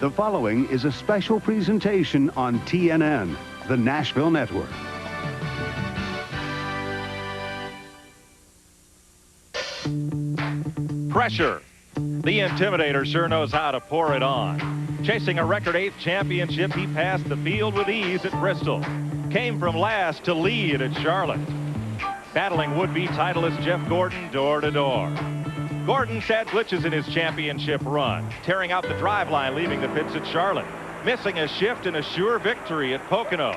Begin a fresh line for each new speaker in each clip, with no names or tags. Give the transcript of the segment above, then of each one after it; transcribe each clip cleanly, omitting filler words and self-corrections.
The following is a special presentation on TNN, the Nashville Network.
Pressure. The Intimidator sure knows how to pour it on. Chasing a record 8th championship, he passed the field with ease at Bristol. Came from last to lead at Charlotte. Battling would-be titleist Jeff Gordon door to door. Gordon had glitches in his championship run, tearing out the drive line, leaving the pits at Charlotte, missing a shift and a sure victory at Pocono.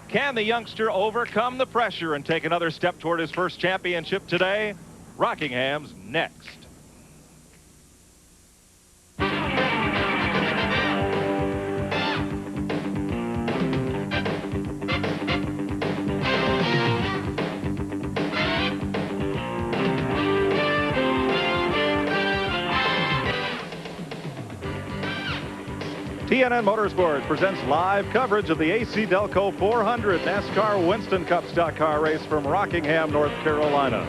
Can the youngster overcome the pressure and take another step toward his first championship today? Rockingham's next. TNN Motorsports presents live coverage of the ACDelco 400 NASCAR Winston Cup stock car race from Rockingham, North Carolina.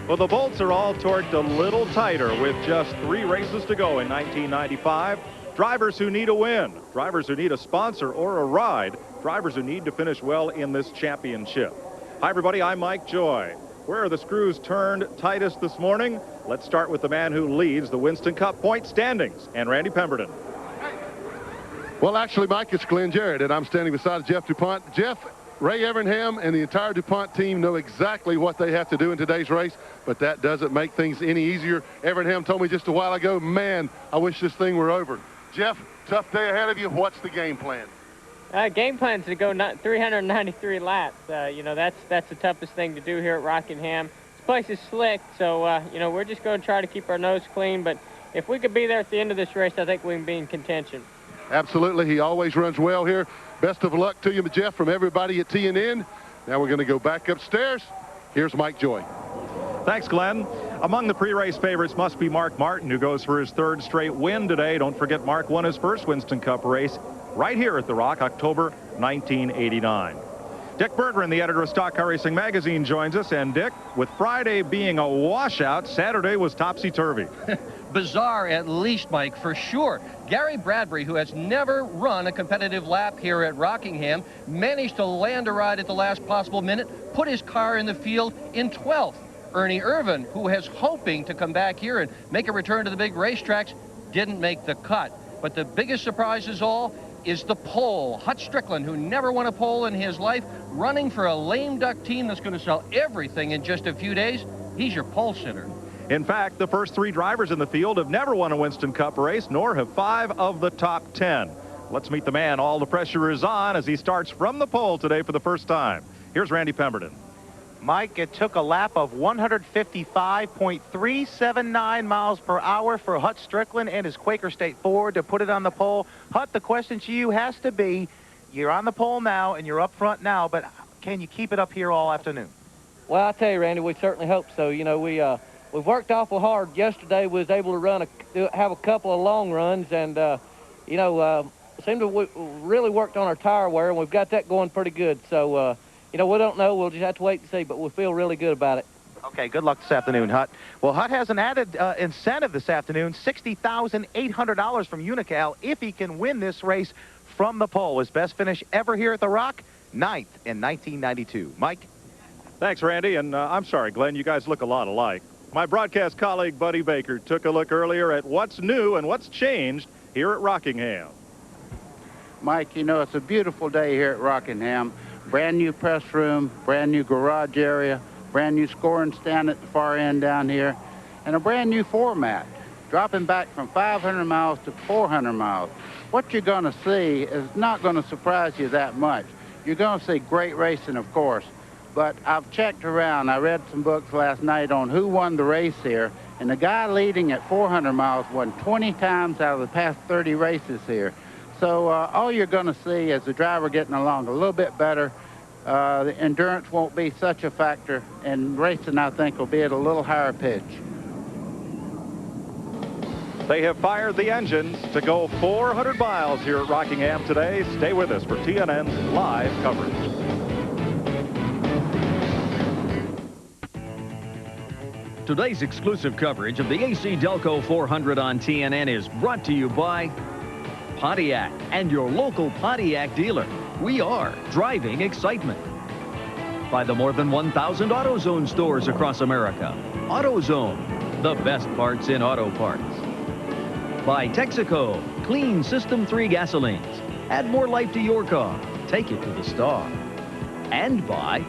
Well, the bolts are all torqued a little tighter with just 3 races to go in 1995. Drivers who need a win, drivers who need a sponsor or a ride, drivers who need to finish well in this championship. Hi, everybody. I'm Mike Joy. Where are the screws turned tightest this morning? Let's start with the man who leads the Winston Cup point standings, and Randy Pemberton.
Well, actually, Mike, it's Glenn Jarrett, and I'm standing beside Jeff DuPont. Jeff, Ray Evernham and the entire DuPont team know exactly what they have to do in today's race, but that doesn't make things any easier. Evernham told me just a while ago, man, I wish this thing were over. Jeff, tough day ahead of you. What's the game plan?
Game plan is to go 393 laps. That's the toughest thing to do here at Rockingham. This place is slick, so, we're just going to try to keep our nose clean, but if we could be there at the end of this race, I think we can be in contention.
Absolutely. He always runs well here. Best of luck to you, Jeff, from everybody at TNN. Now we're going to go back upstairs. Here's Mike Joy.
Thanks, Glenn. Among the pre-race favorites must be Mark Martin, who goes for his 3rd straight win today. Don't forget, Mark won his first Winston Cup race right here at the Rock, October 1989. Dick Bergeron, the editor of Stock Car Racing Magazine, joins us. And Dick, with Friday being a washout, Saturday was topsy-turvy.
Bizarre, at least, Mike, for sure. Gary Bradbury, who has never run a competitive lap here at Rockingham, managed to land a ride at the last possible minute, put his car in the field in 12th. Ernie Irvin, who was hoping to come back here and make a return to the big racetracks, didn't make the cut. But the biggest surprise is all is the pole. Hut Strickland, who never won a pole in his life, running for a lame duck team that's going to sell everything in just a few days. He's your pole sitter.
In fact, the first 3 drivers in the field have never won a Winston Cup race, nor have 5 of the top 10. Let's meet the man all the pressure is on as he starts from the pole today for the first time. Here's Randy Pemberton.
Mike, it took a lap of 155.379 miles per hour for Hut Strickland and his Quaker State Ford to put it on the pole. Hut, the question to you has to be, you're on the pole now and you're up front now, but can you keep it up here all afternoon?
Well, I tell you, Randy, we certainly hope so. We've worked awful hard. Yesterday was able to have a couple of long runs, and seemed to really worked on our tire wear, and we've got that going pretty good. So, we don't know. We'll just have to wait and see, but we feel really good about it.
Okay, good luck this afternoon, Hut. Well, Hut has an added incentive this afternoon, $60,800 from Unical if he can win this race from the pole. His best finish ever here at the Rock, 9th in 1992. Mike?
Thanks, Randy. And I'm sorry, Glenn, you guys look a lot alike. My broadcast colleague, Buddy Baker, took a look earlier at what's new and what's changed here at Rockingham.
Mike, it's a beautiful day here at Rockingham. Brand new press room, brand new garage area, brand new scoring stand at the far end down here, and a brand new format, dropping back from 500 miles to 400 miles. What you're going to see is not going to surprise you that much. You're going to see great racing, of course. But I've checked around. I read some books last night on who won the race here, and the guy leading at 400 miles won 20 times out of the past 30 races here. So all you're going to see is the driver getting along a little bit better. The endurance won't be such a factor, and racing, I think, will be at a little higher pitch.
They have fired the engines to go 400 miles here at Rockingham today. Stay with us for TNN's live coverage.
Today's exclusive coverage of the ACDelco 400 on TNN is brought to you by Pontiac and your local Pontiac dealer. We are driving excitement. By the more than 1,000 AutoZone stores across America. AutoZone, the best parts in auto parts. By Texaco, clean System 3 gasolines. Add more life to your car. Take it to the star. And by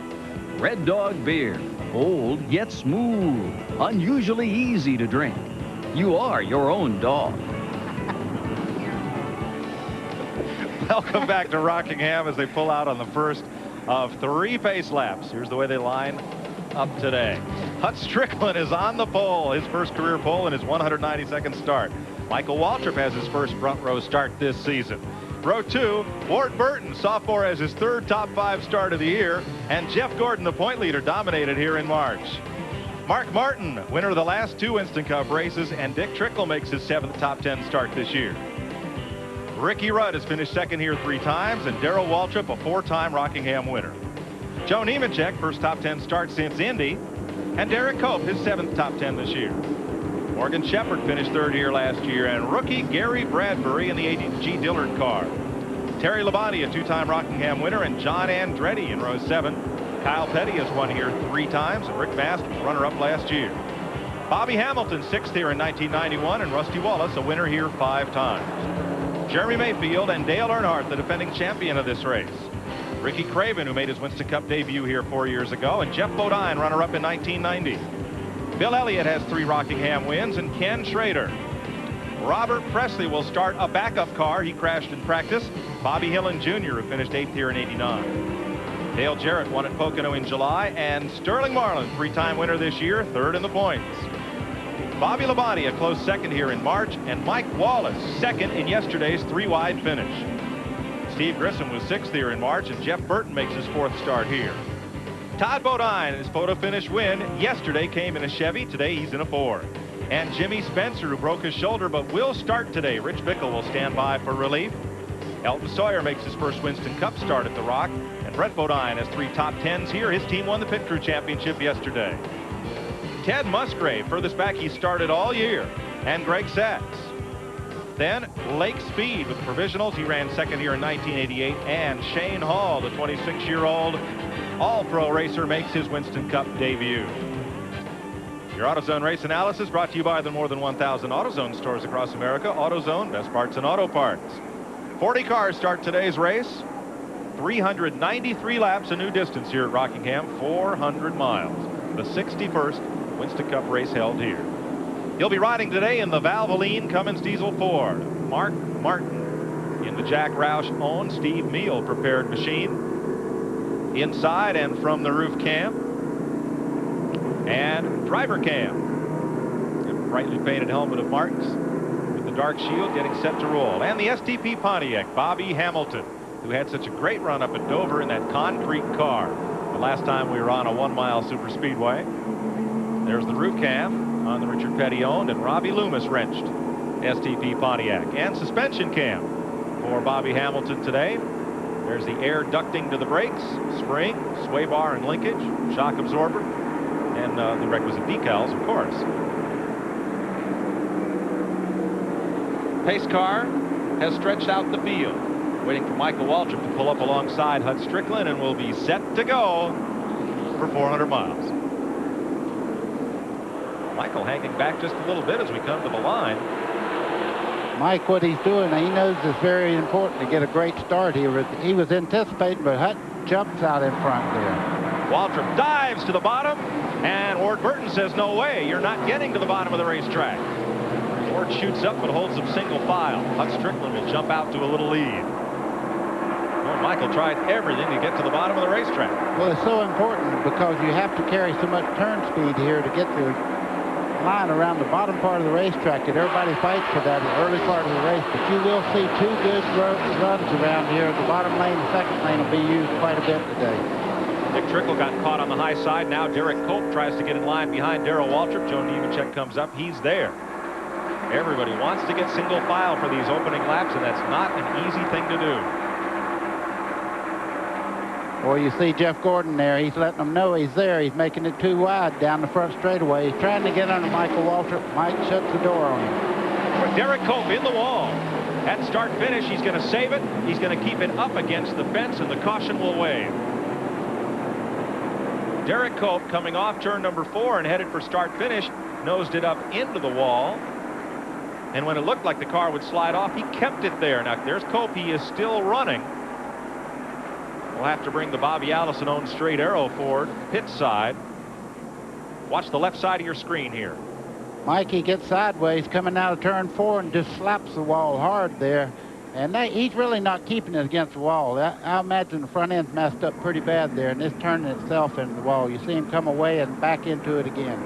Red Dog Beer. Bold yet smooth. Unusually easy to drink. You are your own dog.
Welcome back to Rockingham as they pull out on the first of 3 pace laps. Here's the way they line up today. Hut Strickland is on the pole, his first career pole in his 192nd start. Michael Waltrip has his first front row start this season. Row 2, Ward Burton, sophomore, has his 3rd top 5 start of the year. And Jeff Gordon, the point leader, dominated here in March. Mark Martin, winner of the last 2 Winston Cup races, and Dick Trickle makes his 7th top 10 start this year. Ricky Rudd has finished 2nd here 3 times, and Darrell Waltrip, a 4-time Rockingham winner. Joe Nemechek, first top 10 start since Indy, and Derek Cope, his 7th top 10 this year. Morgan Shepherd finished 3rd here last year, and rookie Gary Bradbury in the AG Dillard car. Terry Labonte, a 2-time Rockingham winner, and John Andretti in row 7. Kyle Petty has won here 3 times, and Rick Mast was runner-up last year. Bobby Hamilton, 6th here in 1991, and Rusty Wallace, a winner here 5 times. Jeremy Mayfield and Dale Earnhardt, the defending champion of this race. Ricky Craven, who made his Winston Cup debut here 4 years ago, and Jeff Bodine, runner-up in 1990. Bill Elliott has 3 Rockingham wins, and Ken Schrader. Robert Presley will start a backup car. He crashed in practice. Bobby Hillen Jr., who finished 8th here in 89. Dale Jarrett won at Pocono in July, and Sterling Marlin, 3-time winner this year, 3rd in the points. Bobby Labonte, a close 2nd here in March, and Mike Wallace, 2nd in yesterday's 3-wide finish. Steve Grissom was 6th here in March, and Jeff Burton makes his 4th start here. Todd Bodine, his photo finish win yesterday, came in a Chevy. Today he's in a Ford. And Jimmy Spencer, who broke his shoulder but will start today. Rich Bickle will stand by for relief. Elton Sawyer makes his first Winston Cup start at the Rock. And Brett Bodine has 3 top 10s here. His team won the Pit Crew Championship yesterday. Ted Musgrave, furthest back he started all year. And Greg Sachs. Then Lake Speed with the provisionals. He ran 2nd here in 1988. And Shane Hall, the 26-year-old all-pro racer, makes his Winston Cup debut. Your AutoZone race analysis brought to you by the more than 1,000 AutoZone stores across America. AutoZone, best parts in auto parts. 40 cars start today's race. 393 laps, a new distance here at Rockingham, 400 miles. The 61st Winston Cup race held here. He'll be riding today in the Valvoline Cummins Diesel Ford. Mark Martin in the Jack Roush-owned Steve Meal prepared machine. Inside and from the roof cam. And driver cam. A brightly painted helmet of Martin's with the dark shield getting set to roll. And the STP Pontiac, Bobby Hamilton, who had such a great run up at Dover in that concrete car the last time we were on a 1-mile super speedway. There's the roof cam on the Richard Petty owned and Robbie Loomis wrenched STP Pontiac. And suspension cam for Bobby Hamilton today. There's the air ducting to the brakes, spring, sway bar and linkage, shock absorber, and the requisite decals, of course. Pace car has stretched out the field, waiting for Michael Waltrip to pull up alongside Hut Strickland, and will be set to go for 400 miles. Michael hanging back just a little bit as we come to the line.
Mike, what he's doing, he knows it's very important to get a great start here. He was anticipating, but Hut jumps out in front there.
Waltrip dives to the bottom, and Ward Burton says, no way, you're not getting to the bottom of the racetrack. Ward shoots up but holds him single file. Hut Strickland will jump out to a little lead. Well, Michael tried everything to get to the bottom of the racetrack.
Well, it's so important because you have to carry so much turn speed here to get the line around the bottom part of the racetrack, and everybody fights for that in the early part of the race. But you will see 2 good runs around here. The bottom lane, the second lane will be used quite a bit today.
Dick Trickle got caught on the high side. Now Derek Cope tries to get in line behind Darrell Waltrip. Joe Nemechek comes up. He's there. Everybody wants to get single file for these opening laps, and that's not an easy thing to do.
Well, you see Jeff Gordon there. He's letting them know he's there. He's making it too wide down the front straightaway. He's trying to get under Michael Waltrip. Mike shuts the door on him.
Derek Cope in the wall. At start finish, he's going to save it. He's going to keep it up against the fence, and the caution will wave. Derek Cope, coming off turn number 4 and headed for start finish, nosed it up into the wall. And when it looked like the car would slide off, he kept it there. Now, there's Cope. He is still running. We'll have to bring the Bobby Allison-owned straight arrow forward, pit side. Watch the left side of your screen here.
Mikey gets sideways coming out of turn 4 and just slaps the wall hard there. And he's really not keeping it against the wall. I imagine the front end's messed up pretty bad there, and it's turning itself into the wall. You see him come away and back into it again.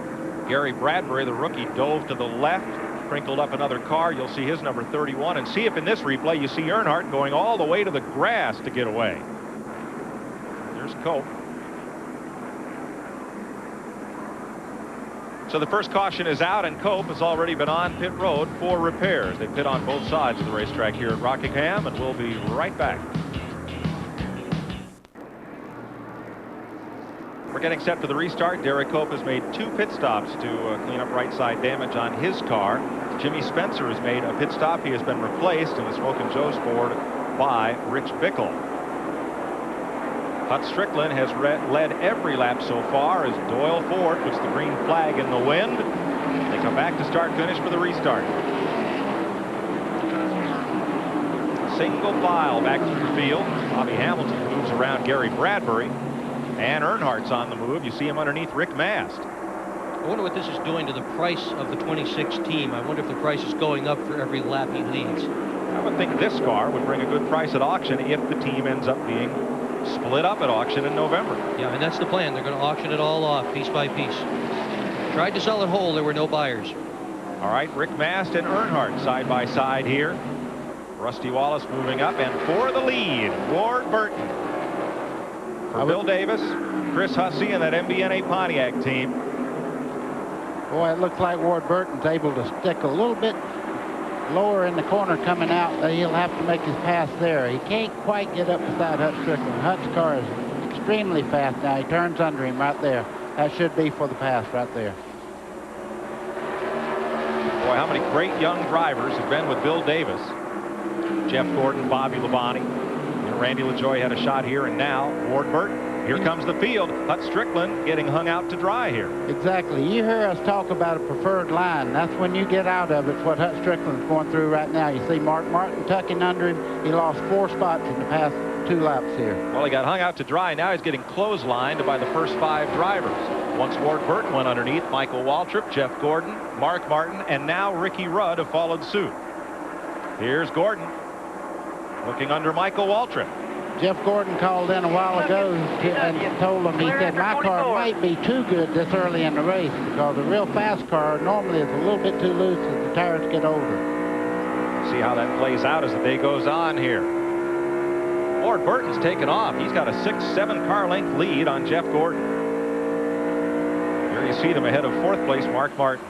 Gary Bradbury, the rookie, dove to the left, sprinkled up another car. You'll see his number 31, and see if in this replay you see Earnhardt going all the way to the grass to get away. There's Cope. So the first caution is out, and Cope has already been on pit road for repairs. They pit on both sides of the racetrack here at Rockingham, and we'll be right back. We're getting set for the restart. Derek Cope has made 2 pit stops to clean up right side damage on his car. Jimmy Spencer has made a pit stop. He has been replaced in the Smoke and Joe's Ford by Rich Bickle. Hut Strickland has led every lap so far as Doyle Ford puts the green flag in the wind. They come back to start finish for the restart. Single file back through the field. Bobby Hamilton moves around Gary Bradbury. And Earnhardt's on the move. You see him underneath Rick Mast.
I wonder what this is doing to the price of the 26 team. I wonder if the price is going up for every lap he leads.
I would think this car would bring a good price at auction if the team ends up being split up at auction in November.
Yeah, and that's the plan. They're going to auction it all off piece by piece. Tried to sell it whole. There were no buyers.
All right, Rick Mast and Earnhardt side by side here. Rusty Wallace moving up, and for the lead, Ward Burton. For Bill Davis, Chris Hussey, and that MBNA Pontiac team.
Boy, it looks like Ward Burton's able to stick a little bit lower in the corner coming out. He'll have to make his pass there. He can't quite get up beside Hut Strickland. Hut's car is extremely fast now. He turns under him right there. That should be for the pass right there.
Boy, how many great young drivers have been with Bill Davis. Jeff Gordon, Bobby Labonte. Randy LaJoie had a shot here, and now Ward Burton. Here comes the field. Hut Strickland getting hung out to dry here.
Exactly. You hear us talk about a preferred line. That's when you get out of it. It's what Hut Strickland's going through right now. You see Mark Martin tucking under him. He lost 4 spots in the past 2 laps here.
Well, he got hung out to dry. Now he's getting clotheslined by the first 5 drivers. Once Ward Burton went underneath, Michael Waltrip, Jeff Gordon, Mark Martin, and now Ricky Rudd have followed suit. Here's Gordon looking under Michael Waltrip.
Jeff Gordon called in a while ago and told him, he said, my car might be too good this early in the race because a real fast car normally is a little bit too loose as the tires get older.
See how that plays out as the day goes on here. Ward Burton's taken off. He's got a 6-7 car length lead on Jeff Gordon. Here you see them ahead of 4th place Mark Martin.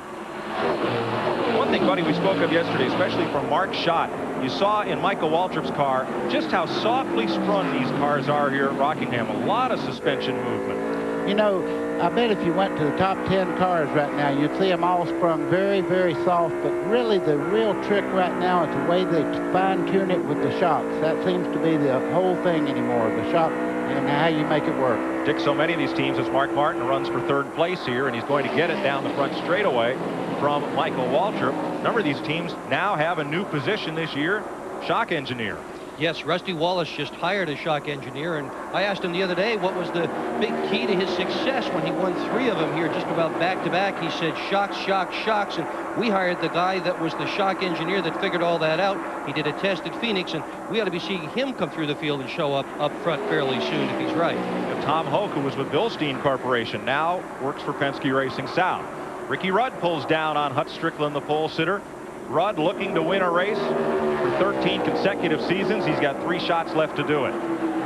One thing, buddy, we spoke of yesterday, especially from Mark's shot, you saw in Michael Waltrip's car just how softly sprung these cars are here at Rockingham. A lot of suspension movement.
You know, I bet if you went to the top 10 cars right now, you'd see them all sprung very, very soft. But really, the real trick right now is the way they fine-tune it with the shocks. That seems to be the whole thing anymore, the shock and how you make it work.
Dick, so many of these teams as Mark Martin runs for 3rd place here, and he's going to get it down the front straightaway from Michael Waltrip. A number of these teams now have a new position this year, shock engineer.
Yes, Rusty Wallace just hired a shock engineer, and I asked him the other day what was the big key to his success when he won 3 of them here just about back-to-back. He said shocks, shocks, shocks, and we hired the guy that was the shock engineer that figured all that out. He did a test at Phoenix, and we ought to be seeing him come through the field and show up front fairly soon if he's right.
And Tom Hoke, who was with Bilstein Corporation, now works for Penske Racing South. Ricky Rudd pulls down on Hut Strickland, the pole sitter. Rudd looking to win a race for 13 consecutive seasons. He's got 3 shots left to do it.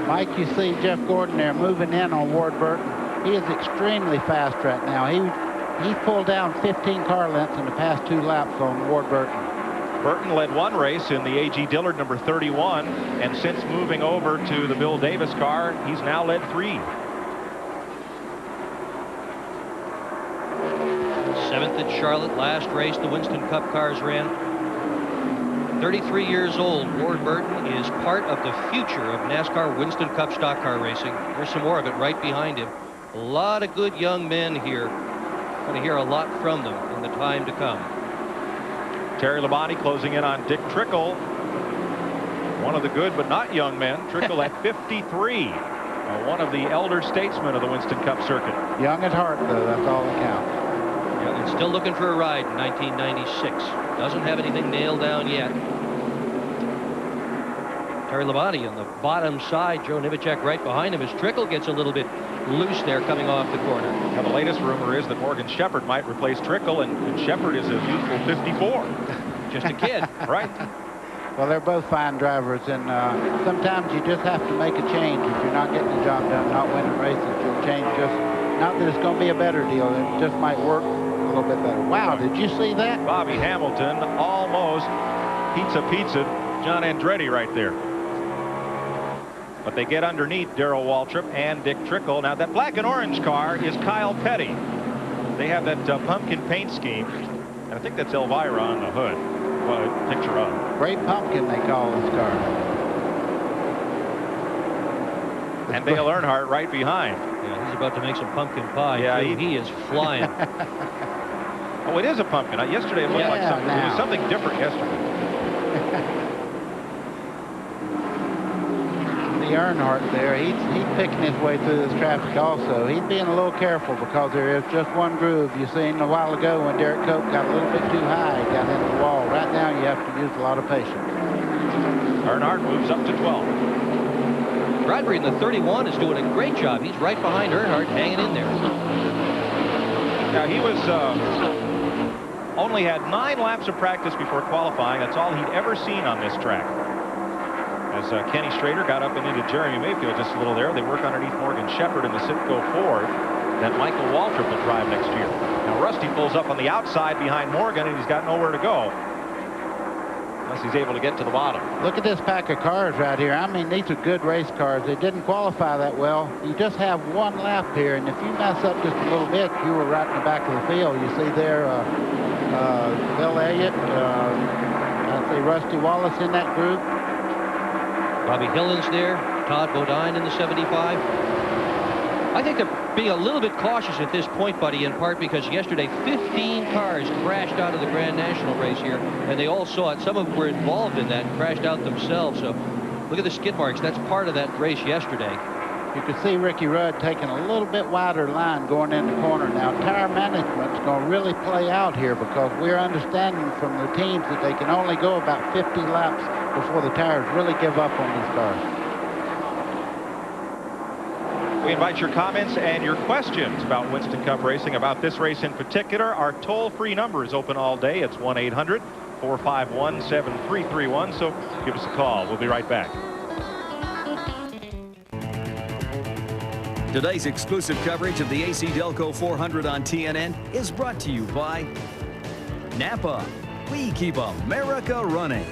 Mike, you see Jeff Gordon there moving in on Ward Burton. He is extremely fast right now. He pulled down 15 car lengths in the past 2 laps on Ward Burton.
Burton led 1 race in the A.G. Dillard number 31, and since moving over to the Bill Davis car, he's now led 3.
7th at Charlotte, last race the Winston Cup cars ran. 33 years old, Ward Burton is part of the future of NASCAR Winston Cup stock car racing. There's some more of it right behind him. A lot of good young men here. Going to hear a lot from them in the time to come.
Terry Labonte closing in on Dick Trickle. One of the good but not young men. Trickle at 53. One of the elder statesmen of the Winston Cup circuit.
Young at heart, though. That's all that counts.
Yeah, and still looking for a ride in 1996. Doesn't have anything nailed down yet. Terry Labonte on the bottom side. Joe Nemechek right behind him as Trickle gets a little bit loose there coming off the corner.
Now, the latest rumor is that Morgan Shepherd might replace Trickle, and Shepherd is a youthful 54.
Just a kid.
Right.
Well, they're both fine drivers, and sometimes you just have to make a change. If you're not getting the job done, not winning races, you'll change just, not that it's going to be a better deal, it just might work a little bit better. Wow, did you see that?
Bobby Hamilton almost pizza John Andretti right there. But they get underneath Darrell Waltrip and Dick Trickle. Now, that black and orange car is Kyle Petty. They have that pumpkin paint scheme, and I think that's Elvira on the hood. Well, picture of.
Great pumpkin, they call this car.
And Dale Earnhardt right behind.
Yeah, he's about to make some pumpkin pie.
Yeah,
he is flying.
Oh, it is a pumpkin. Yesterday it looked like something. It was something different yesterday.
The Earnhardt there, he's picking his way through this traffic also. He's being a little careful because there is just one groove. You seen a while ago when Derek Cope got a little bit too high, he got into the wall. Right now you have to use a lot of patience.
Earnhardt moves up to 12.
Bradbury in the 31 is doing a great job. He's right behind Earnhardt, hanging in there.
Now, he was only had 9 laps of practice before qualifying. That's all he'd ever seen on this track. As Kenny Strader got up and into Jeremy Mayfield just a little there. They work underneath Morgan Shepherd in the Citgo Ford that Michael Waltrip will drive next year. Now, Rusty pulls up on the outside behind Morgan, and he's got nowhere to go unless he's able to get to the bottom.
Look at this pack of cars right here. I mean, these are good race cars. They didn't qualify that well. You just have one lap here, and if you mess up just a little bit, you were right in the back of the field. You see there, Bill Elliott, I see Rusty Wallace in that group.
Bobby Hillens there, Todd Bodine in the 75. I think they're being a little bit cautious at this point, buddy, in part because yesterday 15 cars crashed out of the Grand National race here, and they all saw it. Some of them were involved in that and crashed out themselves. So look at the skid marks. That's part of that race yesterday.
You could see Ricky Rudd taking a little bit wider line going in the corner. Now, tire management's going to really play out here because we're understanding from the teams that they can only go about 50 laps before the tires really give up on these cars.
We invite your comments and your questions about Winston Cup racing, about this race in particular. Our toll-free number is open all day. It's 1-800-451-7331, so give us a call. We'll be right back.
Today's exclusive coverage of the ACDelco 400 on TNN is brought to you by Napa. We keep America running.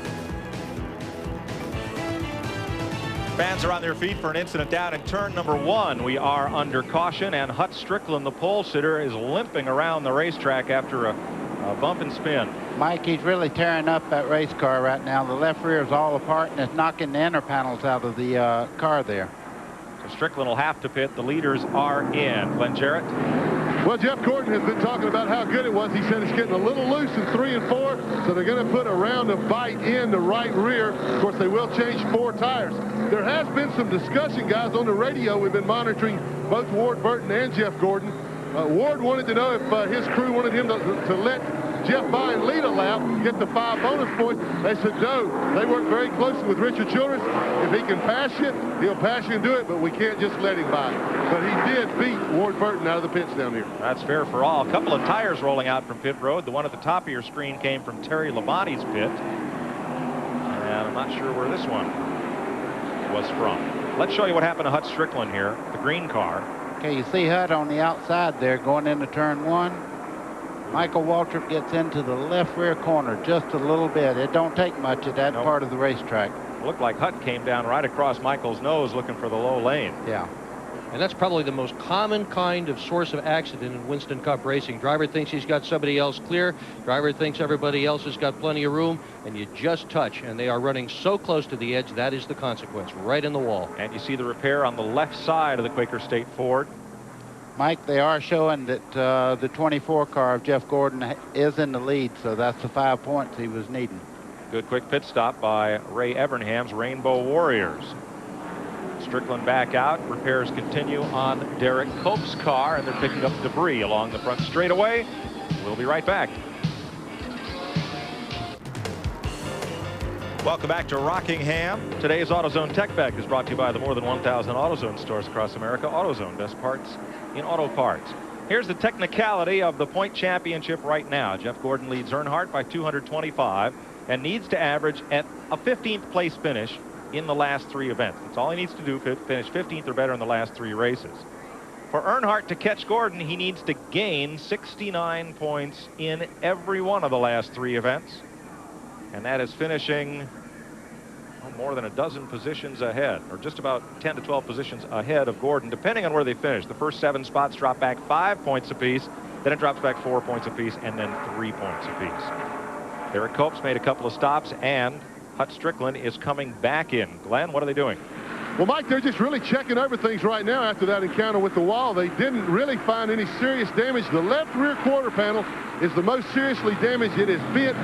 Fans are on their feet for an incident down in turn number 1. We are under caution, and Hut Strickland, the pole sitter, is limping around the racetrack after a bump and spin.
Mike, he's really tearing up that race car right now. The left rear is all apart, and it's knocking the inner panels out of the car there.
So Strickland will have to pit. The leaders are in. Glenn Jarrett.
Well, Jeff Gordon has been talking about how good it was. He said it's getting a little loose in 3 and 4, so they're going to put a round of bite in the right rear. Of course, they will change 4 tires. There has been some discussion, guys, on the radio. We've been monitoring both Ward Burton and Jeff Gordon. Ward wanted to know if his crew wanted him to let Jeff by and lead a lap, get the 5 bonus points. They said no. They work very closely with Richard Childress. If he can pass you, he'll pass you and do it, but we can't just let him by. But he did beat Ward Burton out of the pits down here.
That's fair for all. A couple of tires rolling out from pit road. The one at the top of your screen came from Terry Labonte's pit. And I'm not sure where this one was from. Let's show you what happened to Hut Strickland here, the green car.
Okay, you see Hut on the outside there going into turn 1. Michael Waltrip gets into the left rear corner just a little bit. It don't take much at that part of the racetrack.
Looked like Hut came down right across Michael's nose looking for the low lane.
Yeah.
And that's probably the most common kind of source of accident in Winston Cup racing. Driver thinks he's got somebody else clear. Driver thinks everybody else has got plenty of room, and you just touch. And they are running so close to the edge, that is the consequence, right in the wall.
And you see the repair on the left side of the Quaker State Ford.
Mike, they are showing that the 24 car of Jeff Gordon is in the lead, so that's the 5 points he was needing.
Good quick pit stop by Ray Evernham's Rainbow Warriors. Strickland back out. Repairs continue on Derek Cope's car, and they're picking up debris along the front straightaway. We'll be right back. Welcome back to Rockingham. Today's AutoZone Tech Bag is brought to you by the more than 1,000 AutoZone stores across America. AutoZone, best parts in auto parts. Here's the technicality of the point championship right now. Jeff Gordon leads Earnhardt by 225 and needs to average at a 15th place finish in the last 3 events. That's all he needs to do, finish 15th or better in the last 3 races. For Earnhardt to catch Gordon, he needs to gain 69 points in every one of the last 3 events. And that is finishing more than a dozen positions ahead, or just about 10 to 12 positions ahead of Gordon, depending on where they finish. The first 7 spots drop back 5 points apiece, then it drops back 4 points apiece, and then 3 points apiece. Derek Cope's made a couple of stops, and Hut Strickland is coming back in. Glenn, what are they doing?
Well, Mike, they're just really checking over things right now after that encounter with the wall. They didn't really find any serious damage. The left rear quarter panel is the most seriously damaged. It is bent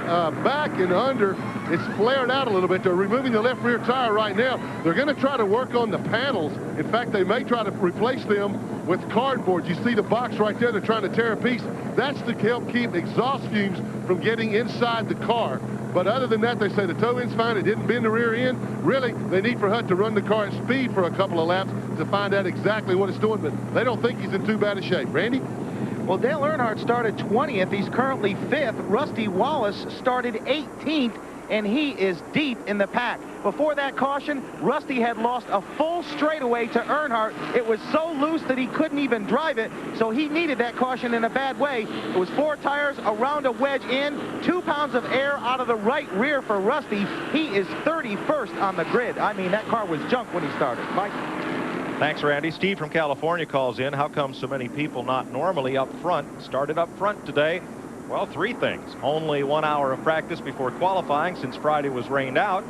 back and under. It's flared out a little bit. They're removing the left rear tire right now. They're going to try to work on the panels. In fact, they may try to replace them with cardboard. You see the box right there. They're trying to tear a piece. That's to help keep exhaust fumes from getting inside the car. But other than that, they say the toe end's fine. It didn't bend the rear end. Really, they need for Hut to run the car at speed for a couple of laps to find out exactly what it's doing. But they don't think he's in too bad a shape. Randy?
Well, Dale Earnhardt started 20th. He's currently 5th. Rusty Wallace started 18th, and he is deep in the pack. Before that caution, Rusty had lost a full straightaway to Earnhardt. It was so loose that he couldn't even drive it, so he needed that caution in a bad way. It was 4 tires around a wedge in, 2 pounds of air out of the right rear for Rusty. He is 31st on the grid. I mean, that car was junk when he started. Mike?
Thanks, Randy. Steve from California calls in. How come so many people not normally up front started up front today? Well, 3 things. Only 1 hour of practice before qualifying since Friday was rained out.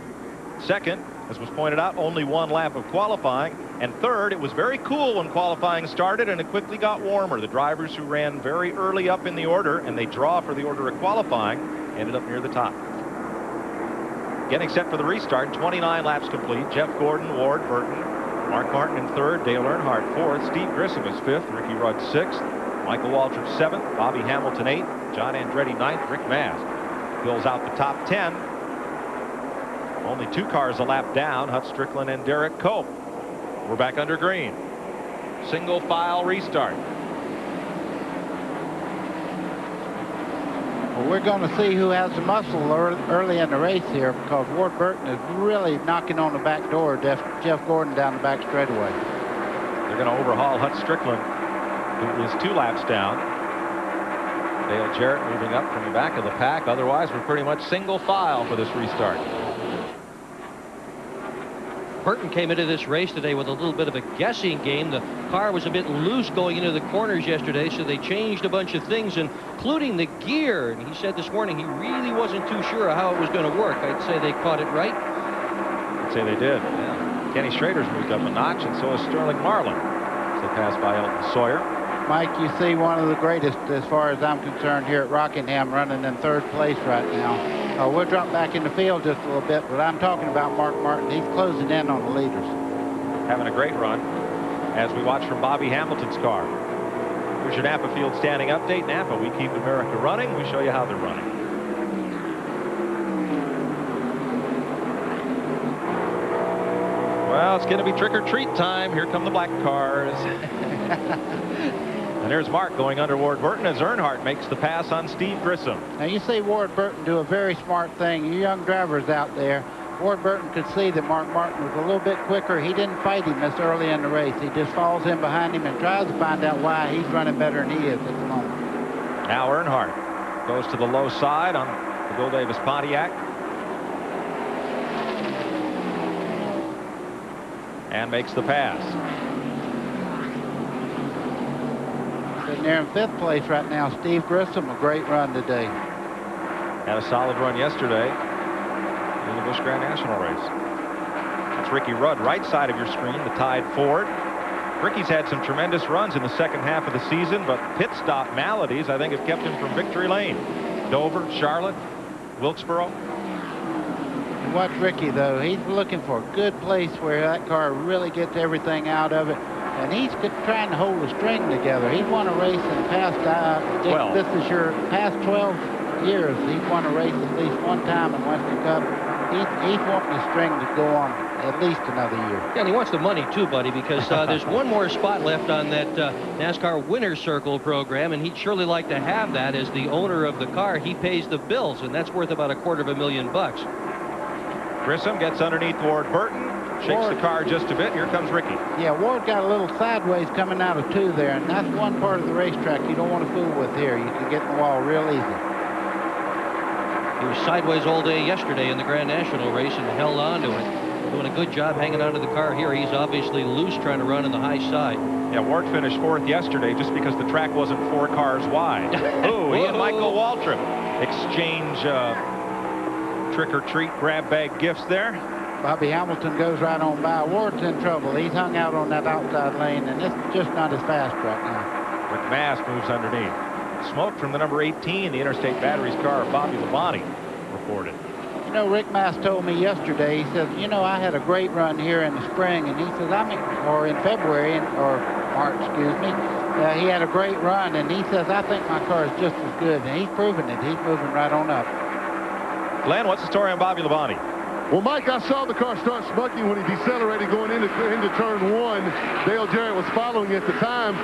Second, as was pointed out, only 1 lap of qualifying. And third, it was very cool when qualifying started, and it quickly got warmer. The drivers who ran very early up in the order, and they draw for the order of qualifying, ended up near the top. Getting set for the restart, 29 laps complete. Jeff Gordon, Ward Burton, Mark Martin in 3rd, Dale Earnhardt 4th, Steve Grissom is 5th, Ricky Rudd 6th, Michael Waltrip 7th, Bobby Hamilton 8th, John Andretti 9th, Rick Mast fills out the top 10. Only 2 cars a lap down, Hut Strickland and Derek Cope. We're back under green. Single file restart.
Well, we're going to see who has the muscle early in the race here, because Ward Burton is really knocking on the back door of Jeff Gordon down the back straightaway.
They're going to overhaul Hut Strickland, who is 2 laps down. Dale Jarrett moving up from the back of the pack. Otherwise, we're pretty much single file for this restart.
Burton came into this race today with a little bit of a guessing game. The car was a bit loose going into the corners yesterday, so they changed a bunch of things, including the gear. And he said this morning he really wasn't too sure how it was going to work. I'd say they caught it right.
I'd say they did. Yeah. Kenny Schrader's moved up a notch, and so has Sterling Marlin. So they passed by Elton Sawyer.
Mike, you see one of the greatest, as far as I'm concerned, here at Rockingham, running in 3rd place right now. We'll drop back in the field just a little bit, but I'm talking about Mark Martin. He's closing in on the leaders.
Having a great run as we watch from Bobby Hamilton's car. Here's your Napa Field standing update. Napa, we keep America running. We show you how they're running. Well, it's going to be trick-or-treat time. Here come the black cars. And there's Mark going under Ward Burton as Earnhardt makes the pass on Steve Grissom.
Now, you see Ward Burton do a very smart thing. You young drivers out there, Ward Burton could see that Mark Martin was a little bit quicker. He didn't fight him this early in the race. He just falls in behind him and tries to find out why he's running better than he is at the moment.
Now Earnhardt goes to the low side on the Bill Davis Pontiac. And makes the pass.
there in 5th place right now. Steve Grissom, a great run today.
Had a solid run yesterday in the Busch Grand National race. That's Ricky Rudd, right side of your screen, the Tide Ford. Ricky's had some tremendous runs in the second half of the season, but pit stop maladies, I think, have kept him from victory lane. Dover, Charlotte, Wilkesboro.
Watch Ricky, though. He's looking for a good place where that car really gets everything out of it. And he's trying to hold the string together. He's won a race in the past, this is your past 12 years. He's won a race at least one time in Western Cup. He's wanting the string to go on at least another year.
Yeah, and he wants the money too, buddy, because there's one more spot left on that NASCAR Winner's Circle program, and he'd surely like to have that as the owner of the car. He pays the bills, and that's worth about $250,000.
Grissom gets underneath Ward Burton, shakes the car just a bit. Here comes Ricky.
Yeah, Ward got a little sideways coming out of 2 there, and that's one part of the racetrack you don't want to fool with here. You can get in the wall real easy.
He was sideways all day yesterday in the Grand National race and held on to it. Doing a good job hanging onto the car here. He's obviously loose trying to run on the high side.
Yeah, Ward finished 4th yesterday just because the track wasn't 4 cars wide. Oh, he and Michael Waltrip exchange trick-or-treat grab bag gifts there.
Bobby Hamilton goes right on by. Ward's in trouble. He's hung out on that outside lane, and it's just not as fast right now.
Rick Mast moves underneath. Smoke from the number 18, the Interstate Batteries car of Bobby Labonte reported.
You know, Rick Mast told me yesterday, he says, you know, I had a great run here in the spring, and he says, or in February, or March, excuse me, he had a great run, and he says, I think my car is just as good, and he's proven it. He's moving right on up.
Glenn, what's the story on Bobby Labonte?
Well, Mike, I saw the car start smoking when he decelerated going into turn 1. Dale Jarrett was following at the time.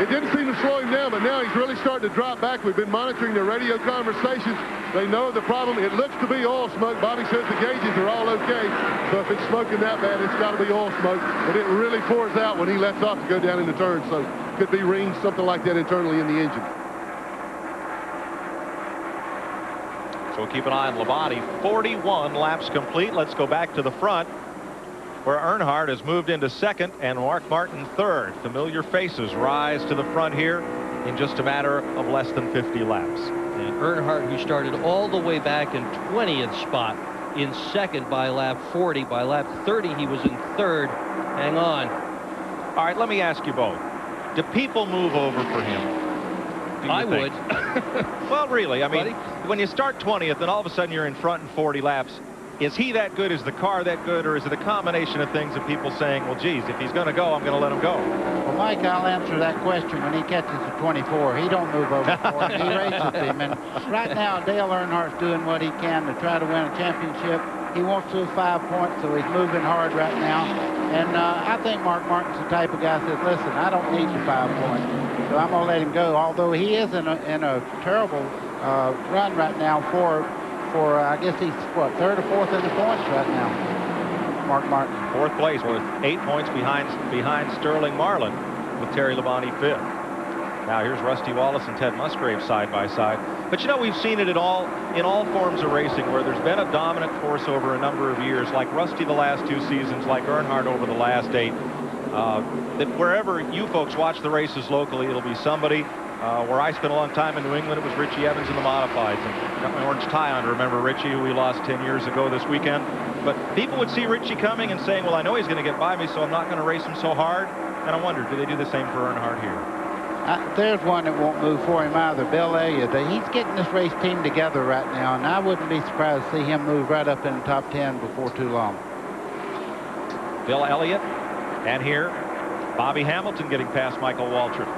It didn't seem to slow him down, but now he's really starting to drop back. We've been monitoring their radio conversations. They know the problem. It looks to be oil smoke. Bobby says the gauges are all okay. So if it's smoking that bad, it's got to be oil smoke. But it really pours out when he lets off to go down in the turn. So could be rings, something like that internally in the engine.
So we'll keep an eye on Labonte. 41 laps complete. Let's go back to the front, where Earnhardt has moved into 2nd and Mark Martin 3rd. Familiar faces rise to the front here in just a matter of less than 50 laps.
And Earnhardt, who started all the way back in 20th spot, in 2nd by lap 40. By lap 30, he was in 3rd. Hang on.
All right, let me ask you both. Do people move over for him?
I would.
Well, really, I mean, when you start 20th and all of a sudden you're in front in 40 laps, is he that good? Is the car that good? Or is it a combination of things of people saying, well, geez, if he's going to go, I'm going to let him go?
Well, Mike, I'll answer that question when he catches the 24. He don't move over for it. He races him. And right now, Dale Earnhardt's doing what he can to try to win a championship. He wants those 5 points, so he's moving hard right now. And I think Mark Martin's the type of guy that says, listen, I don't need the 5 points, so I'm going to let him go. Although he is in a terrible run right now for I guess he's, what, 3rd or 4th in the points right now, Mark Martin.
4th place with 8 points behind Sterling Marlin, with Terry Labonte 5th. Now here's Rusty Wallace and Ted Musgrave side by side. But you know, we've seen it in all forms of racing where there's been a dominant force over a number of years, like Rusty the last 2 seasons, like Earnhardt over the last 8. That wherever you folks watch the races locally, it'll be somebody. Where I spent a long time in New England, it was Richie Evans in the modifieds. And got my orange tie on to remember Richie, who we lost 10 years ago this weekend. But people would see Richie coming and saying, well, I know he's going to get by me, so I'm not going to race him so hard. And I wonder, do they do the same for Earnhardt here?
There's one that won't move for him either, Bill Elliott. He's getting this race team together right now, and I wouldn't be surprised to see him move right up in the top 10 before too long.
Bill Elliott, and here, Bobby Hamilton getting past Michael Waltrip.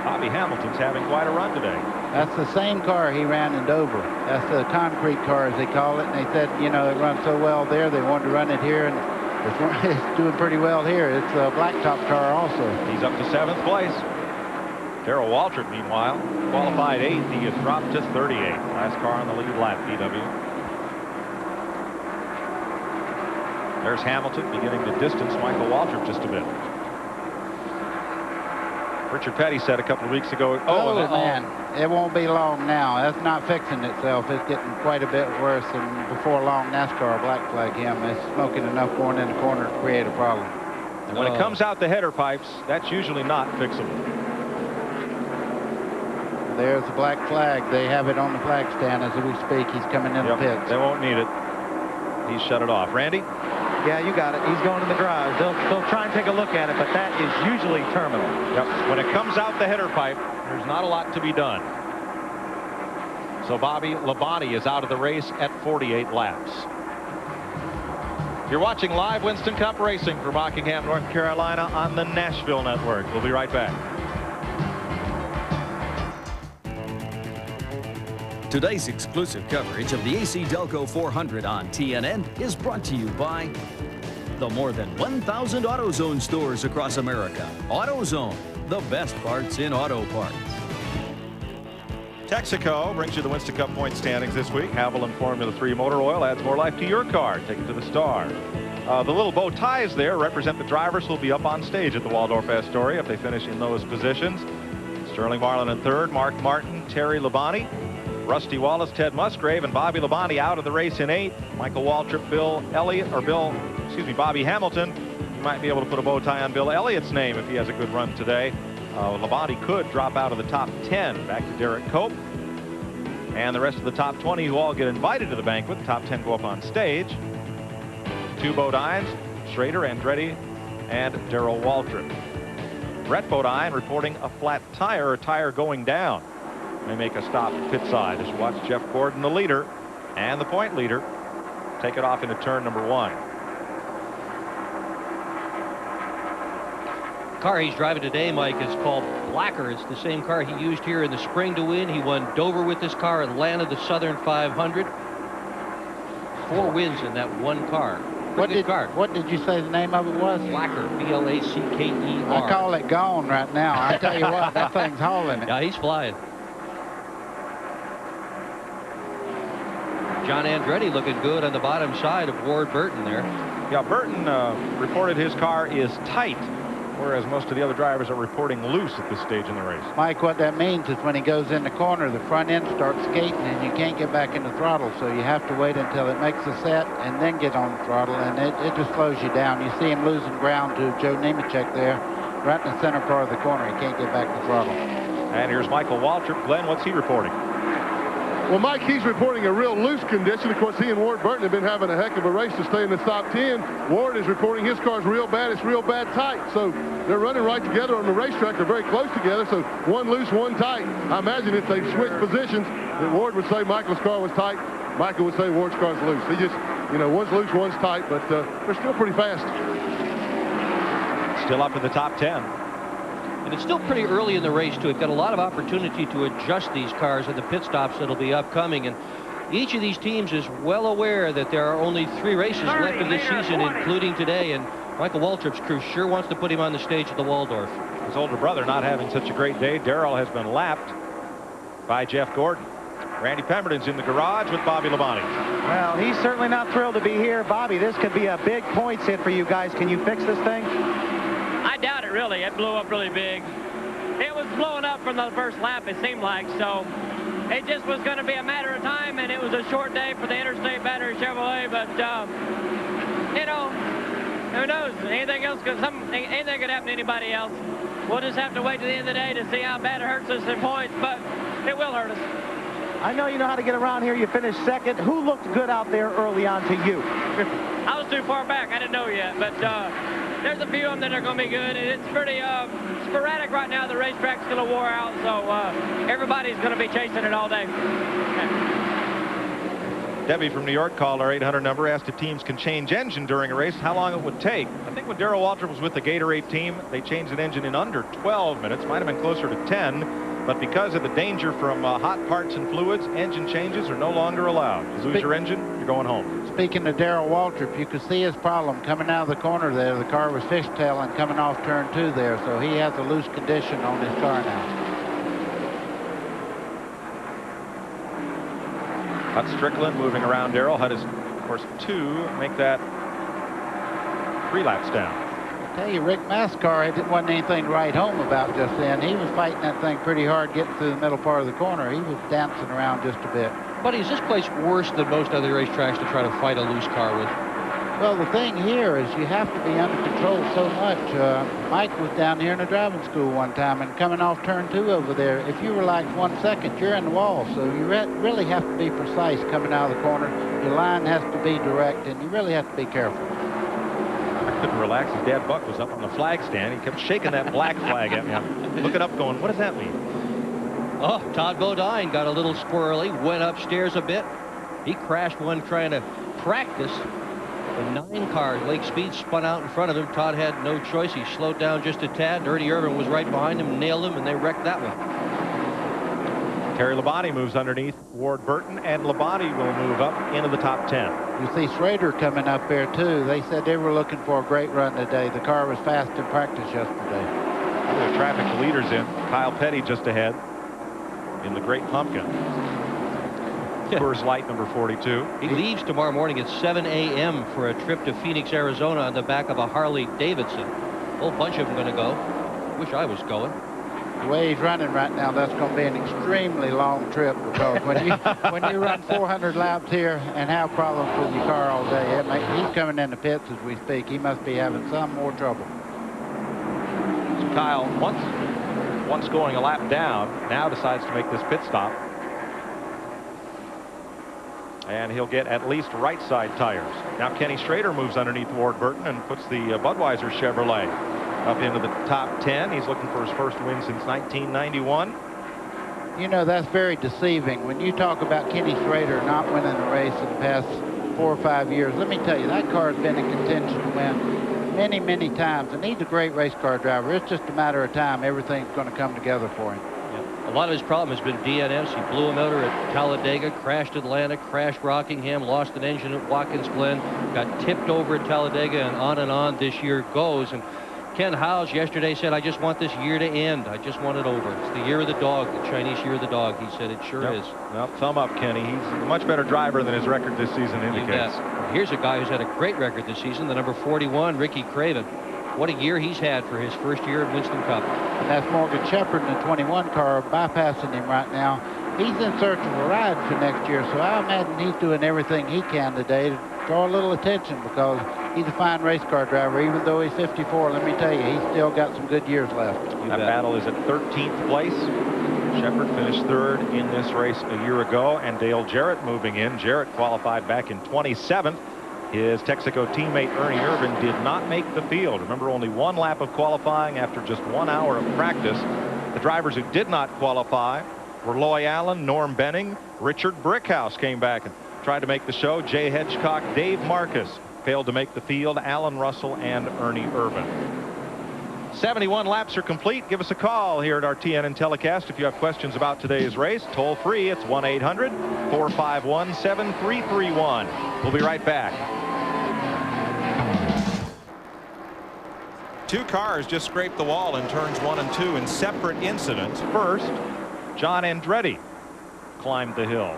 Bobby Hamilton's having quite a run today.
That's the same car he ran in Dover. That's the concrete car, as they call it. And they said, you know, it runs so well there, they wanted to run it here, and it's doing pretty well here. It's a blacktop car also.
He's up to 7th place. Darrell Waltrip, meanwhile, qualified 8th. He has dropped to 38th. Last car on the lead lap, PW. There's Hamilton beginning to distance Michael Waltrip just a bit. Richard Petty said a couple of weeks ago,
oh man, it won't be long now. That's not fixing itself. It's getting quite a bit worse, and before long, NASCAR will black flag him. It's smoking enough going in the corner to create a problem.
And when it comes out the header pipes, that's usually not fixable.
There's the black flag. They have it on the flag stand as we speak. He's coming in the pits.
They won't need it. He's shut it off. Randy?
Yeah, you got it. He's going in the garage. They'll try and take a look at it, but that is usually terminal.
Yep. When it comes out the header pipe, there's not a lot to be done. So Bobby Labonte is out of the race at 48 laps. You're watching live Winston Cup racing from Rockingham, North Carolina on the Nashville Network. We'll be right back.
Today's exclusive coverage of the ACDelco 400 on TNN is brought to you by the more than 1,000 AutoZone stores across America. AutoZone, the best parts in auto parts.
Texaco brings you the Winston Cup point standings this week. Haviland Formula 3 motor oil adds more life to your car. Take it to the star. The little bow ties there represent the drivers who will be up on stage at the Waldorf Astoria if they finish in those positions. Sterling Marlin in third, Mark Martin, Terry Labonte, Rusty Wallace, Ted Musgrave, and Bobby Labonte out of the race in 8. Michael Waltrip, Bobby Hamilton. You might be able to put a bow tie on Bill Elliott's name if he has a good run today. Labonte could drop out of the top 10. Back to Derek Cope. And the rest of the top 20 who all get invited to the banquet. The top 10 go up on stage. 2 Bodines, Schrader, Andretti, and Darrell Waltrip. Brett Bodine reporting a flat tire, going down. May make a stop at pit side as you watch Jeff Gordon, the leader and the point leader, take it off into turn number 1.
The car he's driving today, Mike, is called Blacker. It's the same car he used here in the spring to win. He won Dover with this car, Atlanta, the Southern 500. 4 wins in that one car. What
did you say the name of it was?
Blacker, B-L-A-C-K-E-R.
I call it gone right now. I tell you what, that thing's hauling it.
Yeah, he's flying. John Andretti looking good on the bottom side of Ward Burton there.
Yeah, Burton reported his car is tight, whereas most of the other drivers are reporting loose at this stage in the race.
Mike, what that means is when he goes in the corner, the front end starts skating and you can't get back in the throttle, so you have to wait until it makes a set and then get on the throttle, and it just slows you down. You see him losing ground to Joe Nemechek there, right in the center part of the corner. He can't get back to the throttle.
And here's Michael Waltrip. Glenn, what's he reporting?
Well, Mike, he's reporting a real loose condition. Of course, he and Ward Burton have been having a heck of a race to stay in the top 10. Ward is reporting his car's real bad. It's real bad tight. So they're running right together on the racetrack. They're very close together. So one loose, one tight. I imagine if they switched positions, that Ward would say Michael's car was tight. Michael would say Ward's car's loose. He just, one's loose, one's tight, but they're still pretty fast.
Still up in the top 10.
And it's still pretty early in the race, too. We've got a lot of opportunity to adjust these cars at the pit stops that'll be upcoming. And each of these teams is well aware that there are only 3 races left of this season, including today. And Michael Waltrip's crew sure wants to put him on the stage at the Waldorf.
His older brother not having such a great day. Darrell has been lapped by Jeff Gordon. Randy Pemberton's in the garage with Bobby Labonte.
Well, he's certainly not thrilled to be here. Bobby, this could be a big points hit for you guys. Can you fix this thing?
I doubt it, really. It blew up really big. It was blowing up from the first lap, it seemed like, so it just was going to be a matter of time, and it was a short day for the Interstate Battery Chevrolet, but, who knows? Anything could happen to anybody else. We'll just have to wait to the end of the day to see how bad it hurts us in points, but it will hurt us.
I know you know how to get around here. You finished second. Who looked good out there early on to you?
I was too far back. I didn't know yet, but there's a few of them that are going to be good, and it's pretty sporadic right now. The racetrack's still wore out, so everybody's going to be chasing it all day.
Debbie from New York called our 800 number, asked if teams can change engine during a race, how long it would take. I think when Darrell Waltrip was with the Gatorade team, they changed an engine in under 12 minutes. Might have been closer to 10, but because of the danger from hot parts and fluids, engine changes are no longer allowed. You lose your engine, you're going home.
Speaking of Darrell Waltrip, you could see his problem coming out of the corner there. The car was fishtailing coming off turn 2 there, so he has a loose condition on his car now.
Hut Strickland moving around Darrell. Hut is, of course, 2. Make that 3 laps down.
I tell you, Rick Mascar wasn't anything to write home about just then. He was fighting that thing pretty hard getting through the middle part of the corner. He was dancing around just a bit.
Buddy, is this place worse than most other racetracks to try to fight a loose car with?
Well, the thing here is you have to be under control so much. Mike was down here in a driving school one time, and coming off turn 2 over there, if you relax 1 second, you're in the wall. So you really have to be precise coming out of the corner. Your line has to be direct, and you really have to be careful.
I couldn't relax. His dad Buck was up on the flag stand. He kept shaking that black flag at me. I'm looking up going, what does that mean?
Oh, Todd Bodine got a little squirrely, went upstairs a bit. He crashed one trying to practice. The 9 car, Lake Speed, spun out in front of him. Todd had no choice. He slowed down just a tad. Ernie Irvin was right behind him, nailed him, and they wrecked that one.
Terry Labonte moves underneath Ward Burton, and Labonte will move up into the top 10.
You see Schrader coming up there, too. They said they were looking for a great run today. The car was fast in practice yesterday.
The traffic leaders in. Kyle Petty just ahead in the Great Pumpkin. Coors Light number 42.
He leaves tomorrow morning at 7 a.m. for a trip to Phoenix, Arizona on the back of a Harley Davidson. A whole bunch of them going to go. Wish I was going.
The way he's running right now, that's going to be an extremely long trip, because when you run 400 laps here and have problems with your car all day, he's coming in the pits as we speak. He must be having some more trouble.
So Kyle, once going a lap down, now decides to make this pit stop. And he'll get at least right side tires. Now Kenny Schrader moves underneath Ward Burton and puts the Budweiser Chevrolet up into the top 10. He's looking for his first win since 1991.
You know, that's very deceiving. When you talk about Kenny Schrader not winning a race in the past 4 or 5 years, let me tell you, that car has been in contention to win many, many times. And he's a great race car driver. It's just a matter of time. Everything's going to come together for him.
A lot of his problem has been DNS. He blew a motor at Talladega, crashed Atlanta, crashed Rockingham, lost an engine at Watkins Glen, got tipped over at Talladega, and on this year goes. And Ken Howes yesterday said, I just want this year to end. I just want it over. It's the year of the dog, the Chinese year of the dog. He said it sure is.
Well, thumb up, Kenny. He's a much better driver than his record this season indicates.
Here's a guy who's had a great record this season, the number 41, Ricky Craven. What a year he's had for his first year at Winston Cup.
And that's Morgan Shepherd in the 21 car bypassing him right now. He's in search of a ride for next year, so I imagine he's doing everything he can today to draw a little attention, because he's a fine race car driver. Even though he's 54, let me tell you, he's still got some good years left.
That battle is at 13th place. Shepherd finished 3rd in this race a year ago, and Dale Jarrett moving in. Jarrett qualified back in 27th. His Texaco teammate Ernie Irvin did not make the field. Remember, only 1 lap of qualifying after just 1 hour of practice. The drivers who did not qualify were Loy Allen, Norm Benning, Richard Brickhouse came back and tried to make the show. Jay Hedgecock, Dave Marcus failed to make the field, Alan Russell and Ernie Irvin. 71 laps are complete. Give us a call here at our TNN telecast if you have questions about today's race. Toll free, it's 1-800-451-7331. We'll be right back. 2 cars just scraped the wall in turns 1 and 2 in separate incidents. First, John Andretti climbed the hill.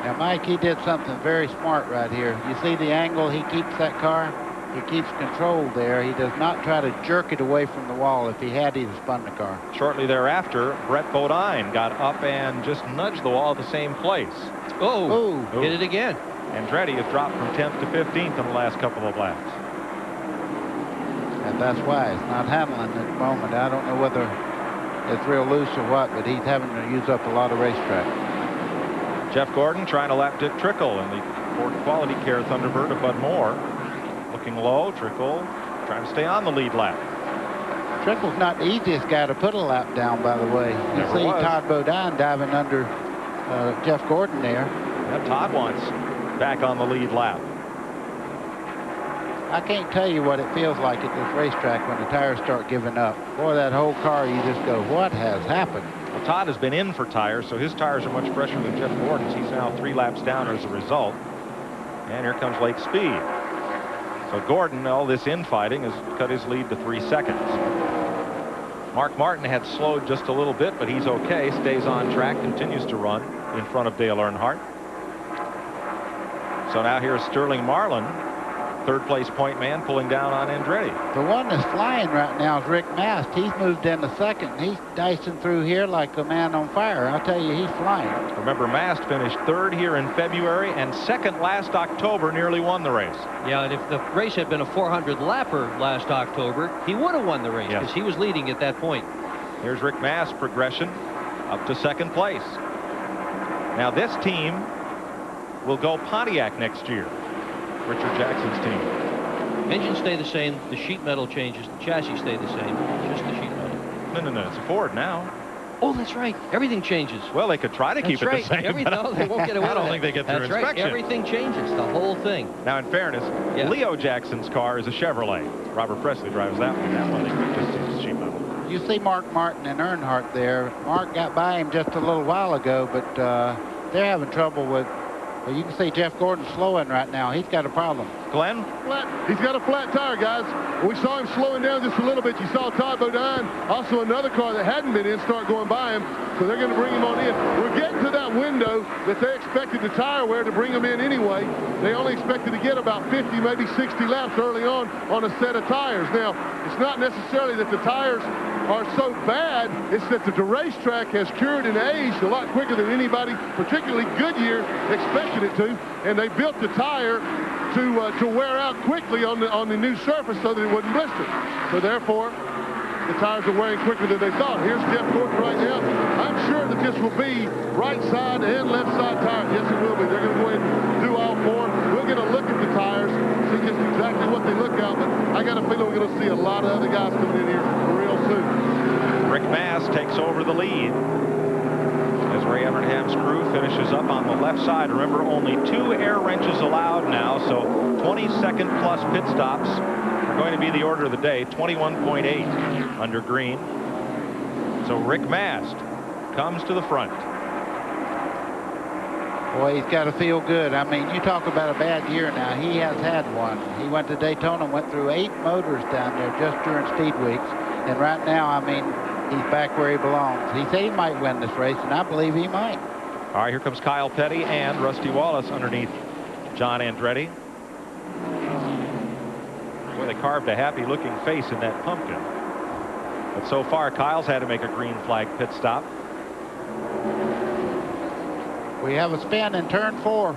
Now, Mike, he did something very smart right here. You see the angle he keeps that car? He keeps control there. He does not try to jerk it away from the wall. If he had, he'd have spun the car.
Shortly thereafter, Brett Bodine got up and just nudged the wall at the same place.
Oh, hit it again.
Andretti has dropped from 10th to 15th in the last couple of laps.
And that's why it's not handling at the moment. I don't know whether it's real loose or what, but he's having to use up a lot of racetrack.
Jeff Gordon trying to lap Dick Trickle in the Ford Quality Care Thunderbird of Bud Moore. Looking low, Trickle trying to stay on the lead lap.
Trickle's not the easiest guy to put a lap down, by the way. You see Todd Bodine diving under Jeff Gordon there.
Yeah, Todd wants back on the lead lap.
I can't tell you what it feels like at this racetrack when the tires start giving up. Boy, that whole car, you just go, what has happened?
Well, Todd has been in for tires, so his tires are much fresher than Jeff Gordon's. He's now 3 laps down as a result. And here comes Lake Speed. So Gordon, all this infighting, has cut his lead to 3 seconds. Mark Martin had slowed just a little bit, but he's okay. Stays on track, continues to run in front of Dale Earnhardt. So now here's Sterling Marlin, third-place point man pulling down on Andretti.
The one that's flying right now is Rick Mast. He's moved into second. He's dicing through here like a man on fire. I'll tell you, he's flying.
Remember, Mast finished third here in February and second last October, nearly won the race.
Yeah, and if the race had been a 400-lapper last October, he would have won the race because he was leading at that point.
Here's Rick Mast's progression up to second place. Now this team will go Pontiac next year. Richard Jackson's team.
Engines stay the same. The sheet metal changes. The chassis stay the same. Just the sheet metal.
No. It's a Ford now.
Oh, that's right. Everything changes.
Well, they could try to keep it the same.
No, they won't get away with it.
I don't think they get through inspection.
Right. Everything changes. The whole thing.
Now, in fairness, Leo Jackson's car is a Chevrolet. Robert Presley drives that one. That one they could just use sheet metal.
You see Mark Martin and Earnhardt there. Mark got by him just a little while ago, but they're having trouble with. Well, you can see Jeff Gordon slowing right now. He's got a problem.
Glenn?
He's got a flat tire, guys. We saw him slowing down just a little bit. You saw Todd Bodine, also another car that hadn't been in, start going by him. So they're going to bring him on in. We're getting to that window that they expected the tire wear to bring him in anyway. They only expected to get about 50, maybe 60 laps early on a set of tires. Now, it's not necessarily that the tires are so bad, it's that the racetrack has cured and aged a lot quicker than anybody, particularly Goodyear, expected it to, and they built the tire to wear out quickly on the new surface so that it wouldn't blister. So therefore, the tires are wearing quicker than they thought. Here's Jeff Gordon right now. I'm sure that this will be right side and left side tires. Yes, it will be. They're going to go ahead and do all four. We'll get a look at the tires, see just exactly what they look out, but I got a feeling we're going to see a lot of other guys coming in here real soon.
Rick Mast takes over the lead as Ray Evernham's crew finishes up on the left side. Remember, only 2 air wrenches allowed now, so 20-second plus pit stops are going to be the order of the day. 21.8 under green. So Rick Mast comes to the front.
Boy, he's got to feel good. I mean, you talk about a bad year now. He has had one. He went to Daytona, went through 8 motors down there just during speed weeks. And right now, I mean, he's back where he belongs. He said he might win this race, and I believe he might.
All right, here comes Kyle Petty and Rusty Wallace underneath John Andretti. Boy, they carved a happy-looking face in that pumpkin. But so far, Kyle's had to make a green flag pit stop.
We have a spin in turn 4.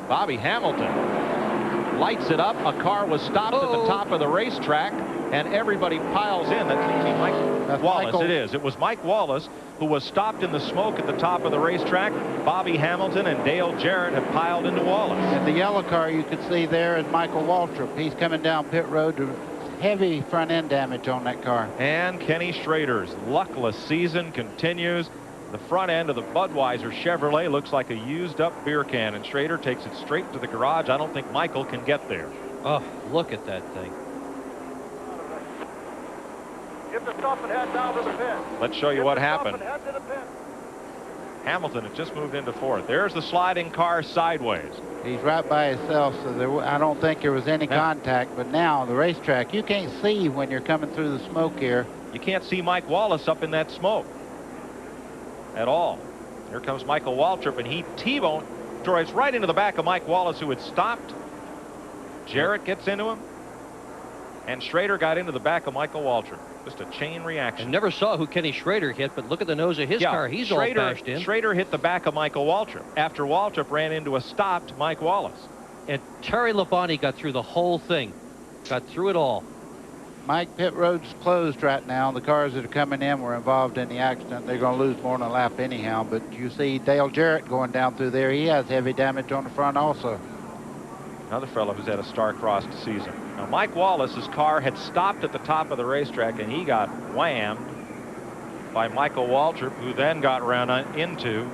Bobby Hamilton lights it up. A car was stopped at the top of the racetrack, and everybody piles in. That's Wallace. Michael. It is. It was Mike Wallace who was stopped in the smoke at the top of the racetrack. Bobby Hamilton and Dale Jarrett have piled into Wallace.
And the yellow car you can see there is Michael Waltrip. He's coming down pit road to heavy front end damage on that car.
And Kenny Schrader's luckless season continues. The front end of the Budweiser Chevrolet looks like a used up beer can, and Schrader takes it straight to the garage. I don't think Michael can get there.
Oh, look at that thing.
Give the stop and head down to the pit.
Let's show you what happened. Hamilton had just moved into 4th. There's the sliding car sideways.
He's right by himself, so I don't think there was any contact. But now the racetrack, you can't see when you're coming through the smoke here.
You can't see Mike Wallace up in that smoke at all. Here comes Michael Waltrip, and he T-bone drives right into the back of Mike Wallace, who had stopped. Jarrett gets into him, and Schrader got into the back of Michael Waltrip. Just a chain reaction.
I never saw who Kenny Schrader hit, but look at the nose of his car. He's all bashed in.
Schrader hit the back of Michael Waltrip after Waltrip ran into a stopped Mike Wallace.
And Terry Labonte got through the whole thing. Got through it all.
Mike, pit road's closed right now. The cars that are coming in were involved in the accident. They're going to lose more than a lap anyhow. But you see Dale Jarrett going down through there. He has heavy damage on the front also.
Another fellow who's had a star-crossed season. Now, Mike Wallace's car had stopped at the top of the racetrack, and he got whammed by Michael Waltrip, who then got run into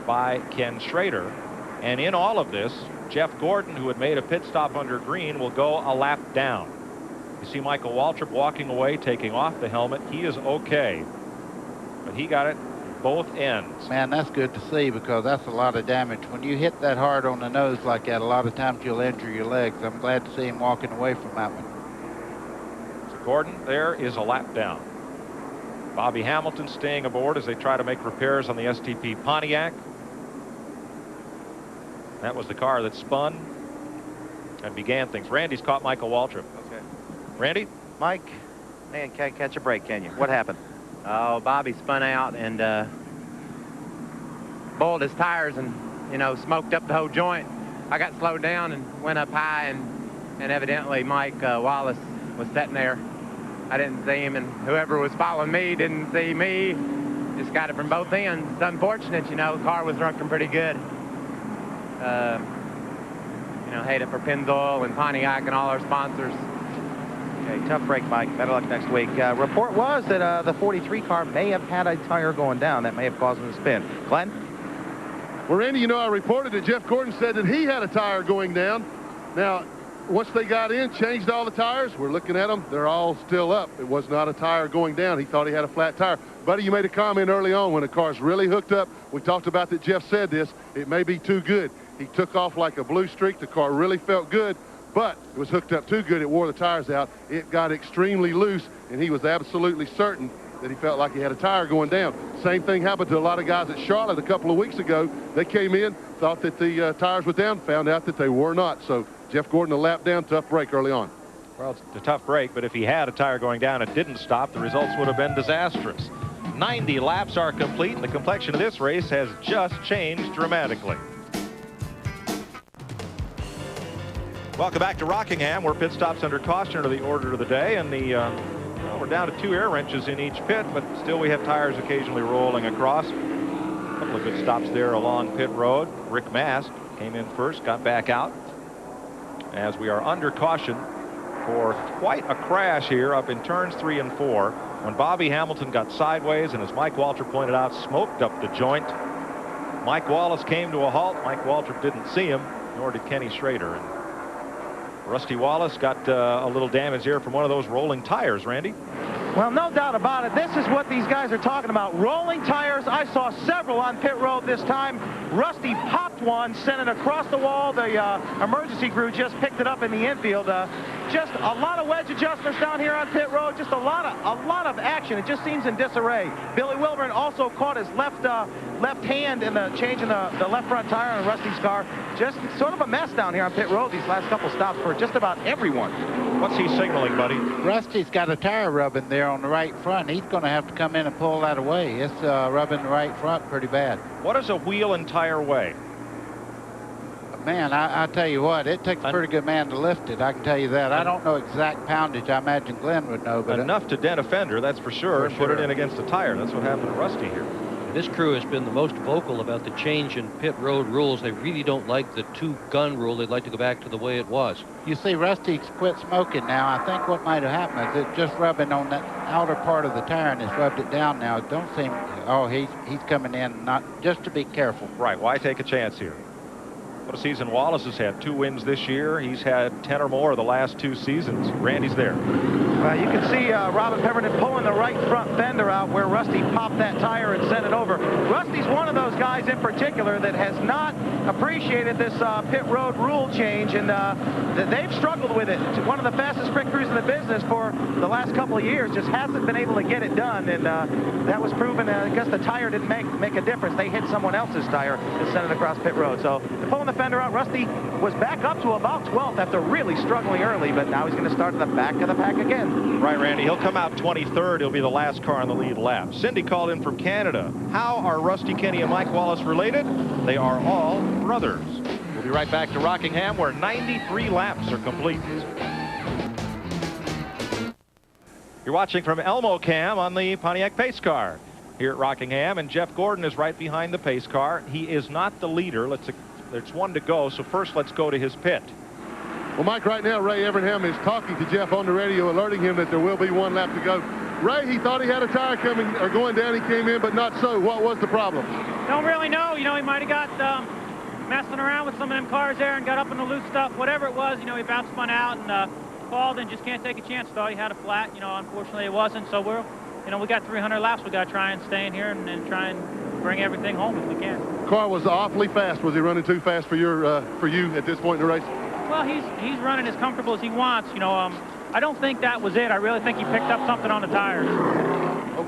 by Ken Schrader. And in all of this, Jeff Gordon, who had made a pit stop under green, will go a lap down. You see Michael Waltrip walking away, taking off the helmet. He is okay, but he got it both ends.
Man, that's good to see, because that's a lot of damage. When you hit that hard on the nose like that, a lot of times you'll injure your legs. I'm glad to see him walking away from that one.
So Gordon, there is a lap down. Bobby Hamilton staying aboard as they try to make repairs on the STP Pontiac. That was the car that spun. and began things. Randy's caught Michael Waltrip.
Okay.
Randy?
Mike, man, can't catch a break, can you? What happened?
Oh, Bobby spun out and boiled his tires and, you know, smoked up the whole joint. I got slowed down and went up high, and evidently Mike Wallace was sitting there. I didn't see him, and whoever was following me didn't see me. Just got it from both ends. It's unfortunate, you know, the car was running pretty good. You know, hate it for Pennzoil and Pontiac and all our sponsors.
Okay, tough break, Mike. Better luck next week. Report was that the 43 car may have had a tire going down. That may have caused him to spin. Glenn?
Well, Randy, you know, I reported that Jeff Gordon said that he had a tire going down. Now, once they got in, changed all the tires, we're looking at them. They're all still up. It was not a tire going down. He thought he had a flat tire. Buddy, you made a comment early on when the car's really hooked up. We talked about that. Jeff said this. It may be too good. He took off like a blue streak. The car really felt good, but it was hooked up too good. It wore the tires out. It got extremely loose, and he was absolutely certain that he felt like he had a tire going down. Same thing happened to a lot of guys at Charlotte a couple of weeks ago. They came in, thought that the tires were down, found out that they were not. So Jeff Gordon a lap down, tough break early on.
Well, it's a tough break, but if he had a tire going down and didn't stop, the results would have been disastrous. 90 laps are complete, and the complexion of this race has just changed dramatically. Welcome back to Rockingham, where pit stops under caution are the order of the day, and well, we're down to 2 air wrenches in each pit, but still we have tires occasionally rolling across. A couple of good stops there along pit road. Rick Mast came in first, got back out, as we are under caution for quite a crash here up in turns 3 and 4 when Bobby Hamilton got sideways and, as Mike Waltrip pointed out, smoked up the joint. Mike Wallace came to a halt. Mike Waltrip didn't see him, nor did Kenny Schrader. And Rusty Wallace got a little damage here from one of those rolling tires, Randy.
Well, no doubt about it. This is what these guys are talking about. Rolling tires. I saw several on pit road this time. Rusty popped one, sent it across the wall. The emergency crew just picked it up in the infield. Just a lot of wedge adjustments down here on pit road. Just a lot of action. It just seems in disarray. Billy Wilburn also caught his left hand in the change in the left front tire on Rusty's car. Just sort of a mess down here on pit road these last couple stops for just about everyone.
What's he signaling, buddy?
Rusty's got a tire rubbing there on the right front. He's going to have to come in and pull that away. It's rubbing the right front pretty bad.
What does a wheel and tire weigh?
Man, I tell you what, it takes a pretty good man to lift it. I can tell you that. I don't know exact poundage. I imagine Glenn would know. But
enough to dent a fender, that's for sure, and put it in against a tire. That's what happened to Rusty here.
This crew has been the most vocal about the change in pit road rules. They really don't like the 2-gun rule. They'd like to go back to the way it was.
You see, Rusty's quit smoking now. I think what might have happened is it just rubbing on that outer part of the tire, and it's rubbed it down now. It don't seem, oh, he's coming in, not just to be careful.
Right, why take a chance here? What a season Wallace has had. 2 wins this year. He's had 10 or more the last 2 seasons. Randy's there.
You can see Robin Pemberton pulling the right front fender out where Rusty popped that tire and sent it over. Rusty's one of those guys in particular that has not appreciated this pit road rule change, and they've struggled with it. One of the fastest sprint crews in the business for the last couple of years just hasn't been able to get it done, and that was proven. I guess the tire didn't make a difference. They hit someone else's tire and sent it across pit road. So they're pulling the fender out. Rusty was back up to about 12th after really struggling early, but now he's going to start at the back of the pack again.
Right, Randy. He'll come out 23rd. He'll be the last car on the lead lap. Cindy called in from Canada. How are Rusty, Kenny, and Mike Wallace related? They are all brothers. We'll be right back to Rockingham, where 93 laps are complete. You're watching from Elmo Cam on the Pontiac pace car here at Rockingham, and Jeff Gordon is right behind the pace car. He is not the leader. There's 1 to go, so first let's go to his pit.
Well, Mike, right now, Ray Evernham is talking to Jeff on the radio, alerting him that there will be 1 lap to go. Ray, he thought he had a tire coming or going down. He came in, but not so. What was the problem?
Don't really know. You know, he might have got messing around with some of them cars there and got up in the loose stuff. Whatever it was, you know, he bounced spun out and called and just can't take a chance. Thought he had a flat. You know, unfortunately it wasn't. So we got 300 laps. We got to try and stay in here and try and bring everything home if we can.
Car was awfully fast. Was he running too fast for you at this point in the race?
Well, he's running as comfortable as he wants. You know, I don't think that was it. I really think he picked up something on the tires.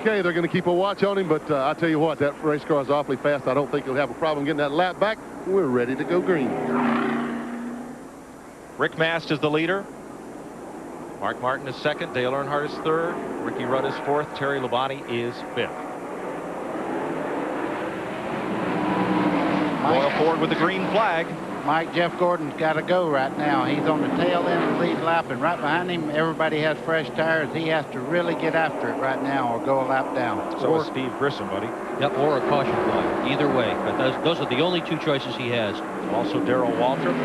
Okay, they're going to keep a watch on him, but I tell you what, that race car is awfully fast. I don't think he'll have a problem getting that lap back. We're ready to go green.
Rick Mast is the leader. Mark Martin is second. Dale Earnhardt is third. Ricky Rudd is fourth. Terry Labonte is fifth. Royal Ford with the green flag.
Mike, Jeff Gordon's got to go right now. He's on the tail end of the lead lap, and right behind him, everybody has fresh tires. He has to really get after it right now or go a lap down.
So is Steve Grissom, buddy.
Yep, or a caution flag. Either way. But those are the only two choices he has.
Also Darrell Waltrip.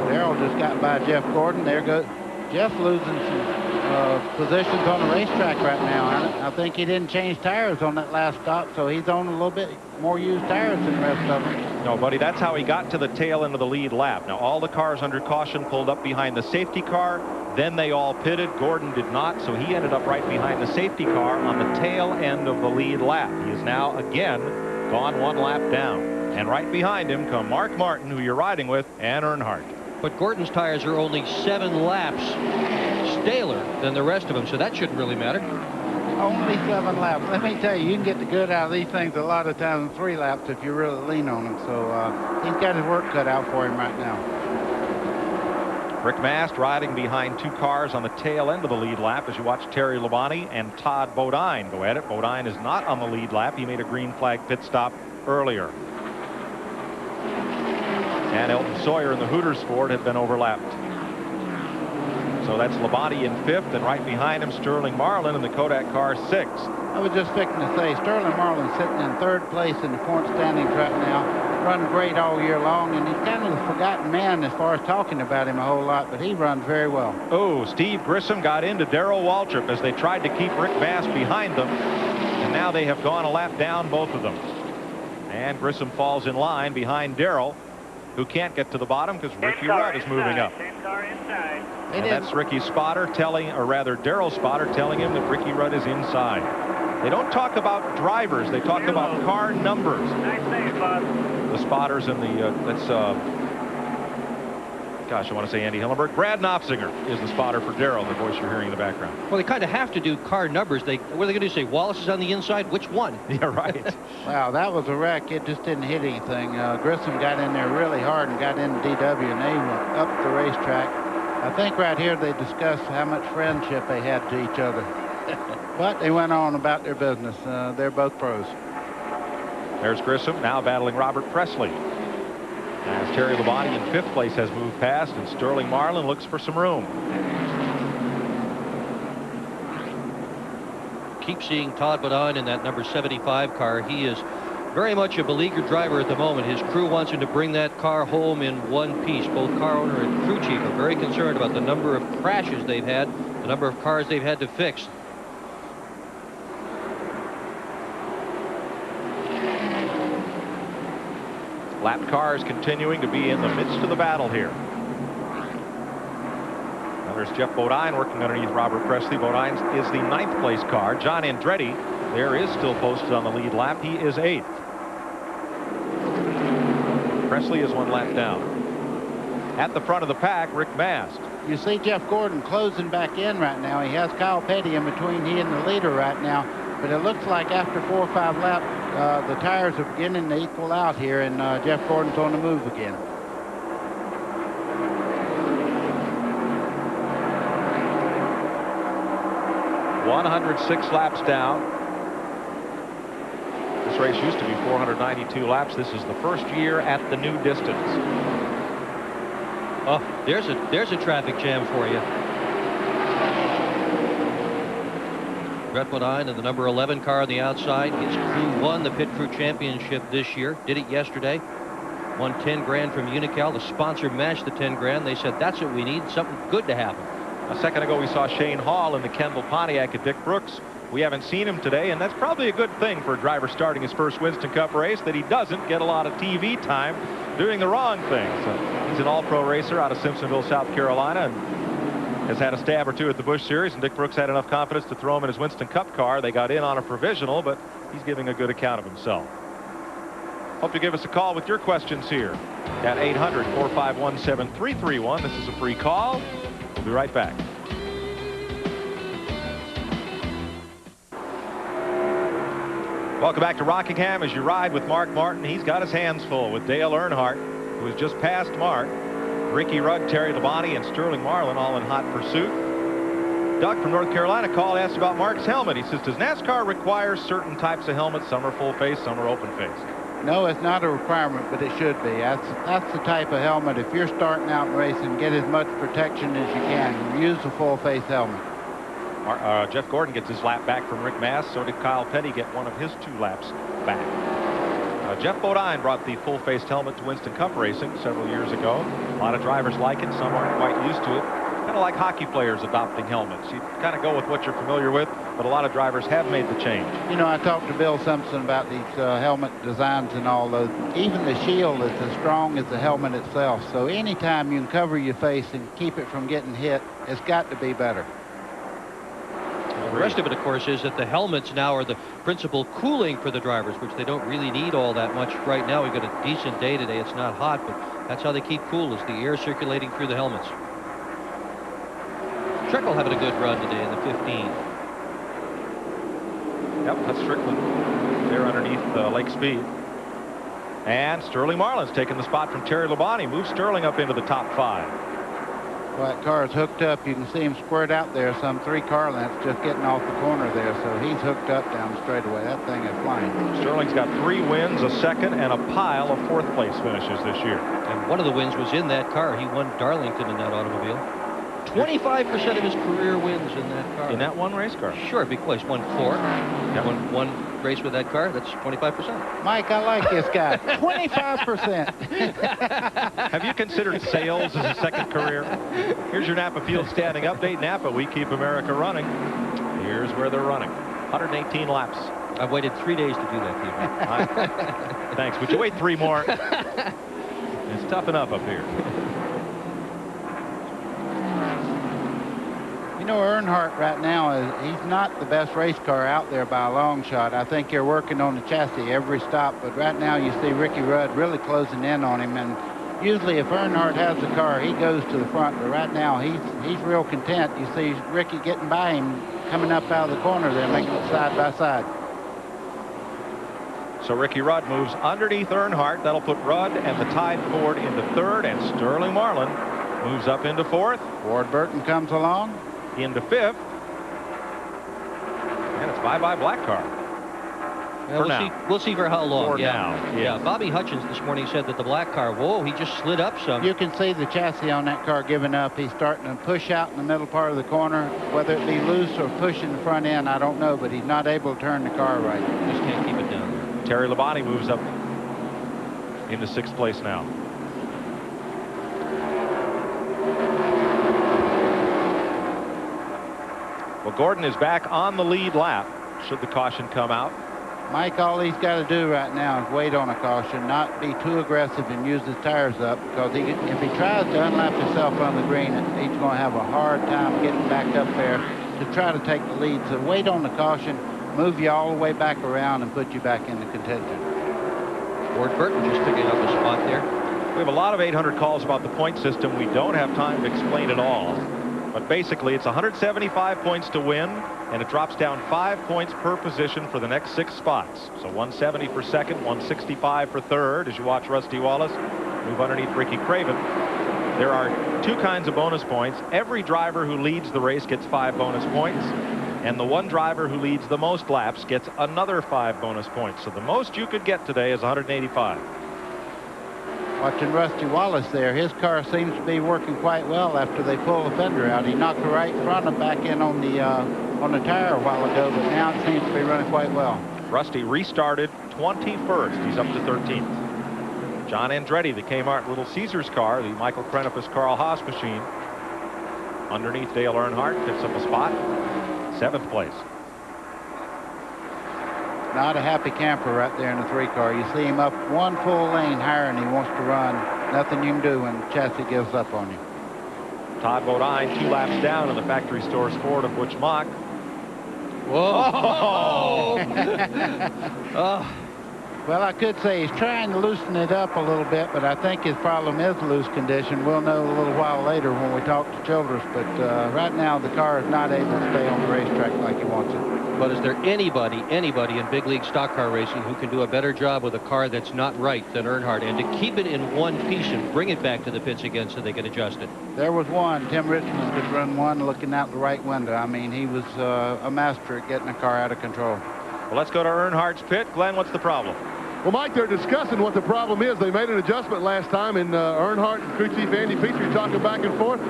Darrell just got by Jeff Gordon. There goes Jeff, losing some positions on the racetrack right now. I think he didn't change tires on that last stop, so he's on a little bit more used tires than the rest of them.
No, buddy, that's how he got to the tail end of the lead lap. Now, all the cars under caution pulled up behind the safety car. Then they all pitted. Gordon did not, so he ended up right behind the safety car on the tail end of the lead lap. He is now, again, gone one lap down. And right behind him come Mark Martin, who you're riding with, and Earnhardt.
But Gordon's tires are only 7 laps staler than the rest of them, so that shouldn't really matter.
Only 7 laps. Let me tell you, you can get the good out of these things a lot of times in 3 laps if you really lean on them. So he's got his work cut out for him right now.
Rick Mast riding behind 2 cars on the tail end of the lead lap as you watch Terry Labonte and Todd Bodine go at it. Bodine is not on the lead lap. He made a green flag pit stop earlier. And Elton Sawyer and the Hooters Ford have been overlapped. So that's Labonte in 5th, and right behind him Sterling Marlin in the Kodak car 6th.
I was just fixing to say, Sterling Marlin sitting in 3rd place in the point standings right now. Run great all year long, and he's kind of a forgotten man as far as talking about him a whole lot, but he runs very well.
Oh, Steve Grissom got into Darrell Waltrip as they tried to keep Rick Mast behind them, and now they have gone a lap down, both of them. And Grissom falls in line behind Darrell, who can't get to the bottom because Ricky Rudd is moving up. And that's Ricky's spotter telling, or rather Darrell's spotter telling him that Ricky Rudd is inside. They don't talk about drivers, they talk about car numbers. The spotters and the, gosh, I want to say Andy Hillenberg. Brad Knopfsinger is the spotter for Darrell, the voice you're hearing in the background.
Well, they kind of have to do car numbers. What are they going to do? Say Wallace is on the inside? Which one?
Yeah, right.
Wow, that was a wreck. It just didn't hit anything. Grissom got in there really hard and got into DW, and they went up the racetrack. I think right here they discussed how much friendship they had to each other. But they went on about their business. They're both pros.
There's Grissom now battling Robert Presley. As Terry Labonte in 5th place has moved past, and Sterling Marlin looks for some room.
Keep seeing Todd Bodine in that number 75 car. He is very much a beleaguered driver at the moment. His crew wants him to bring that car home in one piece. Both car owner and crew chief are very concerned about the number of crashes they've had, the number of cars they've had to fix.
Lap cars continuing to be in the midst of the battle here. Now there's Jeff Bodine working underneath Robert Presley. Bodine is the 9th place car. John Andretti there is still posted on the lead lap. He is 8th. Presley is 1 lap down. At the front of the pack, Rick Mast.
You see Jeff Gordon closing back in right now. He has Kyle Petty in between he and the leader right now. But it looks like after 4 or 5 laps, the tires are beginning to equal out here, and Jeff Gordon's on the move again.
.106 laps down. This race used to be 492 laps. This is the first year at the new distance.
Oh, there's a traffic jam for you. Brett Bodine in the number 11 car on the outside. His crew won the Pit Crew Championship this year. Did it yesterday. Won 10 grand from Unical. The sponsor matched the 10 grand. They said that's what we need. Something good to happen.
A second ago we saw Shane Hall in the Kendall Pontiac at Dick Brooks. We haven't seen him today, and that's probably a good thing for a driver starting his first Winston Cup race, that he doesn't get a lot of TV time doing the wrong thing. So he's an all-pro racer out of Simpsonville, South Carolina, and has had a stab or 2 at the Busch Series, and Dick Brooks had enough confidence to throw him in his Winston Cup car. They got in on a provisional, but he's giving a good account of himself. Hope you give us a call with your questions here at 800-451-7331. This is a free call. We'll be right back. Welcome back to Rockingham as you ride with Mark Martin. He's got his hands full with Dale Earnhardt, who has just passed Mark. Ricky Rudd, Terry Labonte, and Sterling Marlin all in hot pursuit. Doug from North Carolina called, asked about Mark's helmet. He says, does NASCAR require certain types of helmets? Some are full face, some are open face.
No, it's not a requirement, but it should be. That's the type of helmet. If you're starting out racing, get as much protection as you can. Use a full face helmet.
Jeff Gordon gets his lap back from Rick Mass. So did Kyle Petty get one of his 2 laps back. Jeff Bodine brought the full-faced helmet to Winston Cup racing several years ago. A lot of drivers like it. Some aren't quite used to it. Kind of like hockey players adopting helmets. You kind of go with what you're familiar with, but a lot of drivers have made the change.
You know, I talked to Bill Simpson about these helmet designs and all those. Even the shield is as strong as the helmet itself. So anytime you can cover your face and keep it from getting hit, it's got to be better.
The rest of it, of course, is that the helmets now are the principal cooling for the drivers, which they don't really need all that much right now. We've got a decent day today. It's not hot, but that's how they keep cool, is the air circulating through the helmets. Trickle having a good run today in the 15.
Yep, that's Strickland there underneath Lake Speed. And Sterling Marlin's taking the spot from Terry Labonte. Moves Sterling up into the top 5.
Well, that car is hooked up. You can see him squirt out there some 3 car lengths just getting off the corner there. So he's hooked up down the straightaway. That thing is flying.
Sterling's got 3 wins, a 2nd, and a pile of 4th place finishes this year.
And one of the wins was in that car. He won Darlington in that automobile. 25% of his career wins in that car.
In that one race car?
Sure, because won 4. Yep. Won 1 race with that car. That's 25%.
Mike, I like this guy. 25%.
Have you considered sales as a second career? Here's your Napa Field standing update. Napa, we keep America running. Here's where they're running. 118 laps.
I've waited 3 days to do that, Peter.
Thanks. Would you wait 3 more? It's tough enough up here.
You know, Earnhardt right now, he's not the best race car out there by a long shot. I think they're working on the chassis every stop, but right now you see Ricky Rudd really closing in on him. And usually if Earnhardt has the car, he goes to the front, but right now he's real content. You see Ricky getting by him, coming up out of the corner there, making it side by side.
So Ricky Rudd moves underneath Earnhardt. That'll put Rudd and the tied Ford into 3rd, and Sterling Marlin moves up into 4th.
Ward Burton comes along.
Into 5th. And it's bye-bye black car.
We'll see for how long.
For now. Yes.
Yeah, Bobby Hutchins this morning said that the black car, whoa, he just slid up some.
You can see the chassis on that car giving up. He's starting to push out in the middle part of the corner. Whether it be loose or pushing the front end, I don't know, but he's not able to turn the car right.
Just can't keep it down there.
Terry Labonte moves up into 6th place now. Well, Gordon is back on the lead lap, should the caution come out.
Mike, all he's got to do right now is wait on a caution, not be too aggressive and use his tires up, because if he tries to unlap himself on the green, he's going to have a hard time getting back up there to try to take the lead. So wait on the caution, move you all the way back around and put you back into contention.
Ward Burton just picking up a spot there.
We have a lot of 800 calls about the point system. We don't have time to explain it all. But basically, it's 175 points to win, and it drops down 5 points per position for the next 6 spots. So 170 for 2nd, 165 for 3rd, as you watch Rusty Wallace move underneath Ricky Craven. There are 2 kinds of bonus points. Every driver who leads the race gets 5 bonus points, and the one driver who leads the most laps gets another 5 bonus points. So the most you could get today is 185.
Watching Rusty Wallace there, his car seems to be working quite well after they pull the fender out. He knocked the right front and back in on the tire a while ago, but now it seems to be running quite well.
Rusty restarted 21st. He's up to 13th. John Andretti, the Kmart Little Caesars car, the Michael Krenopus Carl Haas machine, underneath Dale Earnhardt, picks up a spot. 7th place.
Not a happy camper right there in the 3 car. You see him up 1 full lane higher and he wants to run. Nothing you can do when the chassis gives up on you.
Todd Bodine 2 laps down in the factory stores Ford of Butch Mock.
Whoa! Oh.
Well, I could say he's trying to loosen it up a little bit, but I think his problem is loose condition. We'll know a little while later when we talk to Childress, but right now the car is not able to stay on the racetrack like he wants it.
But is there anybody in big league stock car racing who can do a better job with a car that's not right than Earnhardt, and to keep it in one piece and bring it back to the pits again so they can adjust it?
There was one. Tim Richmond could run one looking out the right window. I mean, he was a master at getting a car out of control.
Well, let's go to Earnhardt's pit. Glenn, what's the problem?
Well, Mike, they're discussing what the problem is. They made an adjustment last time, and Earnhardt and crew chief Andy Petrie talking back and forth.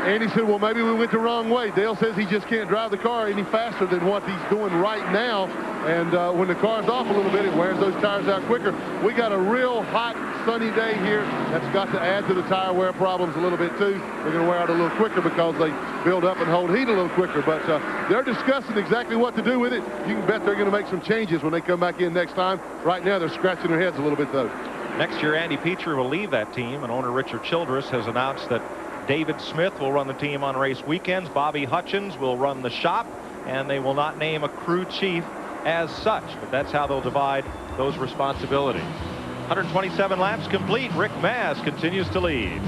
Andy said, well, maybe we went the wrong way. Dale says he just can't drive the car any faster than what he's doing right now. And when the car's off a little bit, it wears those tires out quicker. We got a real hot, sunny day here. That's got to add to the tire wear problems a little bit, too. They're going to wear out a little quicker because they build up and hold heat a little quicker. But they're discussing exactly what to do with it. You can bet they're going to make some changes when they come back in next time. Right now, they're scratching their heads a little bit, though.
Next year, Andy Petrie will leave that team, and owner Richard Childress has announced that David Smith will run the team on race weekends. Bobby Hutchins will run the shop, and they will not name a crew chief as such, but that's how they'll divide those responsibilities. 127 laps complete. Rick Mast continues to lead.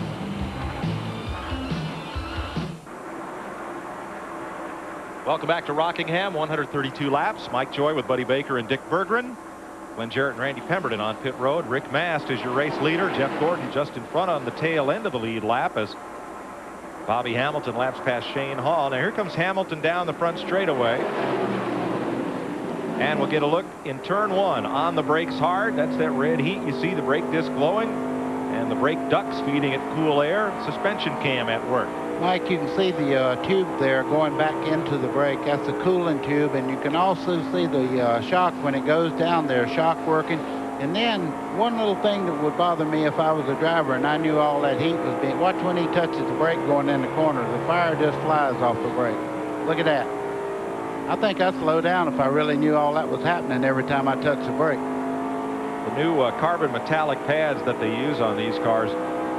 Welcome back to Rockingham. 132 laps. Mike Joy with Buddy Baker and Dick Berggren. Glenn Jarrett and Randy Pemberton on pit road. Rick Mast is your race leader. Jeff Gordon just in front on the tail end of the lead lap as Bobby Hamilton laps past Shane Hall. Now here comes Hamilton down the front straightaway. And we'll get a look in turn one. On the brakes hard. That's that red heat. You see the brake disc glowing. And the brake ducts feeding it cool air. Suspension cam at work.
Mike, you can see the tube there going back into the brake. That's the cooling tube. And you can also see the shock when it goes down there, shock working. And then one little thing that would bother me if I was a driver and I knew all that heat was being, watch when he touches the brake going in the corner, the fire just flies off the brake. Look at that. I think I'd slow down if I really knew all that was happening every time I touch the brake.
The new carbon metallic pads that they use on these cars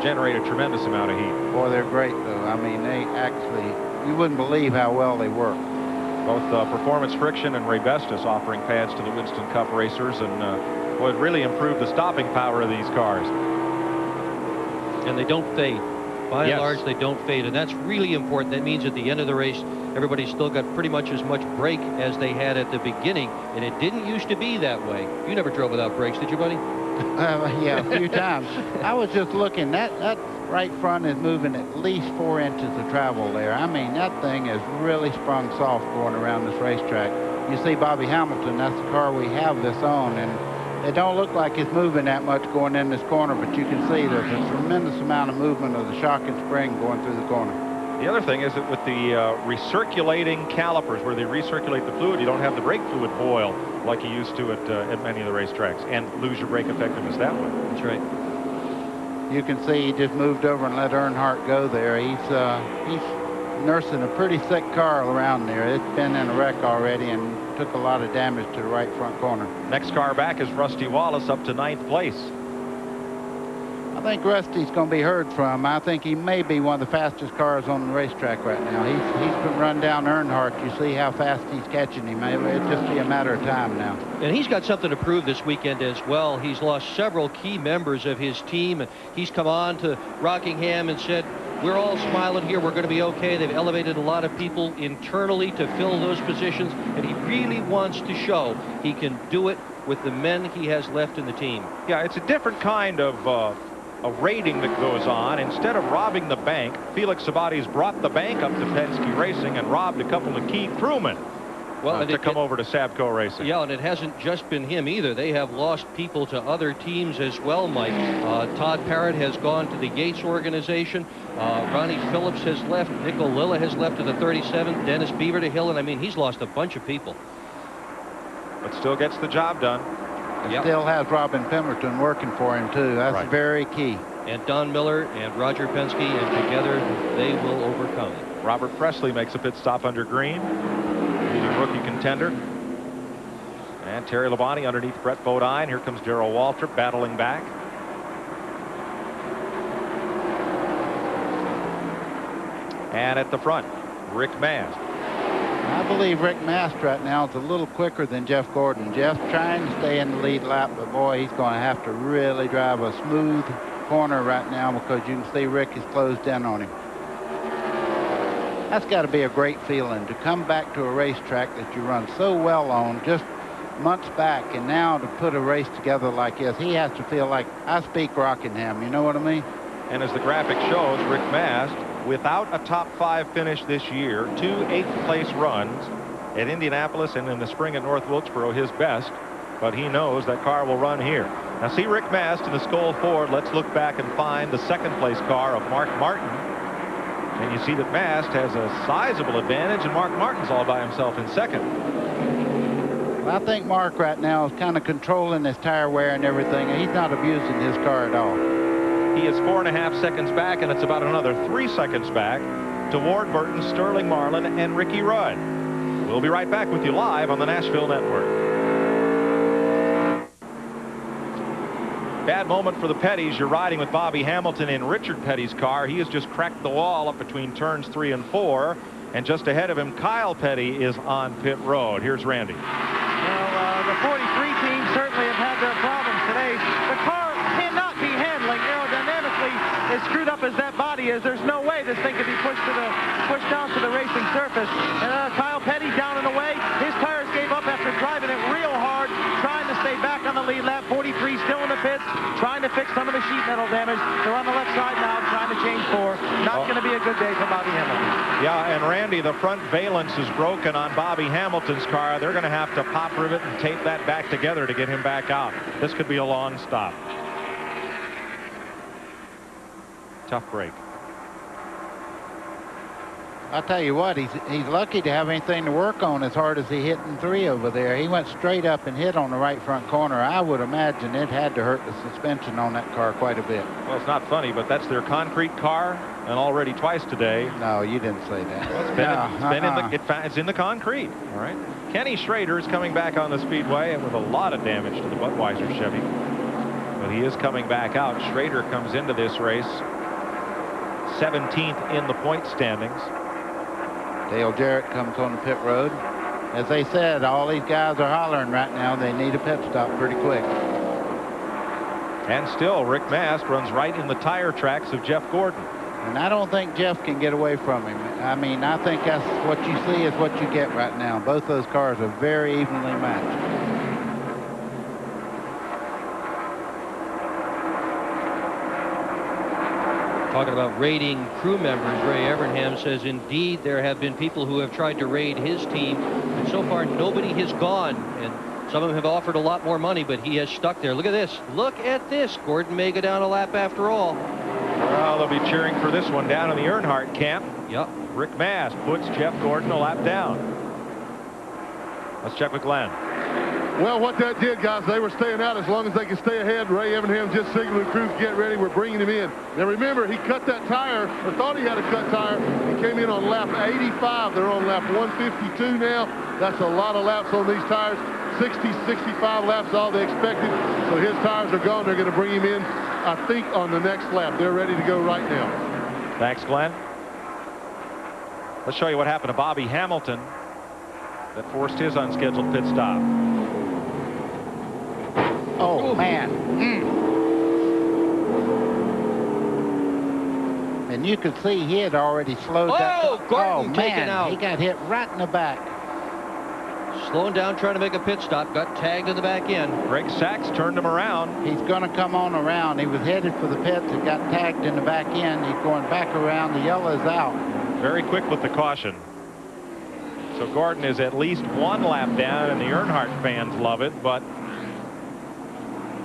generate a tremendous amount of heat.
Boy, they're great though. I mean, they actually, you wouldn't believe how well they work.
Both Performance Friction and Ray Bestis offering pads to the Winston Cup racers, and would really improve the stopping power of these cars.
And they don't fade. By and large, they don't fade, and that's really important. That means at the end of the race, everybody's still got pretty much as much brake as they had at the beginning, and it didn't used to be that way. You never drove without brakes, did you, buddy?
Yeah, a few times. I was just looking. That right front is moving at least 4 inches of travel there. I mean, that thing is really sprung soft going around this racetrack. You see Bobby Hamilton, that's the car we have this on, and it don't look like it's moving that much going in this corner, but you can see there's a tremendous amount of movement of the shock and spring going through the corner.
The other thing is that with the recirculating calipers, where they recirculate the fluid, you don't have the brake fluid boil like you used to at many of the racetracks, and lose your brake effectiveness that way.
That's right.
You can see he just moved over and let Earnhardt go there. He's nursing a pretty thick car around there. It's been in a wreck already and took a lot of damage to the right front corner.
Next car back is Rusty Wallace, up to 9th place.
I think Rusty's going to be heard from. I think he may be one of the fastest cars on the racetrack right now. He's been run down Earnhardt. You see how fast he's catching him. It'll just be a matter of time now.
And he's got something to prove this weekend as well. He's lost several key members of his team. He's come on to Rockingham and said, we're all smiling here. We're going to be okay. They've elevated a lot of people internally to fill those positions, and he really wants to show he can do it with the men he has left in the team.
Yeah, it's a different kind of a rating that goes on. Instead of robbing the bank, Felix Sabates brought the bank up to Penske Racing and robbed a couple of key crewmen to come over to Sabco Racing.
Yeah, and it hasn't just been him either. They have lost people to other teams as well, Mike. Todd Parrott has gone to the Yates organization. Ronnie Phillips has left. Nick O'Lilla has left to the 37th. Dennis Beaver to Hill, and I mean, he's lost a bunch of people.
But still gets the job done.
Yep. Still has Robin Pemberton working for him, too. That's very key.
And Don Miller and Roger Penske, and together they will overcome.
Robert Presley makes a pit stop under green. Leading rookie contender. And Terry Labonte underneath Brett Bodine. Here comes Darrell Waltrip battling back. And at the front, Rick Mast.
I believe Rick Mast right now is a little quicker than Jeff Gordon. Jeff's trying to stay in the lead lap, but boy, he's going to have to really drive a smooth corner right now because you can see Rick is closed in on him. That's got to be a great feeling to come back to a racetrack that you run so well on just months back, and now to put a race together like this, he has to feel like, I speak Rockingham, you know what I mean?
And as the graphic shows, Rick Mast, without a top 5 finish this year, 2 8th place runs at Indianapolis and in the spring at North Wilkesboro, his best, but he knows that car will run here. Now see Rick Mast in the Skoal Ford. Let's look back and find the 2nd place car of Mark Martin. And you see that Mast has a sizable advantage, and Mark Martin's all by himself in 2nd.
I think Mark right now is kind of controlling his tire wear and everything, and he's not abusing his car at all.
He is 4.5 seconds back, and it's about another 3 seconds back to Ward Burton, Sterling Marlin, and Ricky Rudd. We'll be right back with you live on the Nashville Network. Bad moment for the Petties. You're riding with Bobby Hamilton in Richard Petty's car. He has just cracked the wall up between turns 3 and 4. And just ahead of him, Kyle Petty is on pit road. Here's Randy.
Well, the 43 team certainly have had their problems today. The car cannot be handling aerodynamically as screwed up as that body is. There's no way this thing could be pushed down to the racing surface. And Kyle Petty down and away. His tires gave up after driving it real hard, trying to stay back on the lead lap. 43 still in the pits, trying to fix some of the sheet metal damage. They're on the left side now, trying to change 4. Not going to be a good day for Bobby Hamilton.
Yeah, and Randy, the front valence is broken on Bobby Hamilton's car. They're going to have to pop rivet and tape that back together to get him back out. This could be a long stop. Tough break.
I'll tell you what, he's lucky to have anything to work on as hard as he hit in 3 over there. He went straight up and hit on the right front corner. I would imagine it had to hurt the suspension on that car quite a bit.
Well, it's not funny, but that's their concrete car, and already twice today.
No, you didn't say that.
Well, it's in the concrete. All right. Kenny Schrader is coming back on the speedway with a lot of damage to the Budweiser Chevy, but he is coming back out. Schrader comes into this race 17th in the point standings.
Dale Jarrett comes on the pit road. As they said, all these guys are hollering right now. They need a pit stop pretty quick.
And still, Rick Mast runs right in the tire tracks of Jeff Gordon.
And I don't think Jeff can get away from him. I mean, I think that's what you see is what you get right now. Both those cars are very evenly matched.
Talking about raiding crew members, Ray Evernham says indeed there have been people who have tried to raid his team, and so far nobody has gone, and some of them have offered a lot more money, but he has stuck there. Look at this. Look at this. Gordon may go down a lap after all.
Well, they'll be cheering for this one down in the Earnhardt camp.
Yep.
Rick Mast puts Jeff Gordon a lap down. Let's check with Glenn.
Well, what that did, guys, they were staying out as long as they could stay ahead. Ray Evernham just signaling crews, get ready. We're bringing him in. Now, remember, he cut that tire, or thought he had a cut tire. He came in on lap 85. They're on lap 152 now. That's a lot of laps on these tires. 60, 65 laps, all they expected. So his tires are gone. They're going to bring him in, I think, on the next lap. They're ready to go right now.
Thanks, Glenn. Let's show you what happened to Bobby Hamilton that forced his unscheduled pit stop.
Oh, man. And you could see he had already slowed that.
Gordon taken out.
He got hit right in the back.
Slowing down, trying to make a pit stop. Got tagged in the back end.
Greg Sachs turned him around.
He's going to come on around. He was headed for the pits and got tagged in the back end. He's going back around. The yellow's out.
Very quick with the caution. So Gordon is at least 1 lap down, and the Earnhardt fans love it, but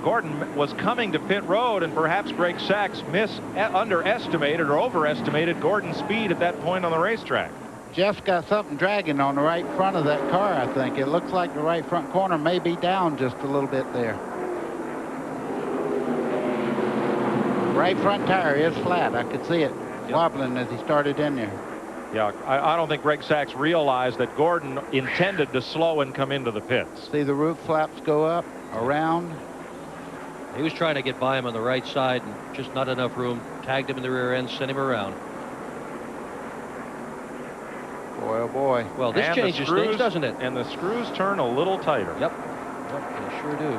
Gordon was coming to pit road, and perhaps Greg Sachs underestimated or overestimated Gordon's speed at that point on the racetrack.
Jeff's got something dragging on the right front of that car, I think. It looks like the right front corner may be down just a little bit there. Right front tire is flat. I could see it wobbling as he started in there.
Yeah, I don't think Greg Sachs realized that Gordon intended to slow and come into the pits.
See the roof flaps go up, around.
He was trying to get by him on the right side, and just not enough room. Tagged him in the rear end, sent him around.
Boy, Boy, oh boy.
Well, this changes things, doesn't it?
And the screws turn a little tighter.
Yep, they sure do.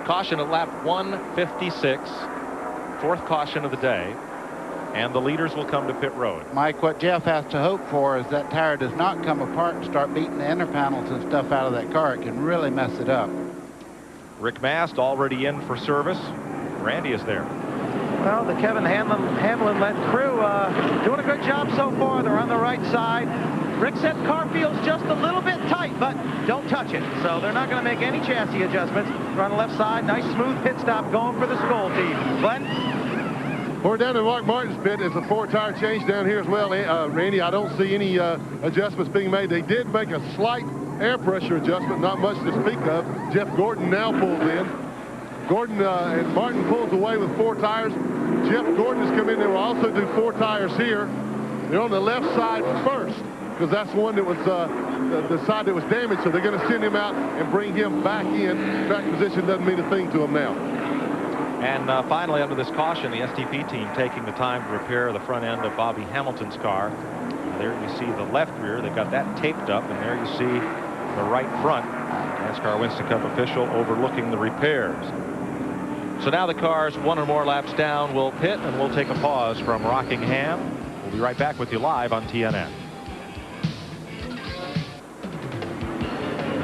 Caution at lap 156. Fourth caution of the day. And the leaders will come to pit road.
Mike, what Jeff has to hope for is that tire does not come apart and start beating the inner panels and stuff out of that car. It can really mess it up.
Rick Mast already in for service. Randy is there.
Well, the Kevin Hamlin-led crew doing a good job so far. They're on the right side. Rick said car feels just a little bit tight, but don't touch it. So they're not going to make any chassis adjustments. They're on the left side. Nice smooth pit stop going for the Skoll team. Glenn?
We're down in Mark Martin's pit. It's a 4-tire change down here as well. Randy, I don't see any adjustments being made. They did make a slight air pressure adjustment, not much to speak of. Jeff Gordon now pulls in. Gordon and Martin pulls away with 4 tires. Jeff Gordon has come in. They will also do 4 tires here. They're on the left side first because that's the one that was the side that was damaged. So they're going to send him out and bring him back in. Track position doesn't mean a thing to him now.
And finally, under this caution, the STP team taking the time to repair the front end of Bobby Hamilton's car. There you see the left rear. They've got that taped up, and there you see the right front. NASCAR Winston Cup official overlooking the repairs. So now the cars 1 or more laps down will pit, and we'll take a pause from Rockingham. We'll be right back with you live on TNN.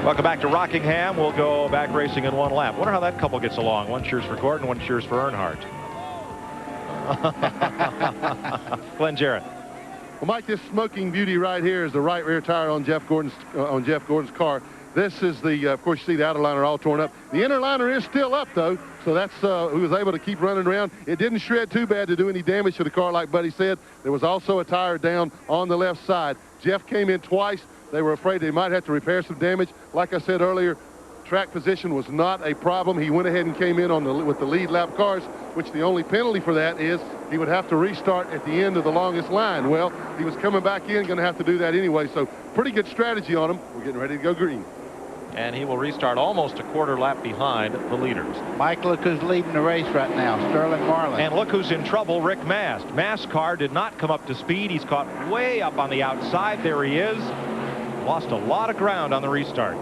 Welcome back to Rockingham. We'll go back racing in 1 lap. Wonder how that couple gets along. 1 cheers for Gordon, 1 cheers for Earnhardt. Glenn Jarrett.
Well, Mike, this smoking beauty right here is the right rear tire on Jeff Gordon's car. This is the, of course, you see the outer liner all torn up. The inner liner is still up, though, so that's who was able to keep running around. It didn't shred too bad to do any damage to the car, like Buddy said. There was also a tire down on the left side. Jeff came in twice. They were afraid they might have to repair some damage. Like I said earlier, track position was not a problem. He went ahead and came in on with the lead lap cars, which the only penalty for that is he would have to restart at the end of the longest line. Well, he was coming back in, going to have to do that anyway. So pretty good strategy on him. We're getting ready to go green.
And he will restart almost a quarter lap behind the leaders.
Mike, look who's leading the race right now, Sterling Marlin.
And look who's in trouble, Rick Mast. Mast's car did not come up to speed. He's caught way up on the outside. There he is. Lost a lot of ground on the restart.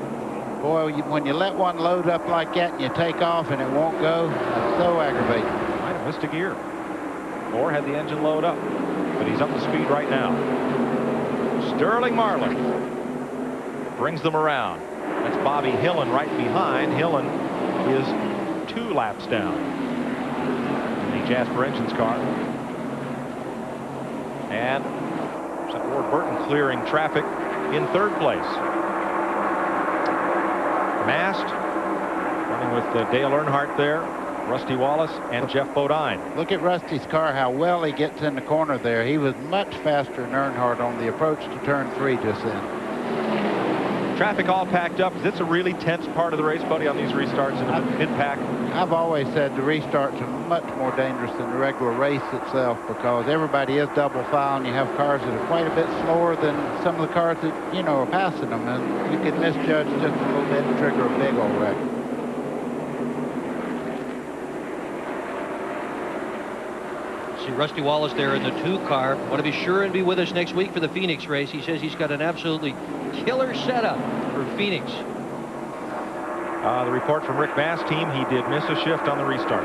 Boy, when you let one load up like that and you take off and it won't go, it's so aggravating.
Might have missed a gear. Or had the engine load up. But he's up to speed right now. Sterling Marlin brings them around. That's Bobby Hillen right behind. Hillen is 2 laps down in the Jasper Engines car. And Ward Burton clearing traffic in 3rd place. Mast running with Dale Earnhardt there, Rusty Wallace, and Jeff Bodine.
Look at Rusty's car, how well he gets in the corner there. He was much faster than Earnhardt on the approach to turn 3 just then.
Traffic all packed up. It's a really tense part of the race, buddy, on these restarts in the mid-pack.
I've always said the restarts are much more dangerous than the regular race itself because everybody is double file and you have cars that are quite a bit slower than some of the cars that, you know, are passing them, and you can misjudge just a little bit and trigger a big old wreck.
See Rusty Wallace there in the 2 car. Want to be sure and be with us next week for the Phoenix race. He says he's got an absolutely killer setup for Phoenix.
The report from Rick Mast's team, he did miss a shift on the restart.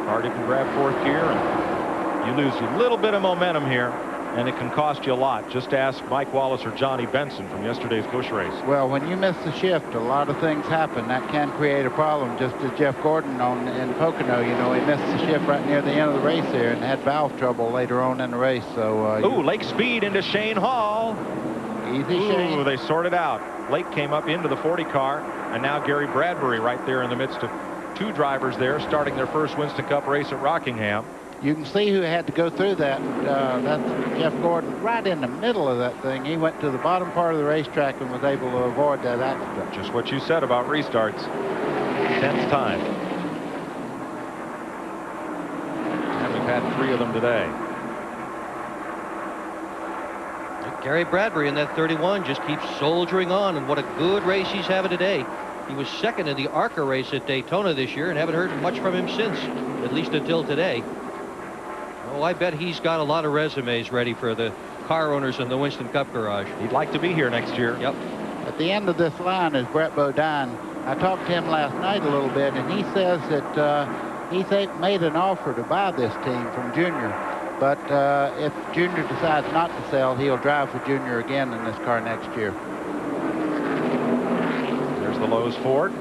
Car didn't grab 4th gear, and you lose a little bit of momentum here, and it can cost you a lot. Just ask Mike Wallace or Johnny Benson from yesterday's Busch race.
Well, when you miss the shift, a lot of things happen. That can create a problem, just as Jeff Gordon in Pocono. You know, he missed the shift right near the end of the race there and had valve trouble later on in the race. So,
Lake Speed into Shane Hall.
Easy, Shane.
They sorted out. Lake came up into the 40 car, and now Gary Bradbury right there in the midst of 2 drivers there starting their first Winston Cup race at Rockingham.
You can see who had to go through that. That's Jeff Gordon right in the middle of that thing. He went to the bottom part of the racetrack and was able to avoid that accident.
Just what you said about restarts. Tense time. And we've had 3 of them today.
Gary Bradbury in that 31 just keeps soldiering on, and what a good race he's having today. He was 2nd in the ARCA race at Daytona this year and haven't heard much from him since, at least until today. Oh, I bet he's got a lot of resumes ready for the car owners in the Winston Cup garage.
He'd like to be here next year.
Yep.
At the end of this line is Brett Bodine. I talked to him last night a little bit, and he says that he's made an offer to buy this team from Junior. But if Junior decides not to sell, he'll drive for Junior again in this car next year.
There's the Lowe's Ford.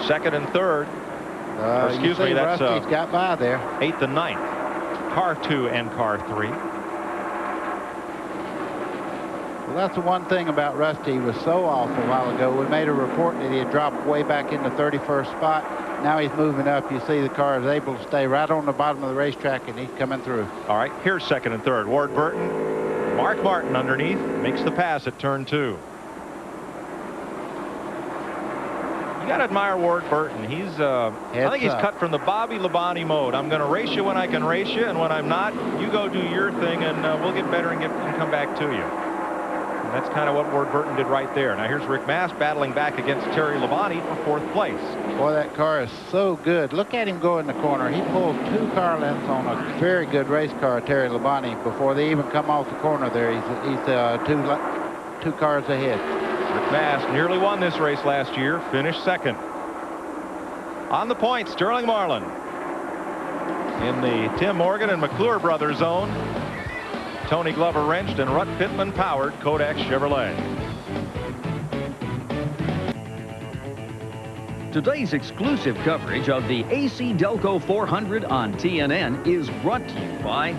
Second and third.
Excuse me, that's Rusty's got by there.
8th and 9th. Car 2 and car 3.
Well, that's the one thing about Rusty. He was so off a while ago. We made a report that he had dropped way back in the 31st spot. Now he's moving up. You see the car is able to stay right on the bottom of the racetrack, and he's coming through.
All right, here's second and third. Ward Burton. Mark Martin underneath. Makes the pass at turn 2. You got to admire Ward Burton. He's, I think he's cut from the Bobby Labonte mode. I'm going to race you when I can race you, and when I'm not, you go do your thing, and we'll get better and come back to you. And that's kind of what Ward Burton did right there. Now here's Rick Mast battling back against Terry Labonte for 4th place.
Boy, that car is so good. Look at him go in the corner. He pulled 2 car lengths on a very good race car, Terry Labonte, before they even come off the corner there. He's two cars ahead.
Rick Mast nearly won this race last year, finished second. On the point, Sterling Marlin in the Tim Morgan and McClure brothers zone. Tony Glover wrenched and Rut Pittman powered Kodak Chevrolet.
Today's exclusive coverage of the ACDelco 400 on TNN is brought to you by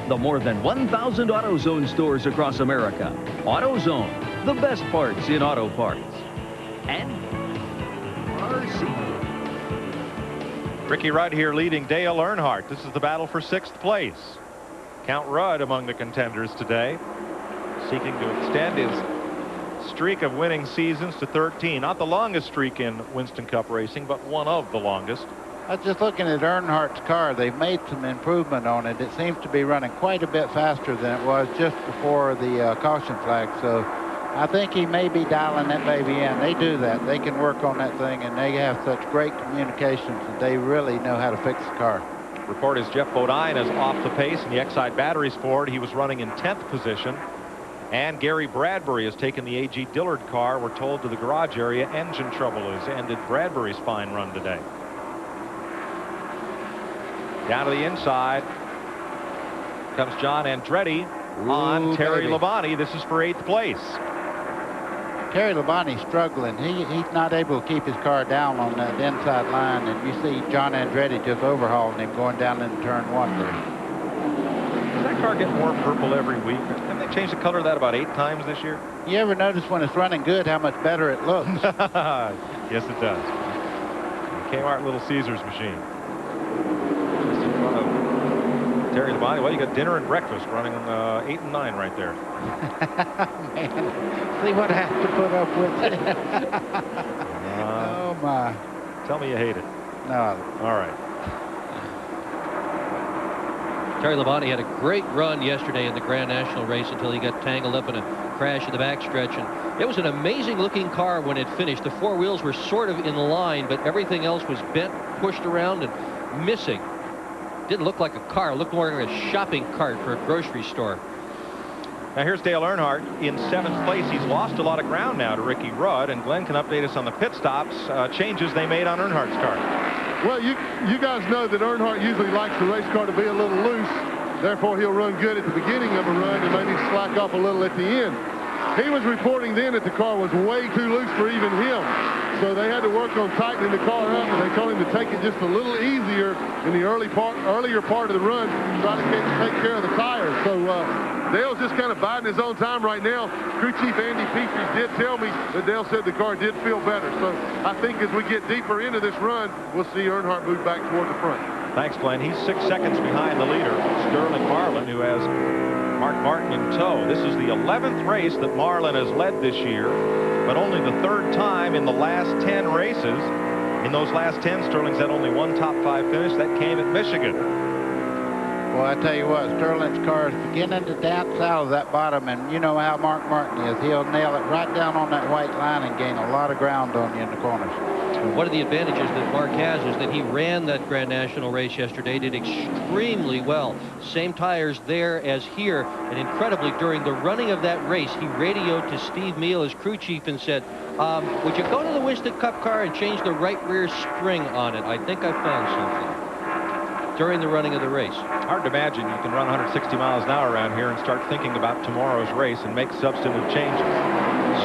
the more than 1,000 AutoZone stores across America. AutoZone, the best parts in auto parts. And RC.
Ricky Rudd here leading Dale Earnhardt. This is the battle for 6th place. Count Rudd among the contenders today, seeking to extend his streak of winning seasons to 13. Not the longest streak in Winston Cup racing, but one of the longest.
I was just looking at Earnhardt's car. They've made some improvement on it. It seems to be running quite a bit faster than it was just before the caution flag. So I think he may be dialing that baby in. They do that. They can work on that thing, and they have such great communications that they really know how to fix the car.
Report is Jeff Bodine is off the pace in the Exide Batteries Ford. He was running in 10th position. And Gary Bradbury has taken the A.G. Dillard car. We're told to the garage area. Engine trouble has ended Bradbury's fine run today. Down to the inside comes John Andretti on Terry Labonte. This is for 8th place.
Terry Labonte's struggling. He's not able to keep his car down on that inside line, and you see John Andretti just overhauling him going down into turn 1 there.
Does that car get more purple every week? Haven't they changed the color of that about 8 times this year?
You ever notice when it's running good how much better it looks?
Yes, it does. Kmart Little Caesars machine. Just in front of Terry Labonte. Well, you got dinner and breakfast running 8 and 9 right there.
Man, see what I have to put up with. Oh, my.
Tell me you hate it.
No.
All right.
Terry Labonte had a great run yesterday in the Grand National race until he got tangled up in a crash in the backstretch. And it was an amazing looking car when it finished. The 4 wheels were sort of in line, but everything else was bent, pushed around, and missing. Didn't look like a car. It looked more like a shopping cart for a grocery store.
Now here's Dale Earnhardt in 7th place. He's lost a lot of ground now to Ricky Rudd, and Glenn can update us on the pit stops changes they made on Earnhardt's car.
Well, you guys know that Earnhardt usually likes the race car to be a little loose. Therefore, he'll run good at the beginning of a run and maybe slack off a little at the end. He was reporting then that the car was way too loose for even him. So they had to work on tightening the car up, and they told him to take it just a little easier in the earlier part of the run, try to take care of the tires. So Dale's just kind of biding his own time right now. Crew Chief Andy Petrie did tell me that Dale said the car did feel better. So I think as we get deeper into this run, we'll see Earnhardt move back toward the front.
Thanks, Glenn. He's 6 seconds behind the leader, Sterling Marlin, who has Mark Martin in tow. This is the 11th race that Marlin has led this year, but only the 3rd time in the last 10 races. In those last 10, Sterling's had only one top 5 finish. That came at Michigan.
Well, I tell you what, Sterling's car is beginning to dance out of that bottom, and you know how Mark Martin is. He'll nail it right down on that white line and gain a lot of ground on you in the corners.
One of the advantages that Mark has is that he ran that Grand National race yesterday, did extremely well. Same tires there as here, and incredibly, during the running of that race, he radioed to Steve Meal, his crew chief, and said, would you go to the Winston Cup car and change the right rear spring on it? I think I found something. During the running of the race.
Hard to imagine you can run 160 miles an hour around here and start thinking about tomorrow's race and make substantive changes.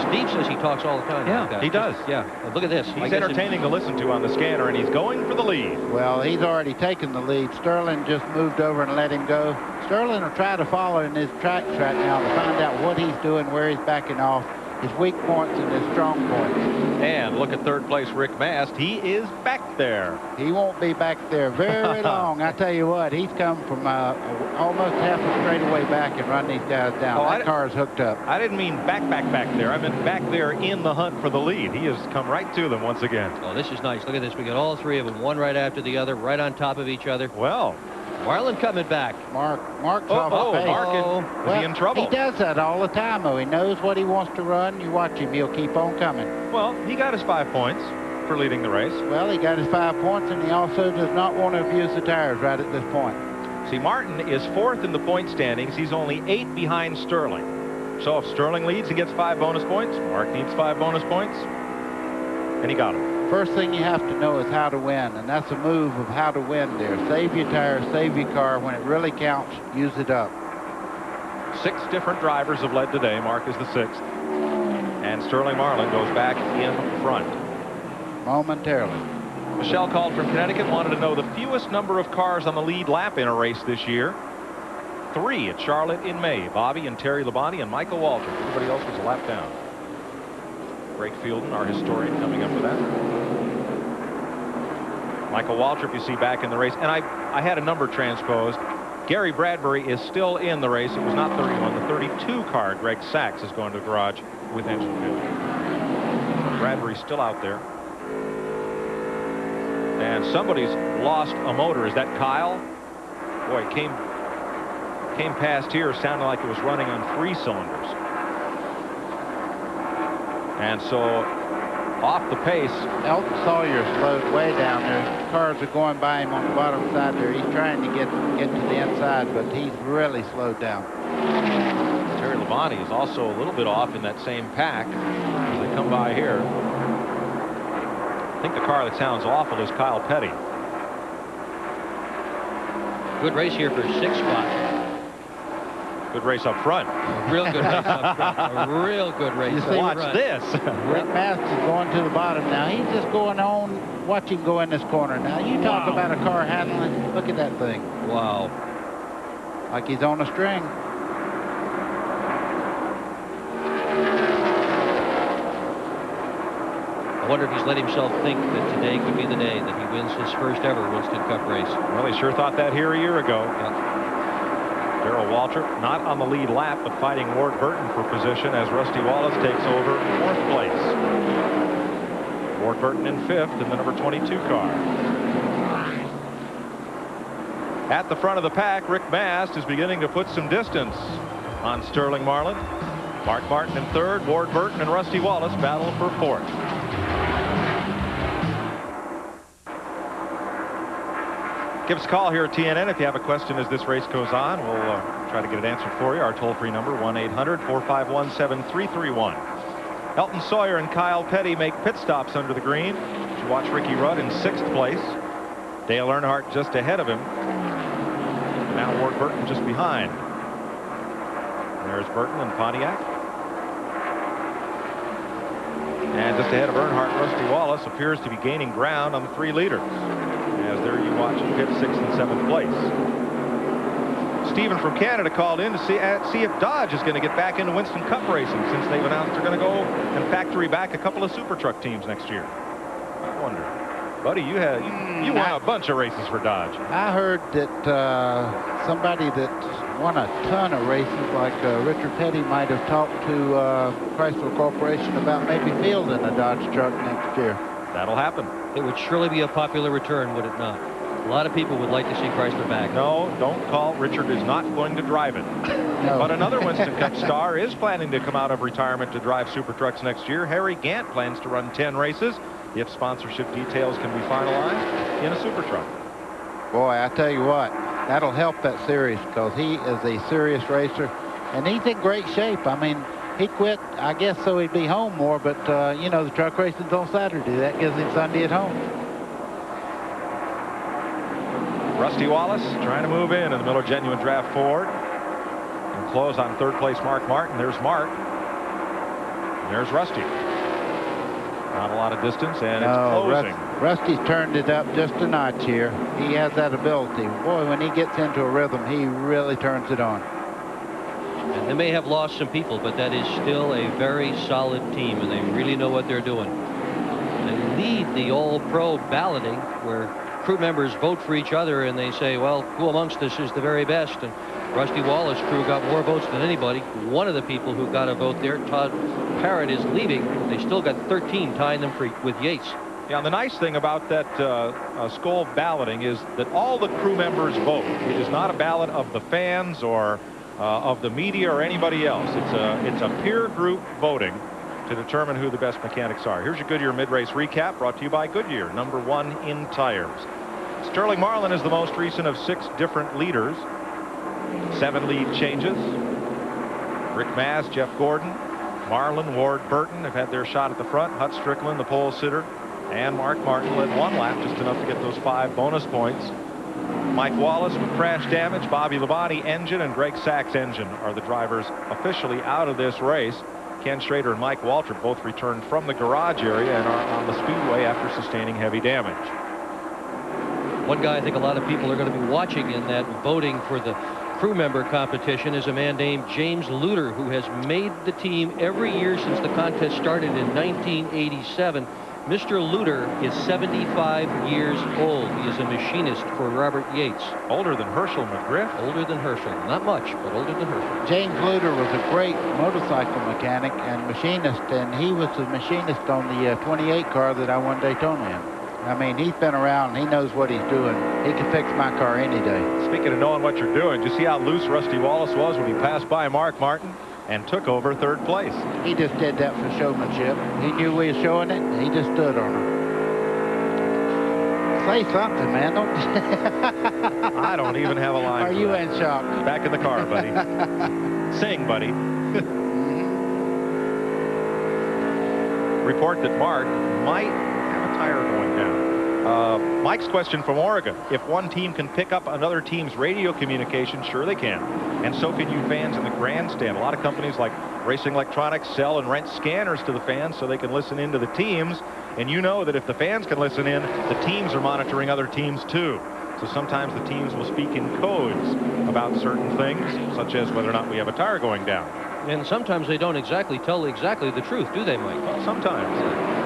Steve says he talks all the time.
Yeah, he does.
Yeah, look at this.
He's entertaining to listen to on the scanner, and he's going for the lead.
Well, he's already taken the lead. Sterling just moved over and let him go. Sterling will try to follow in his tracks right now to find out what he's doing, where he's backing off, his weak points and his strong points.
And look at third place Rick Mast. He is back there.
He won't be back there very long. I tell you what, he's come from almost half a straightaway back and run these guys down. That car is hooked up.
I didn't mean back there. I meant back there in the hunt for the lead. He has come right to them once again.
Oh, this is nice. Look at this. We got all three of them, one right after the other, right on top of each other.
Well,
Marlin coming back.
Mark's off the pace.
Is he in trouble?
He does that all the time, though. He knows what he wants to run. You watch him, he'll keep on coming.
Well, he got his 5 points for leading the race.
Well, he got his 5 points, and he also does not want to abuse the tires right at this point.
See, Martin is 4th in the point standings. He's only 8 behind Sterling. So if Sterling leads, he gets 5 bonus points. Mark needs 5 bonus points. And he got them.
First thing you have to know is how to win, and that's a move of how to win there. Save your tires, save your car. When it really counts, use it up.
6 different drivers have led today. Mark is the 6th. And Sterling Marlin goes back in front.
Momentarily.
Michelle called from Connecticut, wanted to know the fewest number of cars on the lead lap in a race this year. 3 at Charlotte in May. Bobby and Terry Labonte and Michael Waltrip. Everybody else was a lap down. Greg Fielden, our historian, coming up for that. Michael Waltrip, you see, back in the race. And I had a number transposed. Gary Bradbury is still in the race. It was not 31. The 32 car, Greg Sachs, is going to the garage with engine failure. Bradbury's still out there. And somebody's lost a motor. Is that Kyle? Boy, it came past here, sounded like it was running on 3 cylinders. And so off the pace.
Elton Sawyer slowed way down there. Cars are going by him on the bottom side there. He's trying to get to the inside, but he's really slowed down.
Terry Labonte is also a little bit off in that same pack as they come by here. I think the car that sounds awful is Kyle Petty.
Good race here for 6 spots.
Good race up front.
Real good race up front. A real good race.
You see,
watch this.
Rick Mast is going to the bottom now. He's just going on. Watch him go in this corner. Now, you talk about a car handling. Look at that thing.
Wow.
Like he's on a string.
I wonder if he's let himself think that today could be the day that he wins his first ever Winston Cup race.
Well, he sure thought that here a year ago.
Yeah.
Darrell Waltrip not on the lead lap, but fighting Ward Burton for position as Rusty Wallace takes over 4th place. Ward Burton in 5th in the number 22 car. At the front of the pack, Rick Mast is beginning to put some distance on Sterling Marlin. Mark Martin in 3rd, Ward Burton and Rusty Wallace battle for 4th. Give us a call here at TNN if you have a question as this race goes on. We'll try to get it answered for you. Our toll-free number, 1-800-451-7331. Elton Sawyer and Kyle Petty make pit stops under the green. You watch Ricky Rudd in 6th place. Dale Earnhardt just ahead of him. Now Ward Burton just behind. There's Burton and Pontiac. And just ahead of Earnhardt, Rusty Wallace appears to be gaining ground on the 3 leaders. As there you watch him hit 6th and 7th place. Stephen from Canada called in to see if Dodge is going to get back into Winston Cup racing since they've announced they're going to go and factory back a couple of super truck teams next year. I wonder. Buddy, you won a bunch of races for Dodge.
I heard that somebody that won a ton of races like Richard Petty might have talked to Chrysler Corporation about maybe fielding a Dodge truck next year.
That'll happen.
It would surely be a popular return, would it not? A lot of people would like to see Chrysler back.
No, don't call. Richard is not going to drive it.
No.
But another Winston Cup star is planning to come out of retirement to drive Super Trucks next year. Harry Gant plans to run 10 races if sponsorship details can be finalized in a Super Truck.
Boy, I tell you what, that'll help that series because he is a serious racer, and he's in great shape. I mean, he quit, I guess, so he'd be home more, but, you know, the truck racing's on Saturday. That gives him Sunday at home.
Rusty Wallace trying to move in the Miller Genuine Draft Ford. And close on third place Mark Martin. There's Mark. And there's Rusty. Not a lot of distance, and it's closing.
Rusty's turned it up just a notch here. He has that ability. Boy, when he gets into a rhythm, he really turns it on.
And they may have lost some people, but that is still a very solid team, and they really know what they're doing. They lead the All-Pro balloting, where crew members vote for each other, and they say, well, who amongst us is the very best? And Rusty Wallace' crew got more votes than anybody. One of the people who got a vote there, Todd Parrott, is leaving. They still got 13 tying them with Yates.
Yeah, and the nice thing about that Skoll balloting is that all the crew members vote. It is not a ballot of the fans or of the media or anybody else. It's a peer group voting to determine who the best mechanics are. Here's your Goodyear mid-race recap brought to you by Goodyear, #1 in tires. Sterling Marlin is the most recent of 6 different leaders. 7 lead changes. Rick Mast, Jeff Gordon, Marlin, Ward, Burton have had their shot at the front. Hut Strickland, the pole sitter, and Mark Martin led 1 lap, just enough to get those 5 bonus points. Mike Wallace with crash damage, Bobby Labonte engine, and Greg Sachs engine are the drivers officially out of this race. Ken Schrader and Mike Waltrip both returned from the garage area and are on the speedway after sustaining heavy damage.
One guy I think a lot of people are going to be watching in that voting for the crew member competition is a man named James Luter, who has made the team every year since the contest started in 1987. Mr. Luter is 75 years old. He is a machinist for Robert Yates.
Older than Herschel McGriff?
Older than Herschel. Not much, but older than Herschel.
James Luter was a great motorcycle mechanic and machinist, and he was the machinist on the 28 car that I won Daytona in. I mean, he's been around. He knows what he's doing. He can fix my car any day.
Speaking of knowing what you're doing, did you see how loose Rusty Wallace was when he passed by Mark Martin and took over 3rd place?
He just did that for showmanship. He knew we were showing it. He just stood on it. Say something, man. Don't
I don't even have a line.
Are you in shock?
Back in the car, buddy. Sing, buddy. Report that Mark might have a tire going down. Mike's question from Oregon. If one team can pick up another team's radio communication, sure they can. And so can you fans in the grandstand. A lot of companies like Racing Electronics sell and rent scanners to the fans so they can listen in to the teams. And you know that if the fans can listen in, the teams are monitoring other teams too. So sometimes the teams will speak in codes about certain things, such as whether or not we have a tire going down.
And sometimes they don't exactly tell the truth, do they, Mike?
Well, sometimes.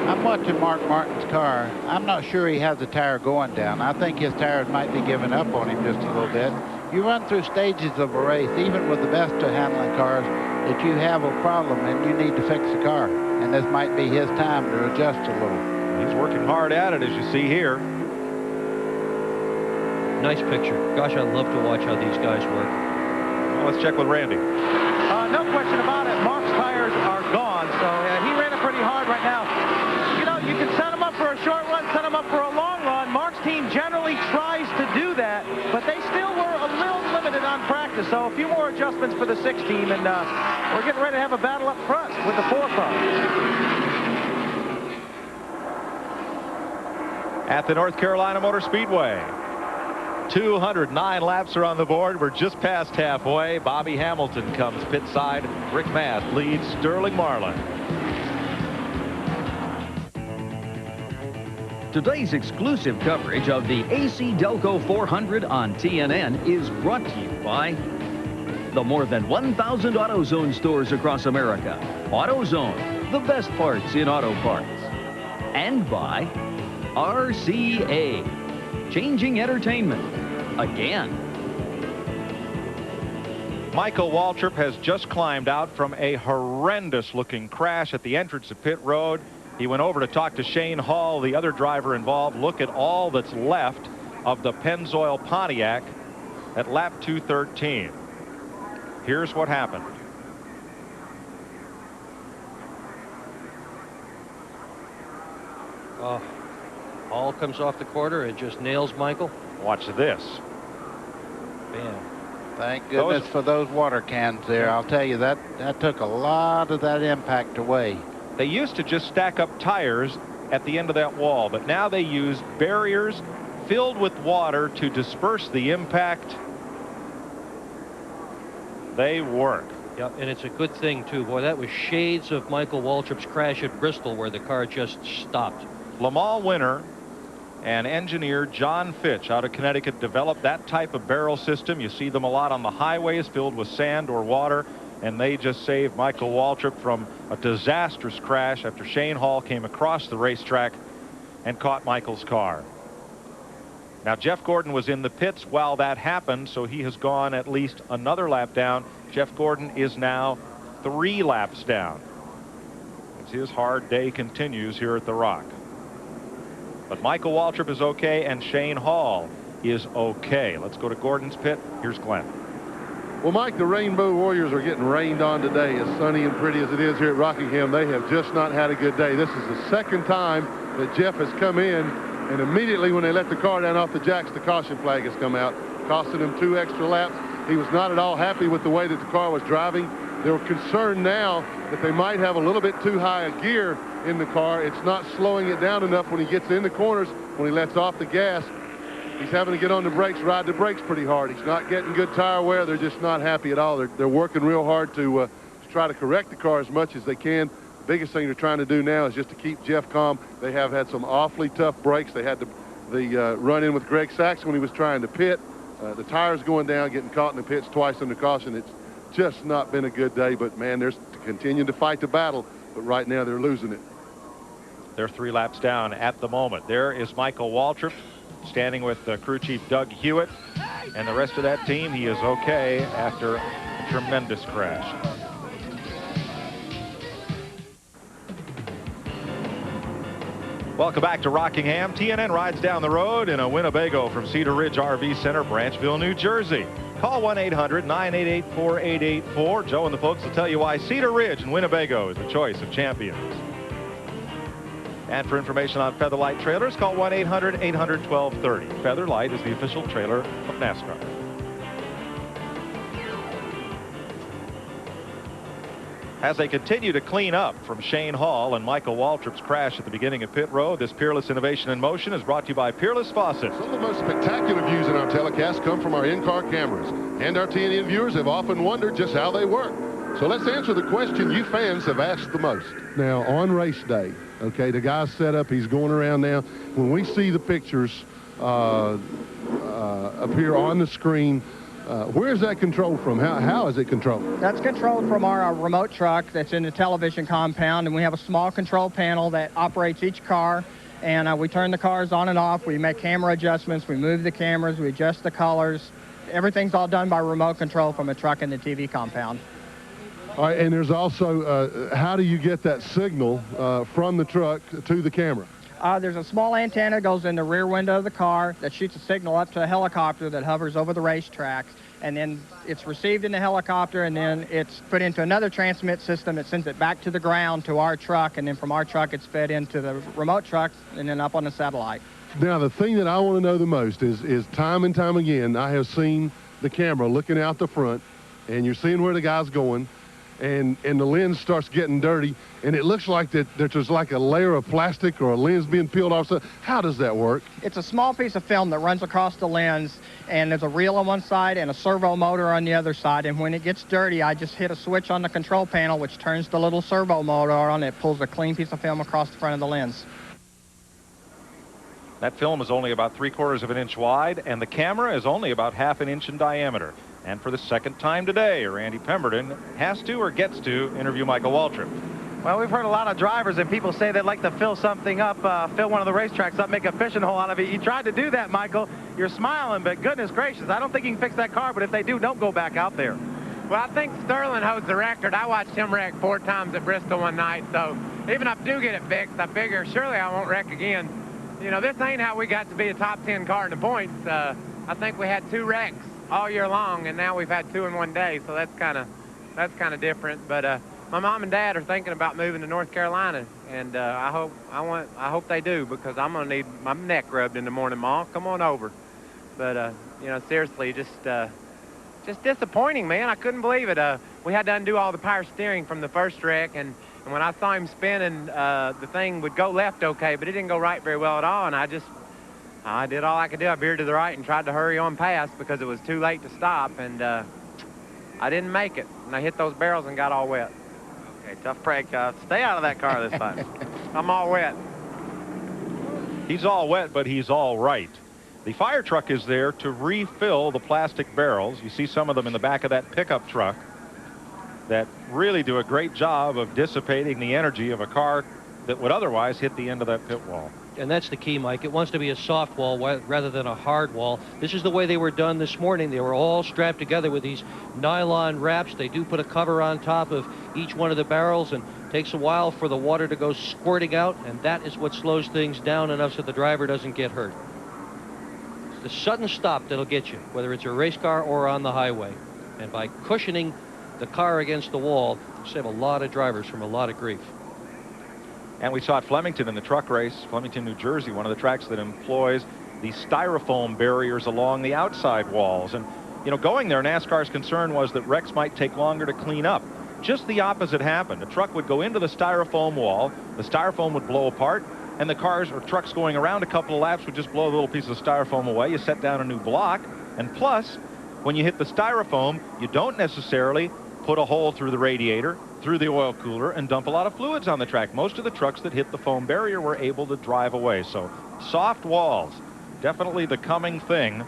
I'm watching Mark Martin's car. I'm not sure he has the tire going down. I think his tires might be giving up on him just a little bit. You run through stages of a race, even with the best of handling cars, that you have a problem and you need to fix the car. And this might be his time to adjust a little.
He's working hard at it, as you see here.
Nice picture. Gosh, I love to watch how these guys work.
Well, let's check with Randy.
No question about it. Mark's tires are gone, so he ran it pretty hard right now. You know, you can set him up for a short run, set him up for a long run. Mark's team generally tries to do that, but they still were a little limited on practice. So a few more adjustments for the 6 team, and we're getting ready to have a battle up front with the 4 car.
At the North Carolina Motor Speedway. 209 laps are on the board. We're just past halfway. Bobby Hamilton comes pit side. Rick Mast leads Sterling Marlin.
Today's exclusive coverage of the ACDelco 400 on TNN is brought to you by the more than 1,000 AutoZone stores across America. AutoZone, the best parts in auto parts. And by RCA, changing entertainment again.
Michael Waltrip has just climbed out from a horrendous looking crash at the entrance of pit road. He went over to talk to Shane Hall, the other driver involved. Look at all that's left. of the Pennzoil Pontiac at lap 213. Here's what happened.
All comes off the quarter. It just nails Michael.
Watch this.
Man.
Thank goodness for those water cans there. I'll tell you, that took a lot of that impact away.
They used to just stack up tires at the end of that wall, but now they use barriers filled with water to disperse the impact. They work.
Yep, and it's a good thing, too. Boy, that was shades of Michael Waltrip's crash at Bristol where the car just stopped.
Le Mans winner and engineer John Fitch out of Connecticut developed that type of barrel system. You see them a lot on the highways filled with sand or water, and they just saved Michael Waltrip from a disastrous crash after Shane Hall came across the racetrack and caught Michael's car. Now, Jeff Gordon was in the pits while that happened, so he has gone at least another lap down. Jeff Gordon is now 3 laps down as his hard day continues here at the Rock. But Michael Waltrip is okay, and Shane Hall is okay. Let's go to Gordon's pit. Here's Glenn.
Well, Mike, the Rainbow Warriors are getting rained on today. As sunny and pretty as it is here at Rockingham, they have just not had a good day. This is the second time that Jeff has come in, and immediately when they let the car down off the jacks, the caution flag has come out, costing him 2 extra laps. He was not at all happy with the way that the car was driving. They're concerned now that they might have a little bit too high a gear in the car. It's not slowing it down enough when he gets in the corners. When he lets off the gas, he's having to get on the brakes, ride the brakes pretty hard. He's not getting good tire wear. They're just not happy at all. They're working real hard to try to correct the car as much as they can. The biggest thing they're trying to do now is just to keep Jeff calm. They have had some awfully tough brakes. They had the run-in with Greg Sachs when he was trying to pit. The tires going down, getting caught in the pits twice under caution. It's just not been a good day, but man, they're continuing to fight the battle, but right now they're losing it.
They're 3 laps down at the moment. There is Michael Waltrip standing with crew chief Doug Hewitt, and the rest of that team. He is okay after a tremendous crash. Welcome back to Rockingham. TNN rides down the road in a Winnebago from Cedar Ridge RV Center, Branchville, New Jersey. Call 1-800-988-4884. Joe and the folks will tell you why Cedar Ridge and Winnebago is the choice of champions. And for information on Featherlight trailers, call 1-800-800-1230. Featherlight is the official trailer of NASCAR. As they continue to clean up from Shane Hall and Michael Waltrip's crash at the beginning of pit road, this Peerless Innovation in Motion is brought to you by Peerless Faucets.
Some of the most spectacular views in our telecast come from our in-car cameras, and our TNN viewers have often wondered just how they work. So let's answer the question you fans have asked the most. Now, on race day, okay, the guy's set up, he's going around now. When we see the pictures appear on the screen, where is that controlled from? How is it controlled?
That's controlled from our remote truck that's in the television compound, and we have a small control panel that operates each car, and we turn the cars on and off. We make camera adjustments. We move the cameras. We adjust the colors. Everything's all done by remote control from a truck in the TV compound.
All right, and there's also, how do you get that signal from the truck to the camera?
There's a small antenna that goes in the rear window of the car that shoots a signal up to a helicopter that hovers over the racetrack, and then it's received in the helicopter, and then it's put into another transmit system that sends it back to the ground to our truck, and then from our truck it's fed into the remote truck and then up on the satellite.
Now, the thing that I want to know the most is time and time again, I have seen the camera looking out the front, and you're seeing where the guy's going, and the lens starts getting dirty, and it looks like that there's like a layer of plastic or a lens being peeled off. So how does that work?
It's a small piece of film that runs across the lens, and there's a reel on one side and a servo motor on the other side, and when it gets dirty, I just hit a switch on the control panel which turns the little servo motor on. It pulls a clean piece of film across the front of the lens.
That film is only about 3/4 of an inch wide, and the camera is only about 1/2 an inch in diameter. And for the second time today, Randy Pemberton has to or gets to interview Michael Waltrip.
Well, we've heard a lot of drivers and people say they'd like to fill something up, fill one of the racetracks up, make a fishing hole out of it. You tried to do that, Michael. You're smiling, but goodness gracious, I don't think you can fix that car, but if they do, don't go back out there.
Well, I think Sterling holds the record. I watched him wreck 4 times at Bristol one night, so even if I do get it fixed, I figure surely I won't wreck again. you know, this ain't how we got to be a top 10 car in the points. I think we had 2 wrecks all year long, and now we've had 2 in one day, so that's kind of different. But my mom and dad are thinking about moving to North Carolina, and I hope they do, because I'm gonna need my neck rubbed in the morning, Ma. Come on over. But you know, seriously, just disappointing, man. I couldn't believe it. We had to undo all the power steering from the first wreck, and when I saw him spinning, the thing would go left okay, but it didn't go right very well at all, and I did all I could do. I veered to the right and tried to hurry on past because it was too late to stop, and I didn't make it, and I hit those barrels and got all wet.
Okay, tough prank. Stay out of that car this time.
I'm all wet.
He's all wet, but he's all right. The fire truck is there to refill the plastic barrels. You see some of them in the back of that pickup truck that really do a great job of dissipating the energy of a car that would otherwise hit the end of that pit wall.
And that's the key, Mike. It wants to be a soft wall rather than a hard wall. This is the way they were done this morning. They were all strapped together with these nylon wraps. They do put a cover on top of each one of the barrels, and it takes a while for the water to go squirting out, and that is what slows things down enough so the driver doesn't get hurt. It's the sudden stop that'll get you, whether it's a race car or on the highway. And by cushioning the car against the wall, you save a lot of drivers from a lot of grief.
And we saw at Flemington in the truck race, Flemington, New Jersey, one of the tracks that employs the styrofoam barriers along the outside walls. And, you know, going there, NASCAR's concern was that wrecks might take longer to clean up. Just the opposite happened. A truck would go into the styrofoam wall, the styrofoam would blow apart, and the cars or trucks going around a couple of laps would just blow a little piece of styrofoam away. You set down a new block, and plus, when you hit the styrofoam, you don't necessarily put a hole through the radiator, through the oil cooler, and dump a lot of fluids on the track. Most of the trucks that hit the foam barrier were able to drive away. So soft walls, definitely the coming thing,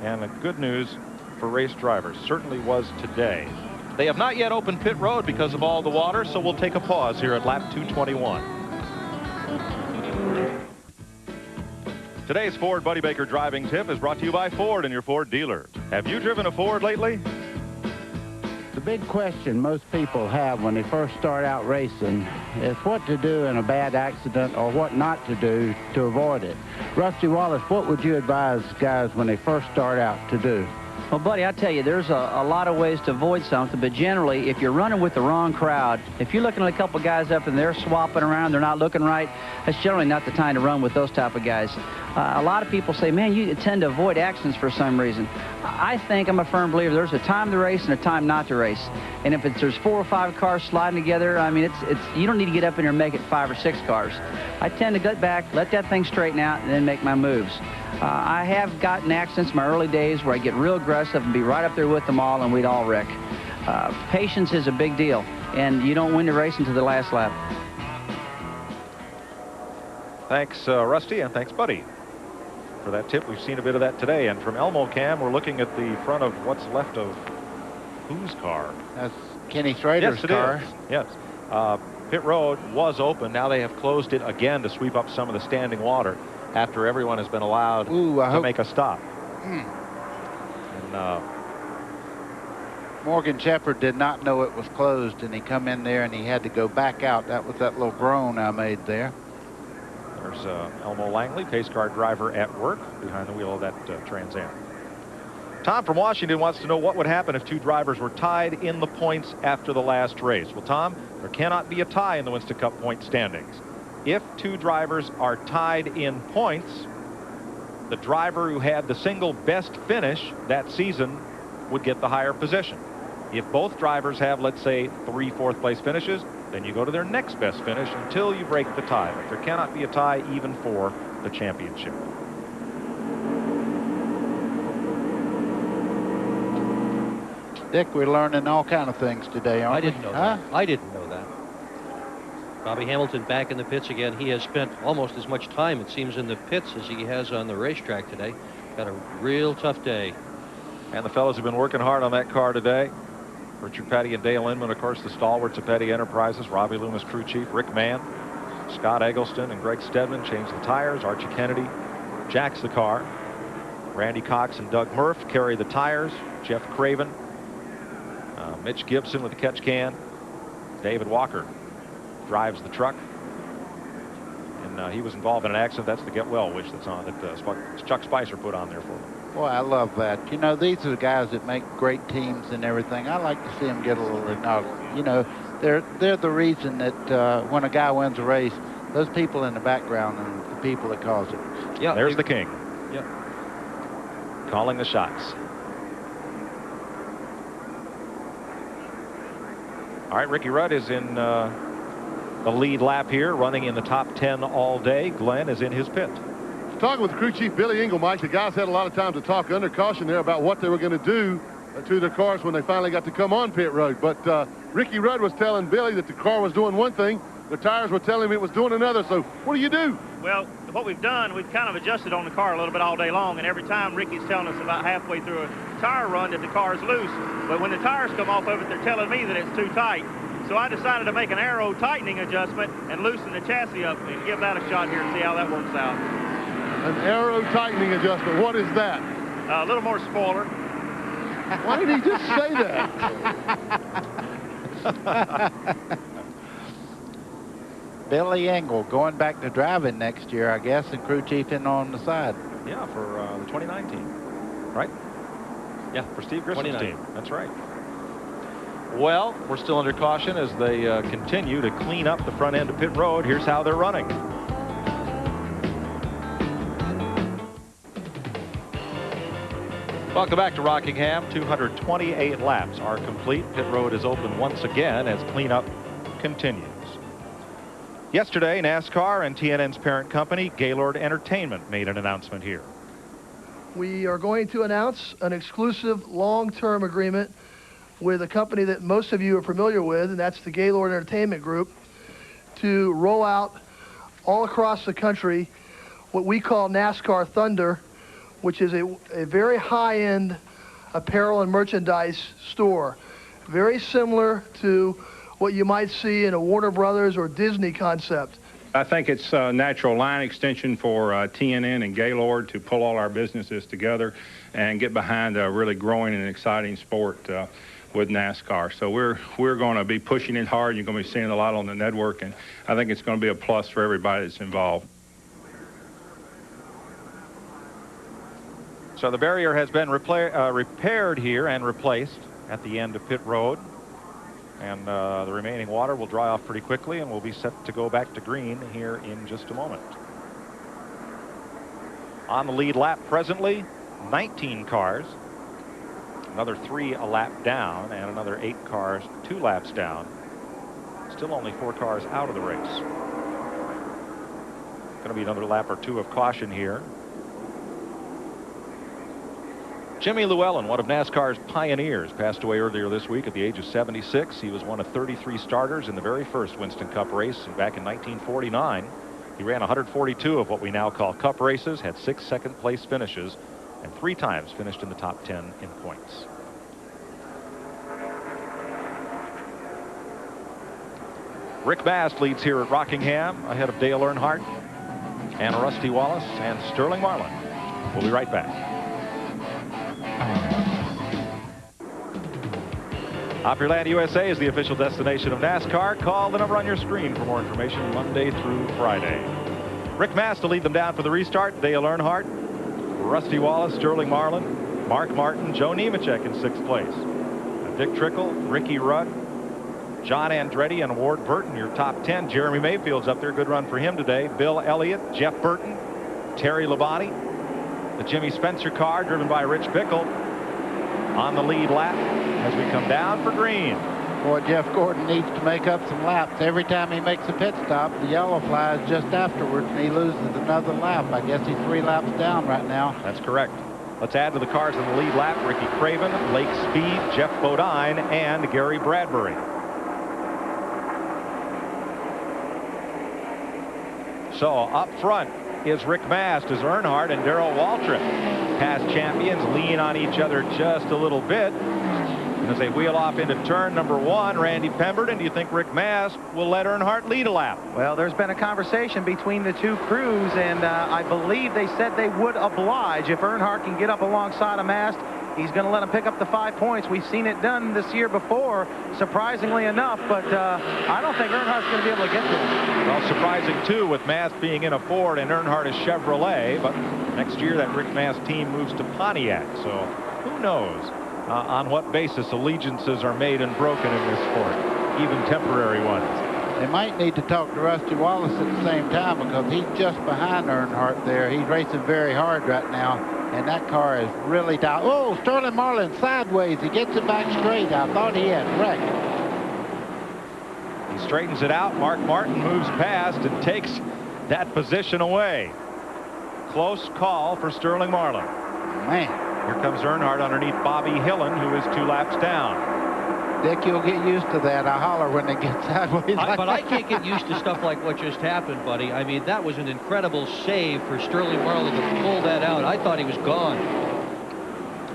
and the good news for race drivers certainly was today. They have not yet opened pit road because of all the water, so we'll take a pause here at lap 221. Today's Ford Buddy Baker driving tip is brought to you by Ford and your Ford dealer. Have you driven a Ford lately?
The big question most people have when they first start out racing is what to do in a bad accident or what not to do to avoid it. Rusty Wallace, what would you advise guys when they first start out to do?
Well, buddy, I tell you, there's a lot of ways to avoid something, but generally, if you're running with the wrong crowd, if you're looking at a couple guys up and they're swapping around, they're not looking right, that's generally not the time to run with those type of guys. A lot of people say, man, you tend to avoid accidents for some reason. I think I'm a firm believer there's a time to race and a time not to race. And if there's 4 or 5 cars sliding together, I mean, you don't need to get up in there and make it 5 or 6 cars. I tend to get back, let that thing straighten out, and then make my moves. I have gotten accidents in my early days where I get real aggressive and be right up there with them all, and we'd all wreck. Patience is a big deal, and you don't win the race until the last lap.
Thanks, Rusty, and thanks, Buddy, for that tip. We've seen a bit of that today. And from Elmo Cam, we're looking at the front of what's left of whose car?
That's Kenny Schrader's car.
Yes. Pit road was open. Now they have closed it again to sweep up some of the standing water after everyone has been allowed to make a stop. And,
Morgan Shepherd did not know it was closed, and he come in there and he had to go back out. That was that little groan I made there.
There's Elmo Langley, pace car driver at work behind the wheel of that Trans Am. Tom from Washington wants to know what would happen if 2 drivers were tied in the points after the last race. Well, Tom, there cannot be a tie in the Winston Cup point standings. If 2 drivers are tied in points, the driver who had the single best finish that season would get the higher position. If both drivers have, let's say, 3 fourth-place finishes, then you go to their next best finish until you break the tie. But there cannot be a tie even for the championship.
Dick, we're learning all kind of things today, aren't we?
I didn't know that. I didn't know that. Bobby Hamilton back in the pits again. He has spent almost as much time, it seems, in the pits as he has on the racetrack today. Got a real tough day.
And the fellows have been working hard on that car today. Richard Petty and Dale Inman, of course, the stalwarts of Petty Enterprises. Robbie Loomis, crew chief. Rick Mann, Scott Eggleston, and Greg Stedman changed the tires. Archie Kennedy jacks the car. Randy Cox and Doug Murph carry the tires. Jeff Craven, Mitch Gibson with the catch can. David Walker drives the truck. And and he was involved in an accident. That's the get well wish that's on that Chuck Spicer put on there for them.
Boy, I love that. You know, these are the guys that make great teams and everything. I like to see them get a little inaugural. You know, they're the reason that when a guy wins a race, those people in the background are the people that cause it.
Yeah, there's the king.
Yeah.
Calling the shots. All right, Ricky Rudd is in the lead lap here, running in the top 10 all day. Glenn is in his pit.
Talking with crew chief Billy Engle, Mike, the guys had a lot of time to talk under caution there about what they were going to do to their cars when they finally got to come on pit road. But Ricky Rudd was telling Billy that the car was doing one thing, the tires were telling him it was doing another. So what do you do?
Well, what we've done, we've kind of adjusted on the car a little bit all day long, and every time Ricky's telling us about halfway through a tire run that the car is loose. But when the tires come off of it, they're telling me that it's too tight. So I decided to make an aero tightening adjustment and loosen the chassis up and give that a shot here and see how that works out.
An aero tightening adjustment. What is that?
A little more spoiler.
Why did he just say that?
Billy Engle going back to driving next year, I guess, and crew chief in on the side.
Yeah, for the 2019, right? Yeah, for Steve Grissom's team. That's right. Well, we're still under caution as they continue to clean up the front end of pit road. Here's how they're running. Welcome back to Rockingham. 228 laps are complete. Pit road is open once again as cleanup continues. Yesterday, NASCAR and TNN's parent company, Gaylord Entertainment, made an announcement here.
We are going to announce an exclusive long-term agreement with a company that most of you are familiar with, and that's the Gaylord Entertainment Group, to roll out all across the country what we call NASCAR Thunder, which is a very high-end apparel and merchandise store, very similar to what you might see in a Warner Brothers or Disney concept.
I think it's a natural line extension for TNN and Gaylord to pull all our businesses together and get behind a really growing and exciting sport with NASCAR. So we're going to be pushing it hard. You're going to be seeing a lot on the network, and I think it's going to be a plus for everybody that's involved.
So the barrier has been repaired here and replaced at the end of pit road. And the remaining water will dry off pretty quickly, and we'll be set to go back to green here in just a moment. On the lead lap presently, 19 cars. Another 3 a lap down, and another 8 cars 2 laps down. Still only 4 cars out of the race. Going to be another lap or 2 of caution here. Jimmy Llewellyn, one of NASCAR's pioneers, passed away earlier this week at the age of 76. He was one of 33 starters in the very first Winston Cup race back in 1949. He ran 142 of what we now call Cup races, had 6 second-place finishes, and 3 times finished in the top 10 in points. Rick Mast leads here at Rockingham ahead of Dale Earnhardt and Rusty Wallace and Sterling Marlin. We'll be right back. Opryland USA is the official destination of NASCAR. Call the number on your screen for more information Monday through Friday. Rick Mast to lead them down for the restart. Dale Earnhardt, Rusty Wallace, Sterling Marlin, Mark Martin, Joe Nemechek in 6th place. Dick Trickle, Ricky Rudd, John Andretti, and Ward Burton, your top 10. Jeremy Mayfield's up there. Good run for him today. Bill Elliott, Jeff Burton, Terry Labonte. The Jimmy Spencer car driven by Rich Bickle on the lead lap as we come down for green.
Boy, Jeff Gordon needs to make up some laps. Every time he makes a pit stop, the yellow flies just afterwards, and he loses another lap. I guess he's 3 laps down right now.
That's correct. Let's add to the cars in the lead lap Ricky Craven, Lake Speed, Jeff Bodine, and Gary Bradbury. So up front is Rick Mast as Earnhardt and Darrell Waltrip, past champions, lean on each other just a little bit. And as they wheel off into turn number 1, Randy Pemberton, do you think Rick Mast will let Earnhardt lead a lap?
Well, there's been a conversation between the 2 crews, and I believe they said they would oblige if Earnhardt can get up alongside of Mast He's going to let him pick up the 5 points. We've seen it done this year before, surprisingly enough, but I don't think Earnhardt's going to be able to get to him.
Well, surprising, too, with Mast being in a Ford and Earnhardt is Chevrolet, but next year that Rick Mast team moves to Pontiac, so who knows on what basis allegiances are made and broken in this sport, even temporary ones.
They might need to talk to Rusty Wallace at the same time because he's just behind Earnhardt there. He's racing very hard right now, and that car is really down. Oh, Sterling Marlin sideways. He gets it back straight. I thought he had wrecked.
He straightens it out. Mark Martin moves past and takes that position away. Close call for Sterling Marlin.
Man.
Here comes Earnhardt underneath Bobby Hillen, who is 2 laps down.
Dick, you'll get used to that. I holler when they get sideways.
But I can't get used to stuff like what just happened, buddy. I mean, that was an incredible save for Sterling Marlin to pull that out. I thought he was gone.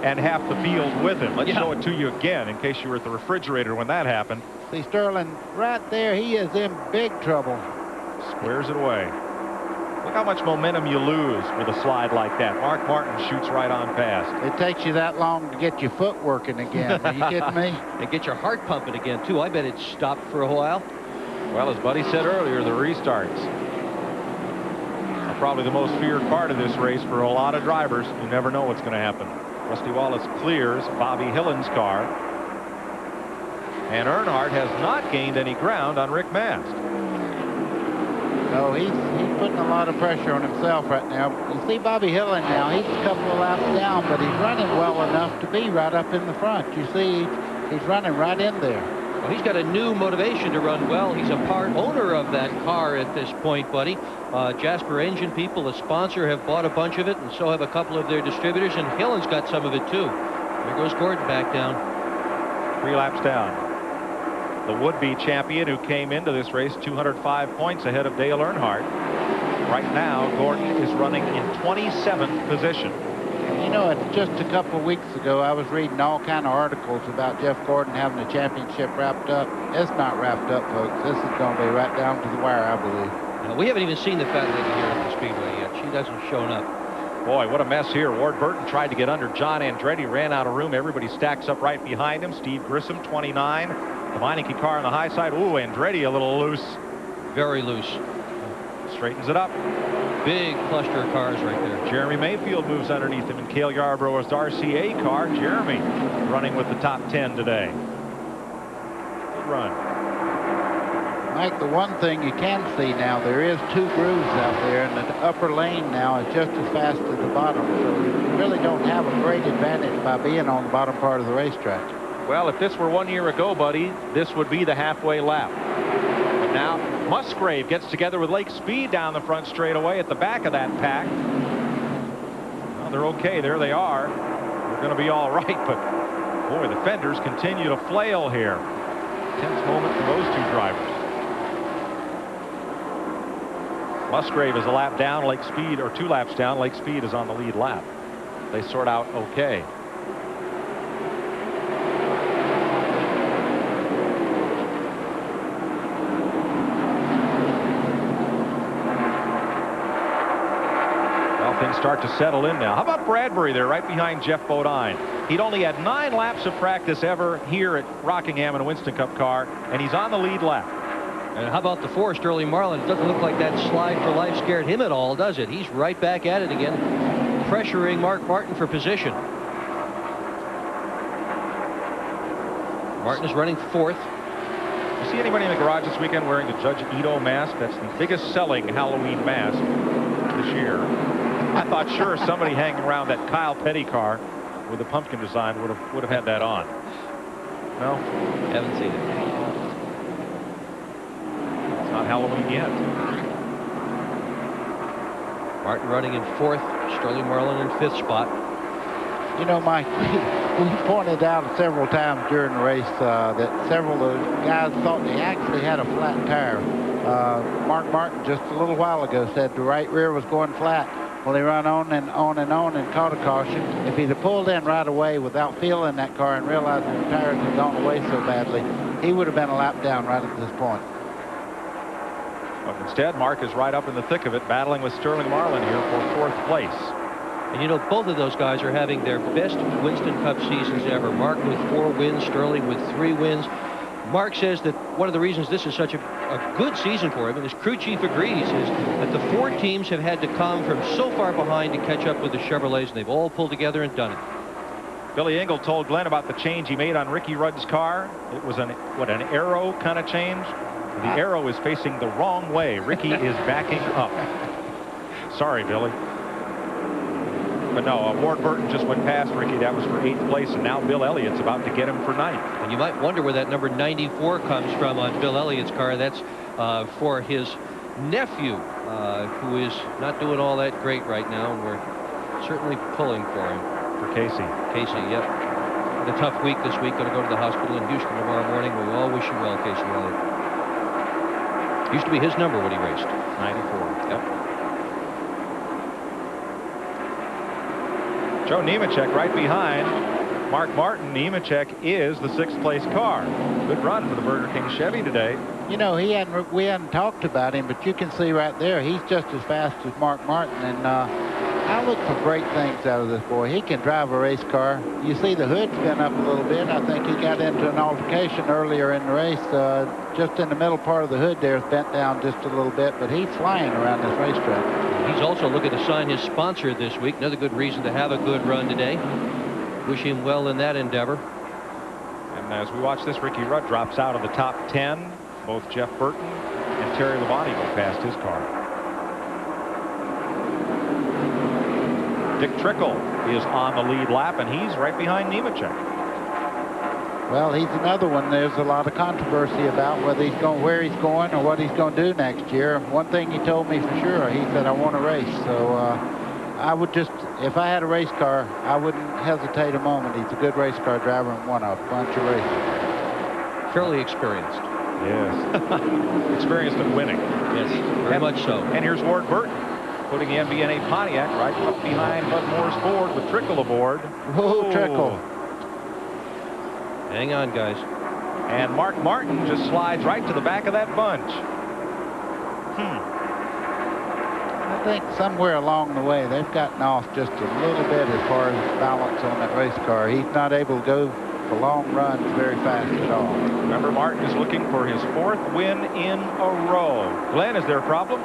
And half the field with him. Let's show it to you again in case you were at the refrigerator when that happened.
See Sterling right there. He is in big trouble.
Squares it away. Look how much momentum you lose with a slide like that. Mark Martin shoots right on past.
It takes you that long to get your foot working again. Are you kidding me?
And get your heart pumping again, too. I bet it stopped for a while.
Well, as Buddy said earlier, the restarts are probably the most feared part of this race for a lot of drivers. You never know what's going to happen. Rusty Wallace clears Bobby Hillen's car. And Earnhardt has not gained any ground on Rick Mast.
No, he's putting a lot of pressure on himself right now. You see Bobby Hillen now, he's a couple of laps down, but he's running well enough to be right up in the front. You see, he's running right in there.
Well, he's got a new motivation to run well. He's a part owner of that car at this point, buddy. Jasper Engine people, the sponsor, have bought a bunch of it, and so have a couple of their distributors, and Hillen's got some of it, too. There goes Gordon back down.
3 laps down. The would-be champion who came into this race 205 points ahead of Dale Earnhardt. Right now, Gordon is running in 27th position.
You know, it's just a couple of weeks ago, I was reading all kind of articles about Jeff Gordon having the championship wrapped up. It's not wrapped up, folks. This is going to be right down to the wire, I believe.
No, we haven't even seen the fat lady here at the Speedway yet. She hasn't shown up.
Boy, what a mess here. Ward Burton tried to get under John Andretti, ran out of room. Everybody stacks up right behind him. Steve Grissom, 29. The Meineke car on the high side. Ooh, Andretti a little loose.
Very loose.
Straightens it up.
Big cluster of cars right there.
Jeremy Mayfield moves underneath him in Cale Yarborough's RCA car. Jeremy running with the top 10 today. Good run.
Mike, the one thing you can see now, there is 2 grooves out there, and the upper lane now is just as fast as the bottom. So you really don't have a great advantage by being on the bottom part of the racetrack.
Well, if this were 1 year ago, buddy, this would be the halfway lap. But now Musgrave gets together with Lake Speed down the front straightaway at the back of that pack. Well, they're okay. There they are. They're going to be all right, but boy, the fenders continue to flail here. Tense moment for those 2 drivers. Musgrave is a lap down. Lake Speed, or 2 laps down. Lake Speed is on the lead lap. They sort out okay. Things start to settle in now. How about Bradbury there right behind Jeff Bodine? He'd only had 9 laps of practice ever here at Rockingham in a Winston Cup car, and he's on the lead lap.
And how about the 4, Sterling Marlin? It doesn't look like that slide for life scared him at all, does it? He's right back at it again, pressuring Mark Martin for position. Martin is running 4th.
You see anybody in the garage this weekend wearing the Judge Ito mask? That's the biggest selling Halloween mask this year. I thought sure somebody hanging around that Kyle Petty car with the pumpkin design would have had that on. No?
Haven't seen it.
It's not Halloween yet.
Martin running in 4th. Sterling Marlin in 5th spot.
You know, Mike, we pointed out several times during the race that several of the guys thought they actually had a flat tire. Mark Martin just a little while ago said the right rear was going flat. Well, he ran on and on and on and caught a caution. If he'd have pulled in right away without feeling that car and realizing the tires had gone away so badly, he would have been a lap down right at this point.
But instead, Mark is right up in the thick of it, battling with Sterling Marlin here for 4th place.
And you know, both of those guys are having their best Winston Cup seasons ever. Mark with 4 wins, Sterling with 3 wins. Mark says that one of the reasons this is such a good season for him, and his crew chief agrees, is that the 4 teams have had to come from so far behind to catch up with the Chevrolets, and they've all pulled together and done it.
Billy Engle told Glenn about the change he made on Ricky Rudd's car. It was an arrow kind of change. The arrow is facing the wrong way. Ricky is backing up. Sorry, Billy. But no, Ward Burton just went past Ricky. That was for 8th place, and now Bill Elliott's about to get him for 9th.
And you might wonder where that number 94 comes from on Bill Elliott's car. That's for his nephew, who is not doing all that great right now, and we're certainly pulling for him.
For Casey.
Casey, yep. Had a tough week this week. Going to go to the hospital in Houston tomorrow morning. We all wish you well, Casey Elliott. Used to be his number when he raced.
94. Yep. Joe Nemechek right behind Mark Martin. Nemechek is the 6th place car. Good run for the Burger King Chevy today.
You know, we hadn't talked about him, but you can see right there he's just as fast as Mark Martin, and I look for great things out of this boy. He can drive a race car. You see the hood's been up a little bit. I think he got into an altercation earlier in the race. Just in the middle part of the hood there is bent down just a little bit, but he's flying around this racetrack.
He's also looking to sign his sponsor this week. Another good reason to have a good run today. Wish him well in that endeavor.
And as we watch this, Ricky Rudd drops out of the top 10. Both Jeff Burton and Terry Labonte go past his car. Dick Trickle is on the lead lap, and he's right behind Nemechek.
Well, he's another one there's a lot of controversy about whether he's going, where he's going, or what he's going to do next year. One thing he told me for sure, he said, I want to race. So I would just, if I had a race car, I wouldn't hesitate a moment. He's a good race car driver and won a bunch of races.
Fairly experienced.
Yes. Experienced in winning.
Yes, very much so.
And here's Ward Burton, putting the MBNA Pontiac right up behind Bud Moore's Ford with Trickle aboard.
Whoa, Trickle.
Hang on, guys.
And Mark Martin just slides right to the back of that bunch.
I think somewhere along the way they've gotten off just a little bit as far as balance on that race car. He's not able to go for long runs very fast at all.
Remember, Martin is looking for his 4th win in a row. Glenn, is there a problem?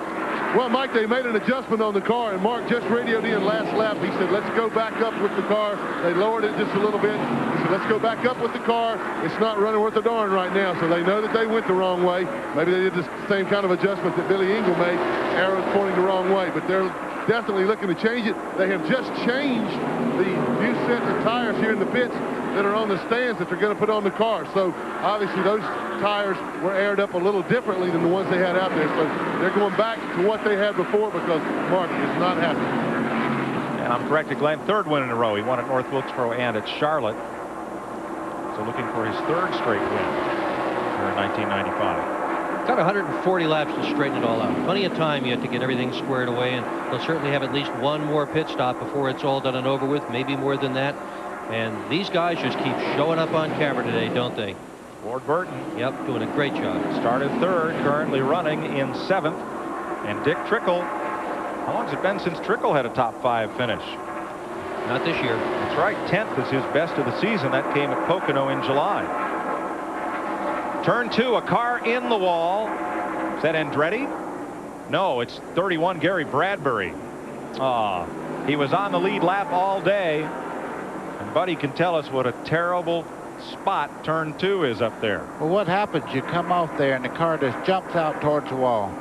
Well, Mike, they made an adjustment on the car, and Mark just radioed in last lap. He said, let's go back up with the car. They lowered it just a little bit. He said, let's go back up with the car. It's not running worth a darn right now, so they know that they went the wrong way. Maybe they did the same kind of adjustment that Billy Engle made. Arrows pointing the wrong way, but they're definitely looking to change it. They have just changed the new sets of tires here in the pits that are on the stands that they're going to put on the car. So obviously those tires were aired up a little differently than the ones they had out there. So they're going back to what they had before because Mark is not happy.
And I'm corrected, Glenn, 3rd win in a row. He won at North Wilkesboro and at Charlotte. So looking for his 3rd straight win here in 1995.
Got 140 laps to straighten it all out. Plenty of time yet to get everything squared away, and they'll certainly have at least one more pit stop before it's all done and over with, maybe more than that. And these guys just keep showing up on camera today, don't they?
Ward Burton.
Yep, doing a great job.
Started 3rd, currently running in 7th. And Dick Trickle. How long has it been since Trickle had a top 5 finish?
Not this year.
That's right. 10th is his best of the season. That came at Pocono in July. Turn 2, a car in the wall. Is that Andretti? No, it's 31 Gary Bradbury. He was on the lead lap all day. And Buddy can tell us what a terrible spot turn 2 is up there.
Well, what happens? You come off there and the car just jumps out towards the wall.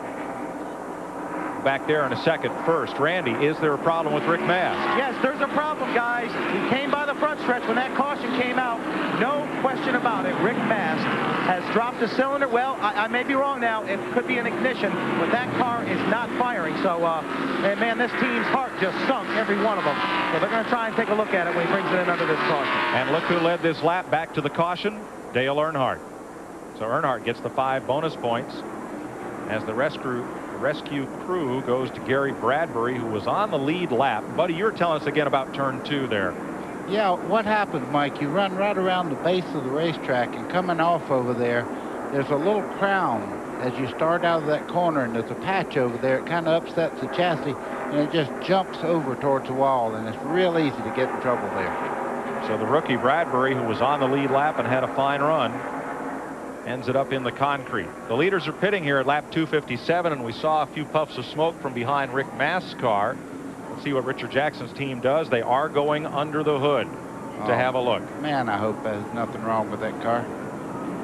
Back there in a second. First, Randy, is there a problem with Rick Mast?
Yes, there's a problem, guys. He came by the front stretch when that caution came out. No question about it. Rick Mast has dropped the cylinder. Well, I may be wrong now. It could be an ignition, but that car is not firing. So, and man, this team's heart just sunk, every one of them. So they're going to try and take a look at it when he brings it in under this caution.
And look who led this lap back to the caution, Dale Earnhardt. So Earnhardt gets the 5 bonus points as the rescue crew goes to Gary Bradbury, who was on the lead lap. Buddy, you were telling us again about turn 2 there.
Yeah, what happens, Mike? You run right around the base of the racetrack, and coming off over there, there's a little crown as you start out of that corner, and there's a patch over there. It kind of upsets the chassis, and it just jumps over towards the wall, and it's real easy to get in trouble there.
So the rookie Bradbury, who was on the lead lap and had a fine run, ends it up in the concrete. The leaders are pitting here at lap 257, and we saw a few puffs of smoke from behind Rick Mast's car. Let's see what Richard Jackson's team does. They are going under the hood to have a look.
Man, I hope there's nothing wrong with that car.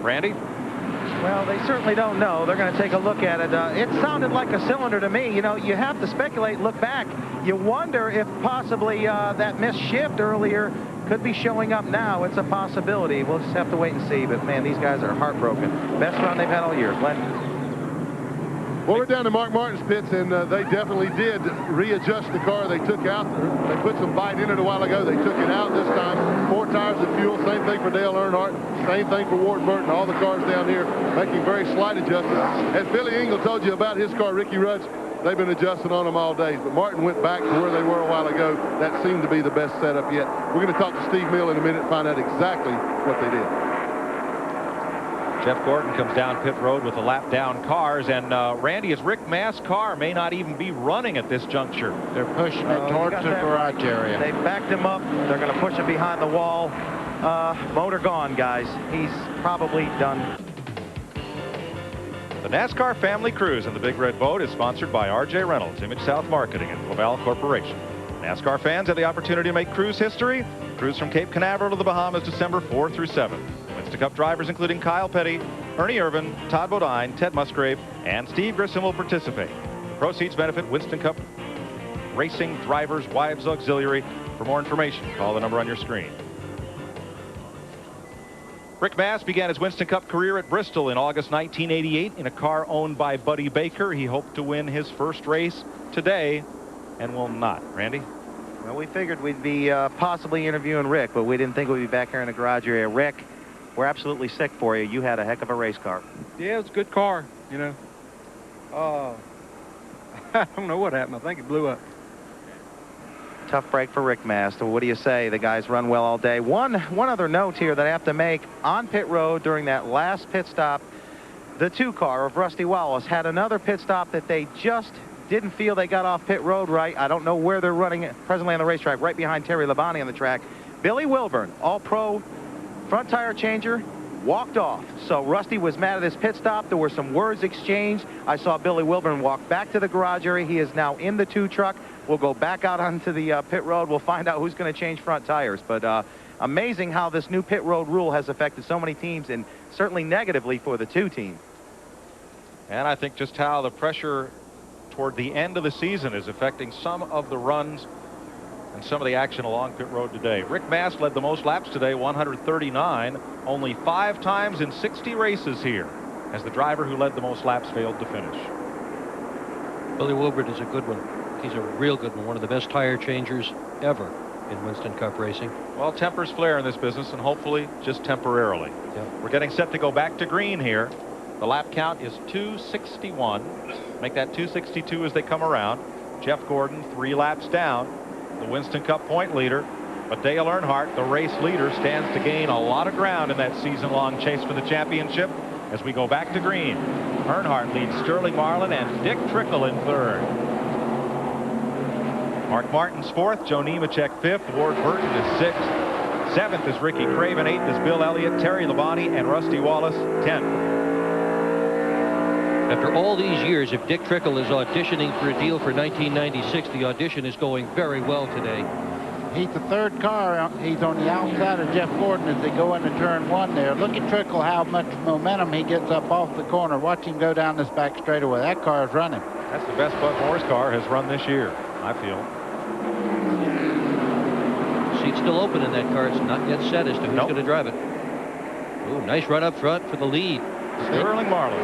Randy?
Well, they certainly don't know. They're going to take a look at it. It sounded like a cylinder to me. You know, you have to speculate, look back. You wonder if possibly that missed shift earlier could be showing up now. It's a possibility. We'll just have to wait and see. But, man, these guys are heartbroken. Best run they've had all year. Glenn?
Well, we're down to Mark Martin's pits, and they definitely did readjust the car they took out. They put some bite in it a while ago. They took it out this time. 4 tires of fuel. Same thing for Dale Earnhardt. Same thing for Ward Burton. All the cars down here making very slight adjustments. As Billy Engel told you about his car, Ricky Rudd's, they've been adjusting on them all day. But Martin went back to where they were a while ago. That seemed to be the best setup yet. We're going to talk to Steve Mill in a minute and find out exactly what they did.
Jeff Gordon comes down pit road with the lap down cars, and Randy, his Rick Mast's car may not even be running at this juncture.
They're pushing it towards the garage area.
They backed him up. They're going to push him behind the wall. Motor gone, guys. He's probably done.
The NASCAR Family Cruise in the Big Red Boat is sponsored by R.J. Reynolds, Image South Marketing, and Laval Corporation. NASCAR fans have the opportunity to make cruise history. Cruise from Cape Canaveral to the Bahamas December 4 through 7. Winston Cup drivers including Kyle Petty, Ernie Irvin, Todd Bodine, Ted Musgrave, and Steve Grissom will participate. The proceeds benefit Winston Cup Racing Drivers Wives Auxiliary. For more information, call the number on your screen. Rick Mast began his Winston Cup career at Bristol in August 1988 in a car owned by Buddy Baker. He hoped to win his first race today and will not. Randy?
Well, we figured we'd be possibly interviewing Rick, but we didn't think we'd be back here in the garage area. Rick, we're absolutely sick for you. You had a heck of a race car.
Yeah, it's a good car, you know. I don't know what happened. I think it blew up.
Tough break for Rick Mast. What do you say? The guys run well all day. One other note here that I have to make. On pit road during that last pit stop, the 2 car of Rusty Wallace had another pit stop that they just didn't feel they got off pit road right. I don't know where they're running it presently on the racetrack, right behind Terry Labonte on the track. Billy Wilburn, all-pro front tire changer, walked off. So Rusty was mad at his pit stop. There were some words exchanged. I saw Billy Wilburn walk back to the garage area. He is now in the 2 truck. We'll go back out onto the pit road. We'll find out who's going to change front tires. But amazing how this new pit road rule has affected so many teams, and certainly negatively for the 2 team.
And I think just how the pressure toward the end of the season is affecting some of the runs and some of the action along pit road today. Rick Mast led the most laps today, 139, only 5 times in 60 races here, as the driver who led the most laps failed to finish.
Billy Wilburn is a good one. He's a real good one of the best tire changers ever in Winston Cup racing.
Well, tempers flare in this business, and hopefully just temporarily.
Yep.
We're getting set to go back to green here. The lap count is 261. Make that 262 as they come around. Jeff Gordon 3 laps down, the Winston Cup point leader. But Dale Earnhardt, the race leader, stands to gain a lot of ground in that season-long chase for the championship as we go back to green. Earnhardt leads Sterling Marlin and Dick Trickle in 3rd. Mark Martin's 4th, Joe Nemechek 5th, Ward Burton is 6th. 7th is Ricky Craven, 8th is Bill Elliott, Terry Labonte, and Rusty Wallace 10th.
After all these years, if Dick Trickle is auditioning for a deal for 1996, the audition is going very well today.
He's the 3rd car. He's on the outside of Jeff Gordon as they go into turn 1 there. Look at Trickle, how much momentum he gets up off the corner. Watch him go down this back straightaway. That car is running.
That's the best Bud Moore's car has run this year, I feel.
Seat's still open in that car. It's not yet set as to who's going to drive it. Ooh, nice run up front for the lead.
Sterling Marlin.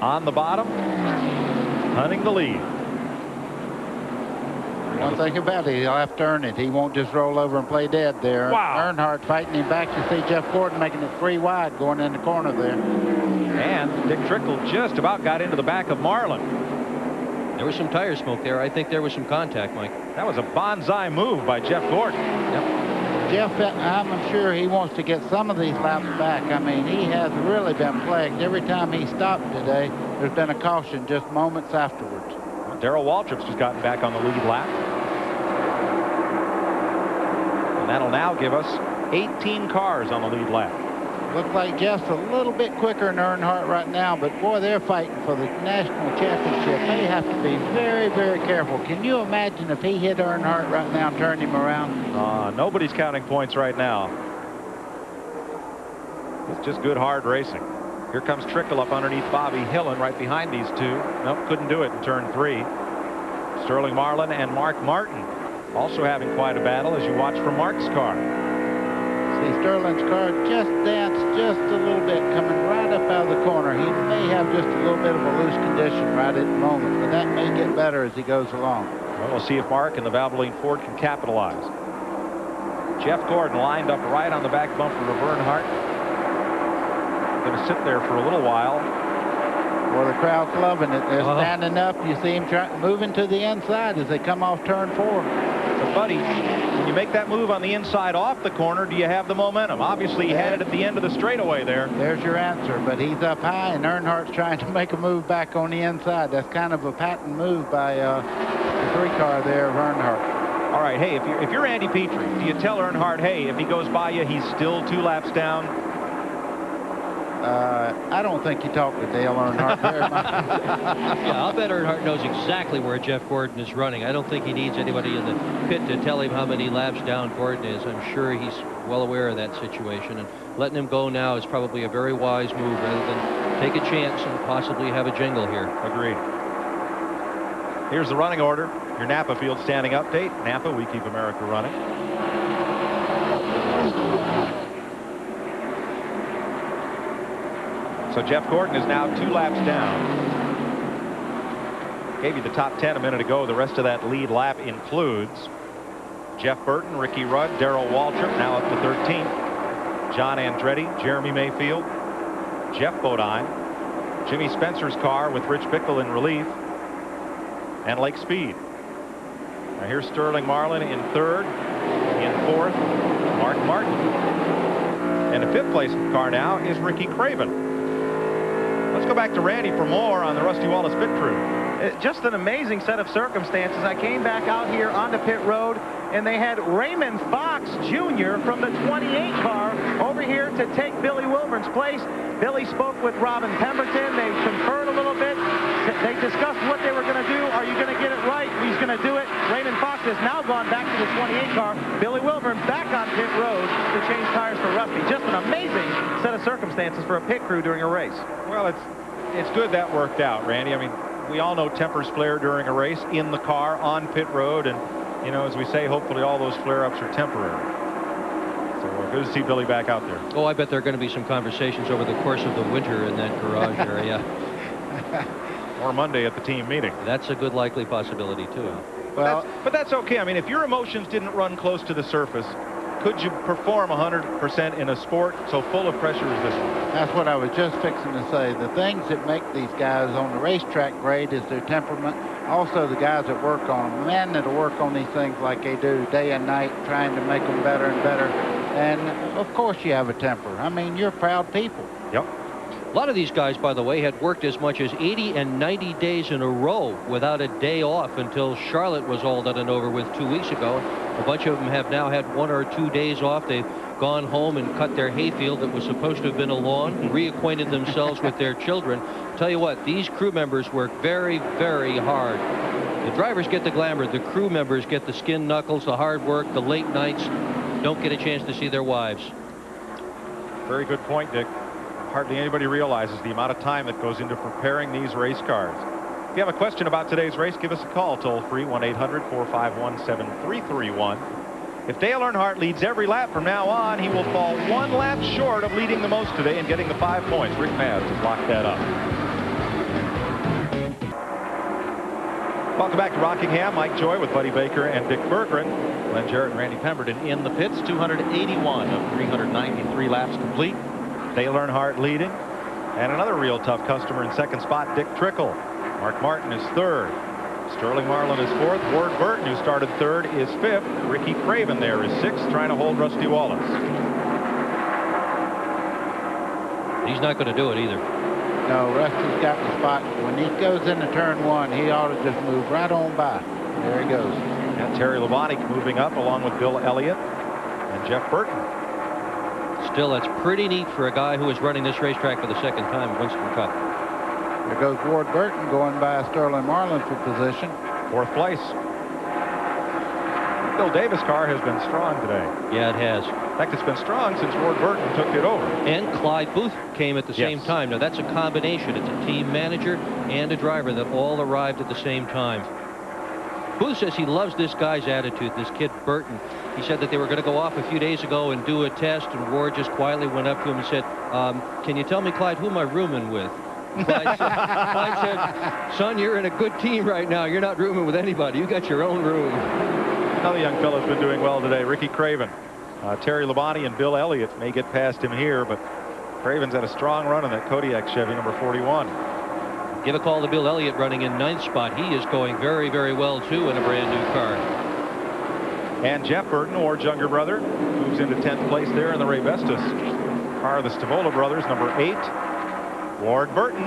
On the bottom, hunting the lead.
One thing about it, he'll have to earn it. He won't just roll over and play dead there.
Wow.
Earnhardt fighting him back. You see Jeff Gordon making it 3 wide going in the corner there.
And Dick Trickle just about got into the back of Marlin.
There was some tire smoke there. I think there was some contact, Mike.
That was a bonsai move by Jeff Gordon.
Yep.
Jeff, I'm sure he wants to get some of these laps back. I mean, he has really been plagued. Every time he stopped today, there's been a caution just moments afterwards.
Well, Darrell Waltrip's just gotten back on the lead lap. And that'll now give us 18 cars on the lead lap.
Looks like Jeff's a little bit quicker than Earnhardt right now, but boy, they're fighting for the national championship. They have to be very, very careful. Can you imagine if he hit Earnhardt right now and turned him around?
Nobody's counting points right now. It's just good, hard racing. Here comes Trickle up underneath Bobby Hillen right behind these two. Nope, couldn't do it in turn 3. Sterling Marlin and Mark Martin also having quite a battle as you watch from Mark's car.
See, Sterling's car just danced just a little bit coming right up out of the corner. He may have just a little bit of a loose condition right at the moment, but that may get better as he goes along.
Well, we'll see if Mark and the Valvoline Ford can capitalize. Jeff Gordon lined up right on the back bumper of Earnhardt. Going to sit there for a little while.
Well, the crowd's loving it. They're standing up. You see him moving to the inside as they come off turn 4.
So, buddy, when you make that move on the inside off the corner, do you have the momentum? Obviously, he had it at the end of the straightaway there.
There's your answer, but he's up high, and Earnhardt's trying to make a move back on the inside. That's kind of a patent move by the 3-car there of Earnhardt.
All right, hey, if you're Andy Petrie, do you tell Earnhardt, hey, if he goes by you, he's still 2 laps down?
I don't think you talk to Dale Earnhardt very much.
Yeah, I'll bet Earnhardt knows exactly where Jeff Gordon is running. I don't think he needs anybody in the pit to tell him how many laps down Gordon is. I'm sure he's well aware of that situation, and letting him go now is probably a very wise move rather than take a chance and possibly have a jingle here.
Agreed. Here's the running order. Your Napa Field standing update. Napa, we keep America running. So Jeff Gordon is now 2 laps down. Gave you the top 10 a minute ago. The rest of that lead lap includes Jeff Burton, Ricky Rudd, Darrell Waltrip, now up to 13th. John Andretti, Jeremy Mayfield, Jeff Bodine, Jimmy Spencer's car with Rich Bickle in relief, and Lake Speed. Now here's Sterling Marlin in 3rd. In 4th, Mark Martin. And the 5th place car now is Ricky Craven. Let's go back to Randy for more on the Rusty Wallace pit crew.
Just an amazing set of circumstances. I came back out here onto pit road, and they had Raymond Fox Jr. from the 28 car over here to take Billy Wilburn's place. Billy spoke with Robin Pemberton. They conferred a little bit. They discussed what they were going to do. Are you going to get it right? He's going to do it. Raymond Fox has now gone back to the 28 car. Billy Wilburn back on pit road to change tires for Rusty. Just an amazing set of circumstances for a pit crew during a race.
Well, it's good that worked out, Randy. I mean, we all know tempers flare during a race in the car on pit road, and you know, as we say, hopefully all those flare-ups are temporary. So good to see Billy back out there.
Oh, I bet there are going to be some conversations over the course of the winter in that garage area.
Or Monday at the team meeting.
That's a good likely possibility too.
Well, but that's okay. I mean, if your emotions didn't run close to the surface, could you perform 100% in a sport so full of pressure as this one?
That's what I was just fixing to say. The things that make these guys on the racetrack great is their temperament. Also, the guys that work on them, men that'll work on these things like they do day and night, trying to make them better and better. And of course, you have a temper. I mean, you're proud people.
Yep.
A lot of these guys, by the way, had worked as much as 80 and 90 days in a row without a day off until Charlotte was all done and over with 2 weeks ago. A bunch of them have now had 1 or 2 days off. They've gone home and cut their hayfield that was supposed to have been a lawn, and reacquainted themselves with their children. Tell you what, these crew members work very, very hard. The drivers get the glamour. The crew members get the skin knuckles, the hard work, the late nights. Don't get a chance to see their wives.
Very good point, Dick. Hardly anybody realizes the amount of time that goes into preparing these race cars. If you have a question about today's race, give us a call, toll-free, 1-800-451-7331. If Dale Earnhardt leads every lap from now on, he will fall 1 lap short of leading the most today and getting the 5 points. Rick Mavs has locked that up. Welcome back to Rockingham. Mike Joy with Buddy Baker and Dick Berggren. Glenn Jarrett and Randy Pemberton in the pits. 281 of 393 laps complete. Dale Earnhardt leading. And another real tough customer in second spot, Dick Trickle. Mark Martin is 3rd. Sterling Marlin is 4th. Ward Burton, who started 3rd, is 5th. Ricky Craven there is 6th, trying to hold Rusty Wallace.
He's not going to do it either.
No, Rusty's got the spot. When he goes into turn 1, he ought to just move right on by. There he goes.
And Terry Labonte moving up along with Bill Elliott and Jeff Burton.
Still, that's pretty neat for a guy who is running this racetrack for the 2nd time, Winston Cup.
There goes Ward Burton going by Sterling Marlin for position.
4th place. Bill Davis' car has been strong today.
Yeah, it has.
In fact, it's been strong since Ward Burton took it over.
And Clyde Booth came at the same time. Now, that's a combination. It's a team manager and a driver that all arrived at the same time. Booth says he loves this guy's attitude, this kid Burton. He said that they were going to go off a few days ago and do a test, and Ward just quietly went up to him and said, can you tell me, Clyde, who am I rooming with? Clyde said, son, you're in a good team right now. You're not rooming with anybody. You got your own room.
Another young fellow's been doing well today, Ricky Craven. Terry Labonte and Bill Elliott may get past him here, but Craven's had a strong run in that Kodiak Chevy number 41.
Give a call to Bill Elliott running in 9th spot. He is going very, very well, too, in a brand new car.
And Jeff Burton, Ward's younger brother, moves into 10th place there in the Ray Vestas car of the Stavola brothers, number 8. Ward Burton.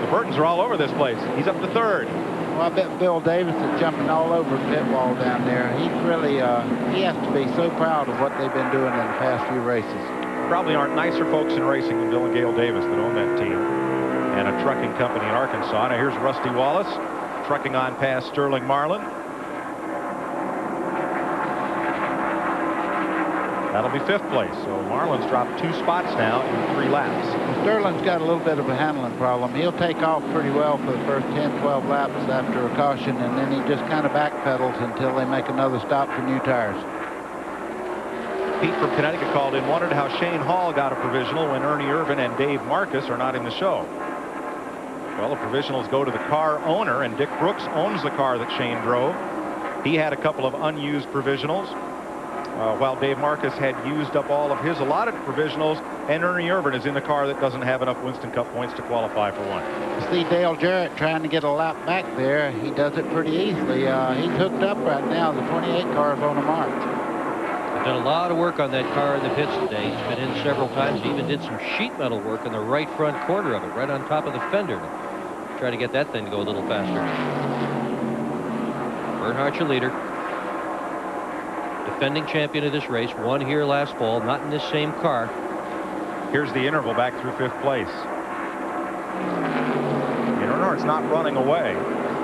The Burtons are all over this place. He's up to 3rd.
Well, I bet Bill Davis is jumping all over the pit wall down there. He's really, he has to be so proud of what they've been doing in the past few races.
Probably aren't nicer folks in racing than Bill and Gail Davis that own that team. And a trucking company in Arkansas. Now here's Rusty Wallace trucking on past Sterling Marlin. That'll be 5th place. So Marlin's dropped 2 spots now in 3 laps.
Sterling's got a little bit of a handling problem. He'll take off pretty well for the first 10, 12 laps after a caution, and then he just kind of backpedals until they make another stop for new tires.
Pete from Connecticut called in, wondered how Shane Hall got a provisional when Ernie Irvin and Dave Marcus are not in the show. Well, the provisionals go to the car owner, and Dick Brooks owns the car that Shane drove. He had a couple of unused provisionals, while Dave Marcus had used up all of his allotted provisionals, and Ernie Irvin is in the car that doesn't have enough Winston Cup points to qualify for one.
See Dale Jarrett trying to get a lap back there. He does it pretty easily. He's hooked up right now. The 28 car is on the mark.
They've done a lot of work on that car in the pits today. He's been in several times. He even did some sheet metal work in the right front corner of it, right on top of the fender. Try to get that thing to go a little faster. Bernhardt's your leader. Defending champion of this race, won here last fall, not in this same car.
Here's the interval back through 5th place. Earnhardt's not running away,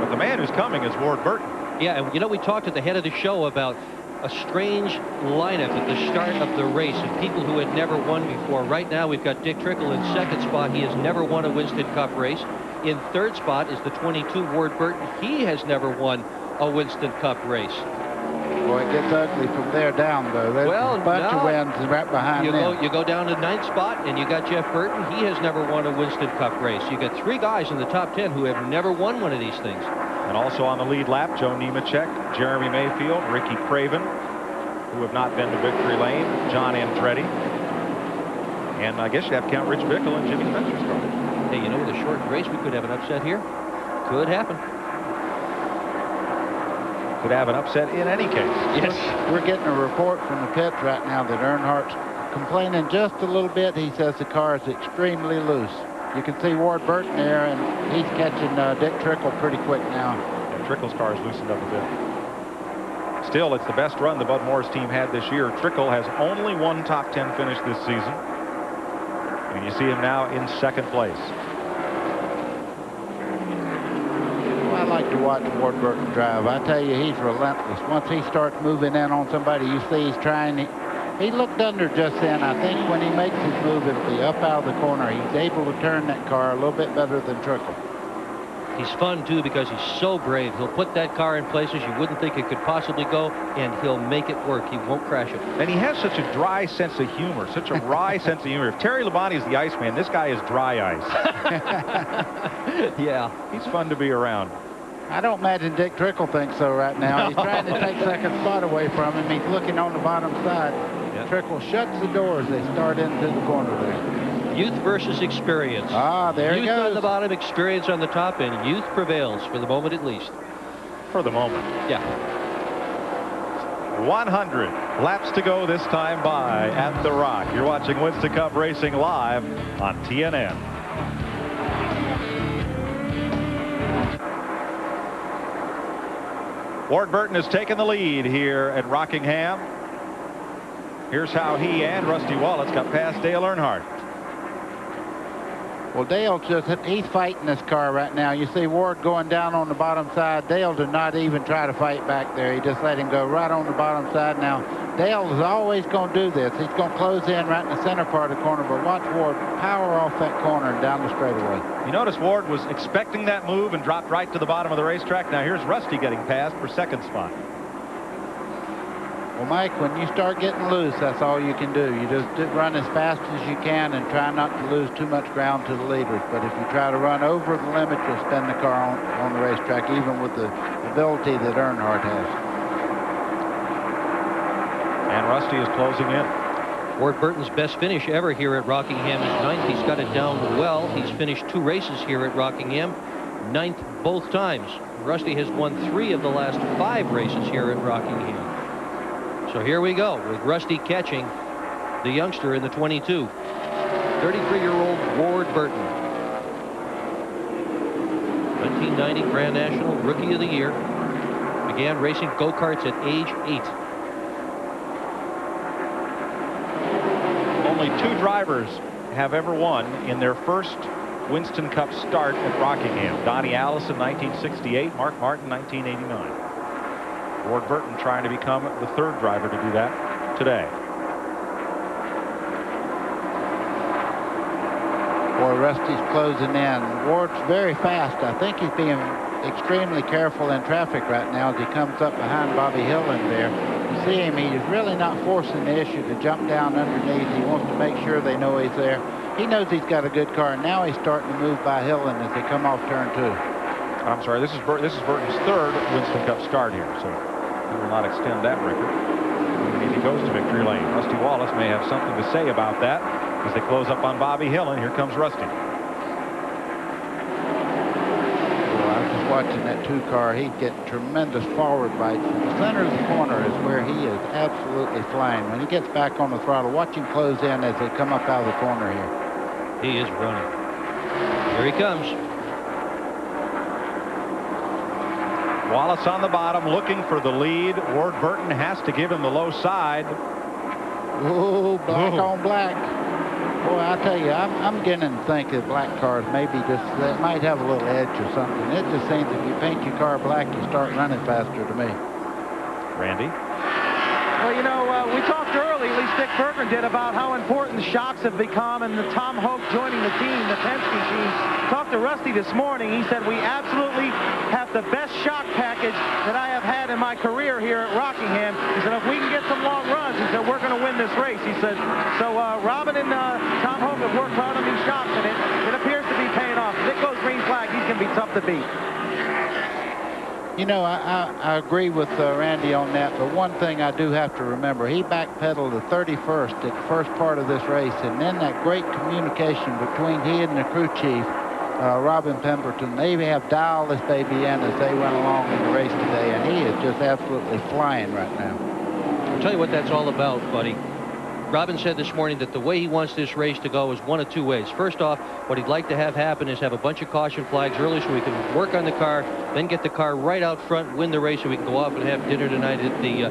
but the man who's coming is Ward Burton.
Yeah, and you know, we talked at the head of the show about a strange lineup at the start of the race and people who had never won before. Right now we've got Dick Trickle in 2nd spot. He has never won a Winston Cup race. In 3rd spot is the 22 Ward Burton. He has never won a Winston Cup race.
Boy, it gets ugly from there down, though. There's a bunch of wins right behind them.
You go down to 9th spot, and you got Jeff Burton. He has never won a Winston Cup race. You got 3 guys in the top 10 who have never won one of these things.
And also on the lead lap, Joe Nemechek, Jeremy Mayfield, Ricky Craven, who have not been to victory lane, John Andretti. And I guess you have to count Rich Bickle and Jimmy Spencer's car.
Hey, you know, with a shortened race, we could have an upset here. Could happen.
Could have an upset in any case.
Yes. We're getting a report from the pits right now that Earnhardt's complaining just a little bit. He says the car is extremely loose. You can see Ward Burton there, and he's catching Dick Trickle pretty quick now.
Yeah, Trickle's car is loosened up a bit. Still, it's the best run the Bud Morris team had this year. Trickle has only 1 top 10 finish this season. And you see him now in 2nd place.
I like to watch Ward Burton drive. I tell you, he's relentless. Once he starts moving in on somebody, you see he's trying. He looked under just then. I think when he makes his move, it'll be up out of the corner. He's able to turn that car a little bit better than Trickle.
He's fun, too, because he's so brave. He'll put that car in places you wouldn't think it could possibly go, and he'll make it work. He won't crash it.
And he has such a dry sense of humor, such a wry sense of humor. If Terry Labonte is the Iceman, this guy is dry ice.
Yeah.
He's fun to be around.
I don't imagine Dick Trickle thinks so right now. He's trying to take 2nd spot away from him. He's looking on the bottom side. Yep. Trickle shuts the doors. They start into the corner there.
Youth versus experience.
Ah, there he goes.
Youth on the bottom, experience on the top, and youth prevails for the moment at least.
for the moment.
Yeah.
100 laps to go this time by at the Rock. You're watching Winston Cup Racing live on TNN. Ward Burton has taken the lead here at Rockingham. Here's how he and Rusty Wallace got past Dale Earnhardt.
Well, Dale's he's fighting this car right now. You see Ward going down on the bottom side. Dale did not even try to fight back there. He just let him go right on the bottom side. Now, Dale is always going to do this. He's going to close in right in the center part of the corner, but watch Ward power off that corner and down the straightaway.
You notice Ward was expecting that move and dropped right to the bottom of the racetrack. Now here's Rusty getting past for second spot.
Well, Mike, when you start getting loose, that's all you can do. You just run as fast as you can and try not to lose too much ground to the leaders. But if you try to run over the limit, you'll spin the car on the racetrack, even with the ability that Earnhardt has.
And Rusty is closing in.
Ward Burton's best finish ever here at Rockingham is 9th. He's got it down well. He's finished 2 races here at Rockingham, 9th both times. Rusty has won 3 of the last 5 races here at Rockingham. So here we go with Rusty catching the youngster in the 22. 33-year-old Ward Burton. 1990 Grand National Rookie of the Year. Began racing go-karts at age 8.
Only 2 drivers have ever won in their first Winston Cup start at Rockingham. Donnie Allison, 1968. Mark Martin, 1989. Ward Burton trying to become the 3rd driver to do that today.
Boy, Rusty's closing in. Ward's very fast. I think he's being extremely careful in traffic right now as he comes up behind Bobby Hillin there. You see him, he's really not forcing the issue to jump down underneath. He wants to make sure they know he's there. He knows he's got a good car, and now he's starting to move by Hillin as they come off turn 2.
I'm sorry, this is Burton's 3rd Winston Cup start here, so he will not extend that record even if he goes to victory lane. Rusty Wallace may have something to say about that as they close up on Bobby Hillin. Here comes Rusty.
Well, I was just watching that 2 car. He's getting tremendous forward bites. The center of the corner is where he is absolutely flying. When he gets back on the throttle, watch him close in as they come up out of the corner here.
He is running. Here he comes.
Wallace on the bottom looking for the lead. Ward Burton has to give him the low side.
Oh, black on black. Boy, I tell you, I'm beginning to think that black cars maybe just that might have a little edge or something. It just seems if you paint your car black, you start running faster to me.
Randy?
Well, you know, we talked early, at least Dick Berger did, about how important the shocks have become and the Tom Hoke joining the team, the Penske team. Talked to Rusty this morning. He said, we absolutely have the best shock package that I have had in my career here at Rockingham. He said, if we can get some long runs, he said, we're going to win this race. He said, so Robin and Tom Hoke have worked hard on these shocks, and it appears to be paying off. If it goes green flag, he's going to be tough to beat.
You know, I agree with Randy on that, but one thing I do have to remember, he backpedaled the 31st at the first part of this race, and then that great communication between he and the crew chief, Robin Pemberton, they have dialed this baby in as they went along in the race today, and he is just absolutely flying right now.
I'll tell you what that's all about, buddy. Robin said this morning that the way he wants this race to go is one of 2 ways. First off, what he'd like to have happen is have a bunch of caution flags early so we can work on the car, then get the car right out front, win the race, so we can go off and have dinner tonight at the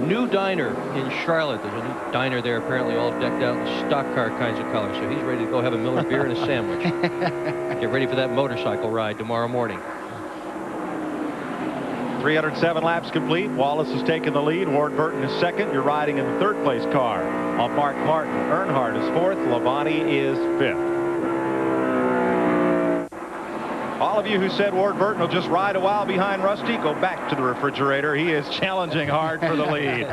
new diner in Charlotte. There's a new diner there, apparently all decked out in stock car kinds of colors. So he's ready to go have a Miller beer and a sandwich. Get ready for that motorcycle ride tomorrow morning.
307 laps complete. Wallace has taken the lead. Ward Burton is 2nd. You're riding in the 3rd place car on Mark Martin. Earnhardt is 4th. Labonte is 5th. All of you who said Ward Burton will just ride a while behind Rusty, go back to the refrigerator. He is challenging hard for the lead.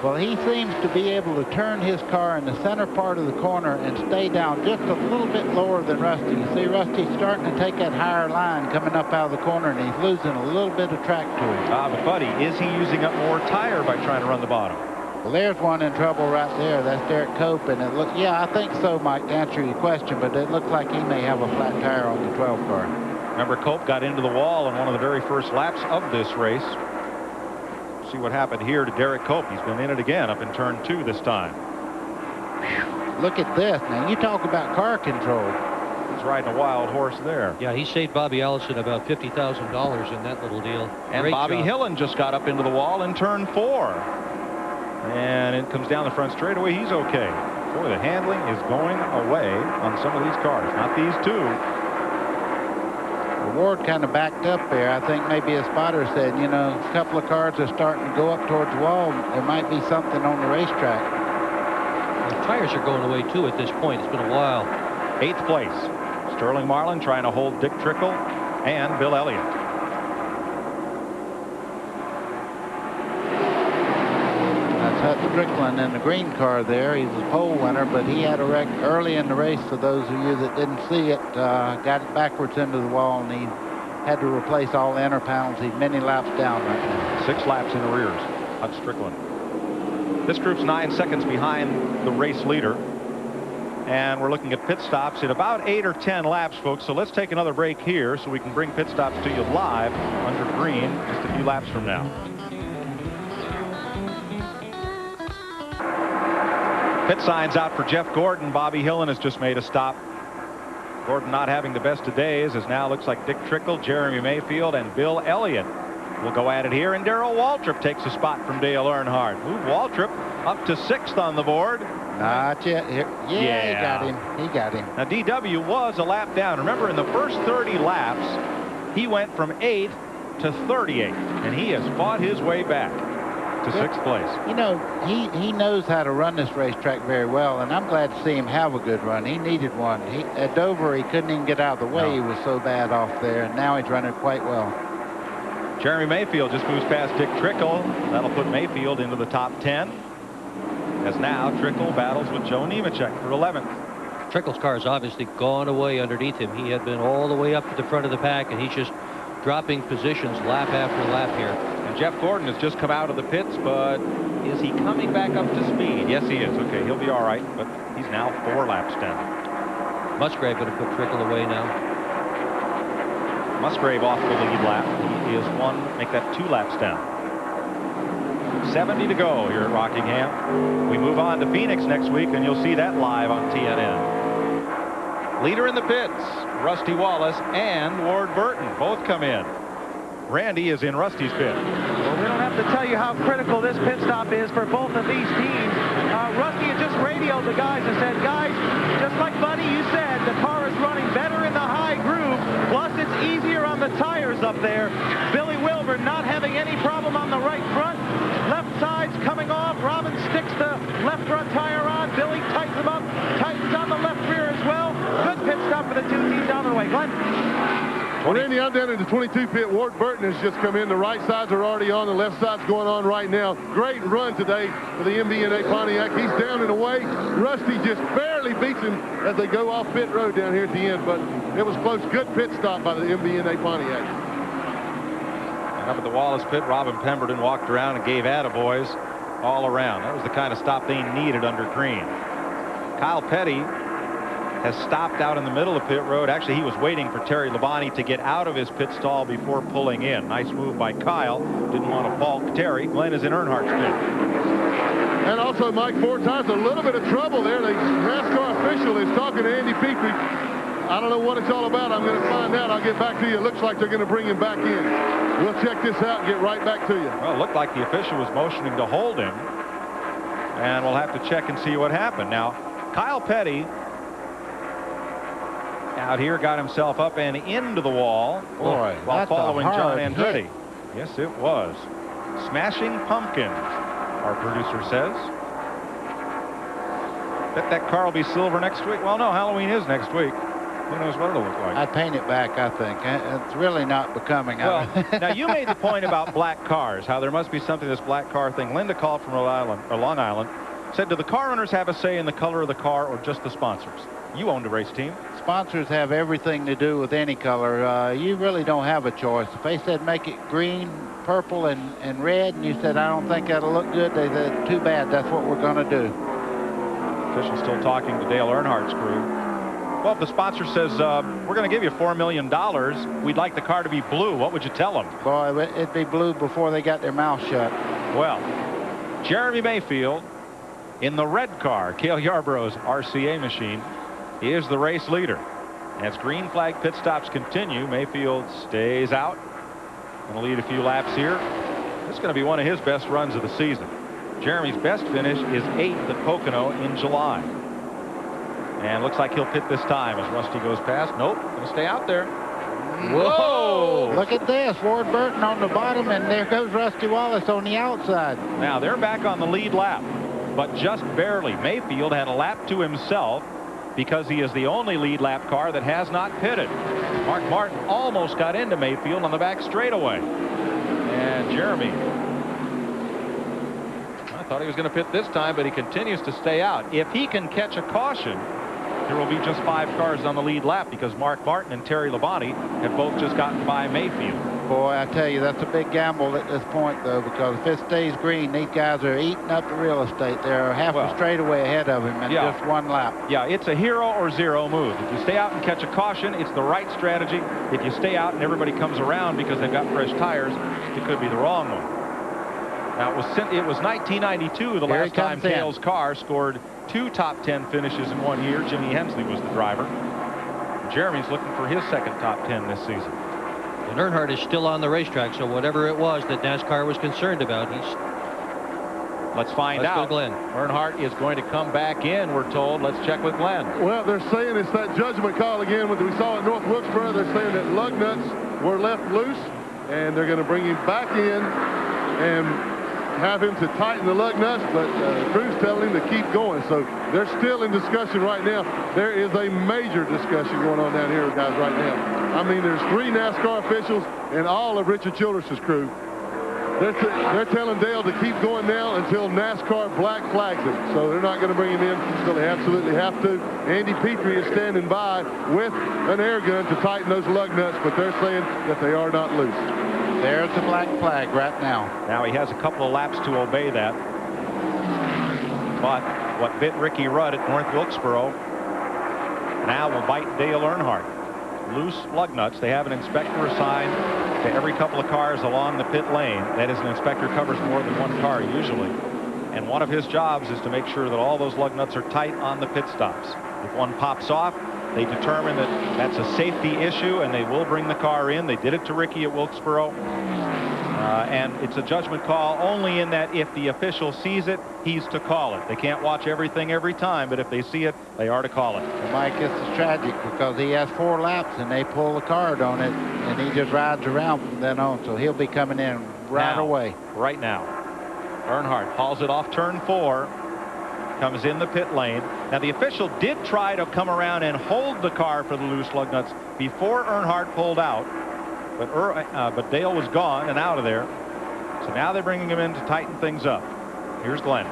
Well, he seems to be able to turn his car in the center part of the corner and stay down just a little bit lower than Rusty. You see, Rusty's starting to take that higher line coming up out of the corner, and he's losing a little bit of track to him.
But buddy, is he using up more tire by trying to run the bottom?
Well, there's one in trouble right there. That's Derek Cope, and it looks, yeah, I think so, Mike, to answer your question, but it looks like he may have a flat tire on the 12 car.
Remember, Cope got into the wall in one of the very first laps of this race. See what happened here to Derek Cope. He's been in it again up in turn 2 this time.
Look at this. Now, you talk about car control.
He's riding a wild horse there.
Yeah, he saved Bobby Allison about $50,000 in that little deal.
And
Great
Bobby
job.
Hillen just got up into the wall in turn 4. And it comes down the front straightaway. He's okay. Boy, the handling is going away on some of these cars. Not these two.
Ward kind of backed up there. I think maybe a spotter said, you know, a couple of cars are starting to go up towards the wall. There might be something on the racetrack.
The tires are going away, too, at this point. It's been a while.
8th place. Sterling Marlin trying to hold Dick Trickle and Bill Elliott.
That's Hut Strickland in the green car there. He's a pole winner, but he had a wreck early in the race. For those of you that didn't see it, got it backwards into the wall, and he had to replace all the inner panels. He's many laps down right now.
6 laps in arrears. Hut Strickland. This group's 9 seconds behind the race leader. And we're looking at pit stops in about 8 or 10 laps, folks. So let's take another break here so we can bring pit stops to you live under green just a few laps from now. Pit signs out for Jeff Gordon. Bobby Hillen has just made a stop. Gordon not having the best of days, as now looks like Dick Trickle, Jeremy Mayfield, and Bill Elliott will go at it here. And Darrell Waltrip takes a spot from Dale Earnhardt. Move Waltrip up to 6th on the board.
Not yet. Yeah, he got him. He got him.
Now, DW was a lap down. Remember, in the first 30 laps, he went from 8th to 38th, and he has fought his way back to 6th place.
You know, he knows how to run this racetrack very well, and I'm glad to see him have a good run. He needed one. At Dover, he couldn't even get out of the way. No. He was so bad off there, and now he's running quite well.
Jeremy Mayfield just moves past Dick Trickle. That'll put Mayfield into the top 10. As now Trickle battles with Joe Nemechek for 11th.
Trickle's car has obviously gone away underneath him. He had been all the way up to the front of the pack, and he's just dropping positions lap after lap here.
And Jeff Gordon has just come out of the pits, but is he coming back up to speed? Yes, he is. Okay, he'll be all right, but he's now 4 laps down.
Musgrave going to put Trickle away now.
Musgrave off the lead lap. He is make that 2 laps down. 70 to go here at Rockingham. We move on to Phoenix next week, and you'll see that live on TNN. Leader in the pits, Rusty Wallace and Ward Burton both come in. Randy is in Rusty's pit.
Well, we don't have to tell you how critical this pit stop is for both of these teams. Rusty had just radioed the guys and said, guys, just like Buddy, you said, the car is running better in the high groove, plus it's easier on the tires up there. Billy Wilbur not having any problem on the right front. Left side's coming off. Robin sticks the left front tire on. Billy tightens them up. Tightens on the left rear as well. Good pit stop for the 2 teams down the way. Glenn?
Well, Randy, I'm down in the 22 pit. Ward Burton has just come in. The right sides are already on. The left side's going on right now. Great run today for the MB&A Pontiac. He's down and away. Rusty just barely beats him as they go off pit road down here at the end, but it was close. Good pit stop by the MB&A Pontiac.
Up at the Wallace pit, Robin Pemberton walked around and gave attaboys all around. That was the kind of stop they needed under green. Kyle Petty has stopped out in the middle of pit road. Actually, he was waiting for Terry Labonte to get out of his pit stall before pulling in. Nice move by Kyle. Didn't want to balk Terry. Glenn is in Earnhardt's pit.
And also, Mike, 4 times, a little bit of trouble there. The NASCAR official is talking to Andy Petrie. I don't know what it's all about. I'm going to find out. I'll get back to you. It looks like they're going to bring him back in. We'll check this out and get right back to you.
Well, it looked like the official was motioning to hold him. And we'll have to check and see what happened. Now, Kyle Petty out here got himself up and into the wall.
Boy,
while following John Andretti.
Hit.
Yes, it was. Smashing pumpkins, our producer says. Bet that car will be silver next week. Well, no, Halloween is next week. Who knows what it'll look like.
I'd paint it back, I think. It's really not becoming.
Well, now you made the point about black cars, how there must be something to this black car thing. Linda called from Long Island, said, do the car owners have a say in the color of the car or just the sponsors? You owned a race team.
Sponsors have everything to do with any color. You really don't have a choice. If they said make it green, purple, and red, and you said, I don't think that'll look good, they said, too bad, that's what we're going to do.
Official still talking to Dale Earnhardt's crew. Well, if the sponsor says, we're going to give you $4 million, we'd like the car to be blue, what would you tell them?
Boy, it'd be blue before they got their mouth shut.
Well, Jeremy Mayfield in the red car, Cale Yarborough's RCA machine, is the race leader. As green flag pit stops continue, Mayfield stays out. Going to lead a few laps here. This is going to be one of his best runs of the season. Jeremy's best finish is 8th at Pocono in July. And looks like he'll pit this time as Rusty goes past. Nope, going to stay out there. Whoa!
Look at this. Ward Burton on the bottom, and there goes Rusty Wallace on the outside.
Now they're back on the lead lap, but just barely. Mayfield had a lap to himself because he is the only lead lap car that has not pitted. Mark Martin almost got into Mayfield on the back straightaway. And Jeremy, I thought he was going to pit this time, but he continues to stay out. If he can catch a caution, there will be just 5 cars on the lead lap because Mark Martin and Terry Labonte have both just gotten by Mayfield.
Boy, I tell you, that's a big gamble at this point, though, because if it stays green, these guys are eating up the real estate. They're half a straightaway ahead of him in just one lap.
Yeah, it's a hero or zero move. If you stay out and catch a caution, it's the right strategy. If you stay out and everybody comes around because they've got fresh tires, it could be the wrong one. Now, it was 1992, the last time Cale's car scored 2 top 10 finishes in 1 year. Jimmy Hensley was the driver. Jeremy's looking for his second top 10 this season.
And Earnhardt is still on the racetrack, so whatever it was that NASCAR was concerned about,
Let's find out.
Glenn.
Earnhardt is going to come back in, we're told. Let's check with Glenn.
Well, they're saying it's that judgment call again. What we saw at North Wilkesboro, they're saying that lug nuts were left loose, and they're going to bring him back in and have him to tighten the lug nuts, but crew's telling him to keep going. So they're still in discussion right now. There is a major discussion going on down here, guys, right now. I mean, there's 3 NASCAR officials and all of Richard Childress's crew. They're telling Dale to keep going now until NASCAR black flags him. So they're not going to bring him in until they absolutely have to. Andy Petrie is standing by with an air gun to tighten those lug nuts, but they're saying that they are not loose.
There's the black flag right now.
Now he has a couple of laps to obey that. But what bit Ricky Rudd at North Wilkesboro now will bite Dale Earnhardt. Loose lug nuts. They have an inspector assigned to every couple of cars along the pit lane. That is, an inspector covers more than 1 car usually. And one of his jobs is to make sure that all those lug nuts are tight on the pit stops. If one pops off, they determine that that's a safety issue, and they will bring the car in. They did it to Ricky at Wilkesboro. And it's a judgment call only in that if the official sees it, he's to call it. They can't watch everything every time, but if they see it, they are to call it.
Well, Mike, this is tragic because he has 4 laps, and they pull the card on it, and he just rides around from then on, so he'll be coming in right away.
Right now. Earnhardt hauls it off turn 4. Comes in the pit lane. Now the official did try to come around and hold the car for the loose lug nuts before Earnhardt pulled out, but Dale was gone and out of there. So now they're bringing him in to tighten things up. Here's Glenn.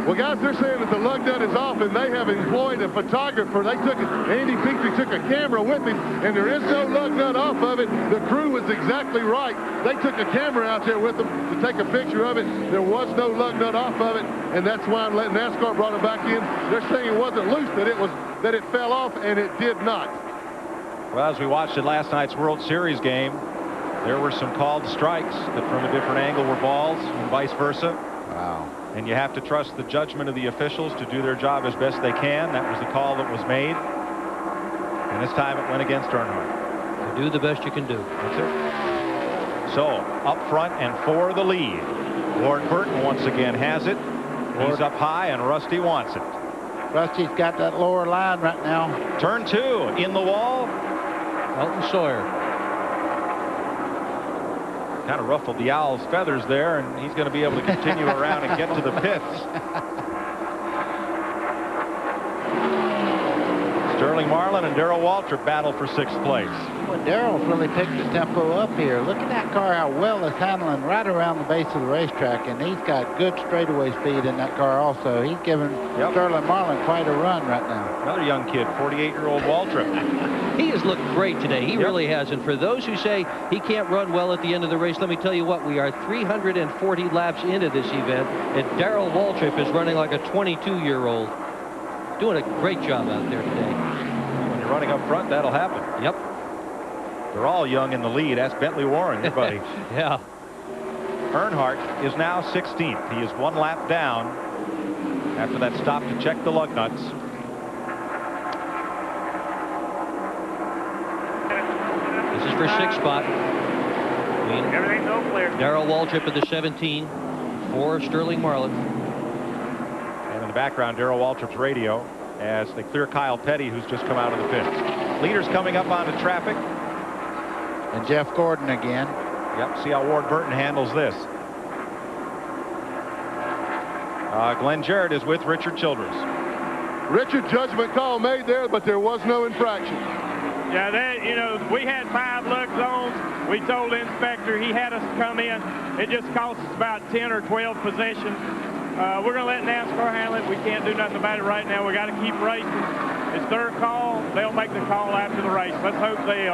Well, guys, they're saying that the lug nut is off, and they have employed a photographer. They took it. Andy Petrie took a camera with him, and there is no lug nut off of it. The crew was exactly right. They took a camera out there with them to take a picture of it. There was no lug nut off of it, and that's why NASCAR brought it back in. They're saying it wasn't loose, that it fell off, and it did not.
Well, as we watched at last night's World Series game, there were some called strikes that from a different angle were balls and vice versa.
Wow.
And you have to trust the judgment of the officials to do their job as best they can. That was the call that was made. And this time it went against Earnhardt.
Do the best you can do.
That's it. So, up front and for the lead. Ward Burton once again has it. He's up high, and Rusty wants it.
Rusty's got that lower line right now.
Turn 2, in the wall.
Elton Sawyer.
Kind of ruffled the Owl's feathers there, and he's going to be able to continue around and get to the pits. Sterling Marlin and Darrell Waltrip battle for 6th place.
Well, Darrell's really picked the tempo up here. Look at that car, how well it's handling right around the base of the racetrack, and he's got good straightaway speed in that car also. He's giving Sterling Marlin quite a run right now.
Another young kid, 48-year-old Waltrip.
He has looked great today. He really has. And for those who say he can't run well at the end of the race, let me tell you what, we are 340 laps into this event, and Darrell Waltrip is running like a 22-year-old. Doing a great job out there today.
you're running up front, that'll happen.
Yep.
They're all young in the lead. That's Bentley Warren, your buddy.
Yeah.
Earnhardt is now 16th. He is 1 lap down after that stop to check the lug nuts.
This is for 6th spot.
Everything's all clear.
Darrell Waltrip at the 17 for Sterling Marlin.
And in the background, Darrell Waltrip's radio as they clear Kyle Petty, who's just come out of the pits. Leaders coming up onto traffic.
And Jeff Gordon again.
Yep, see how Ward Burton handles this. Glenn Jarrett is with Richard Childress.
Richard, judgment call made there, but there was no infraction.
Yeah, that, you know, we had 5 lug zones. We told the inspector he had us come in. It just cost us about 10 or 12 possessions. We're going to let NASCAR handle it. We can't do nothing about it right now. We got to keep racing. It's their call. They'll make the call after the race. Let's hope they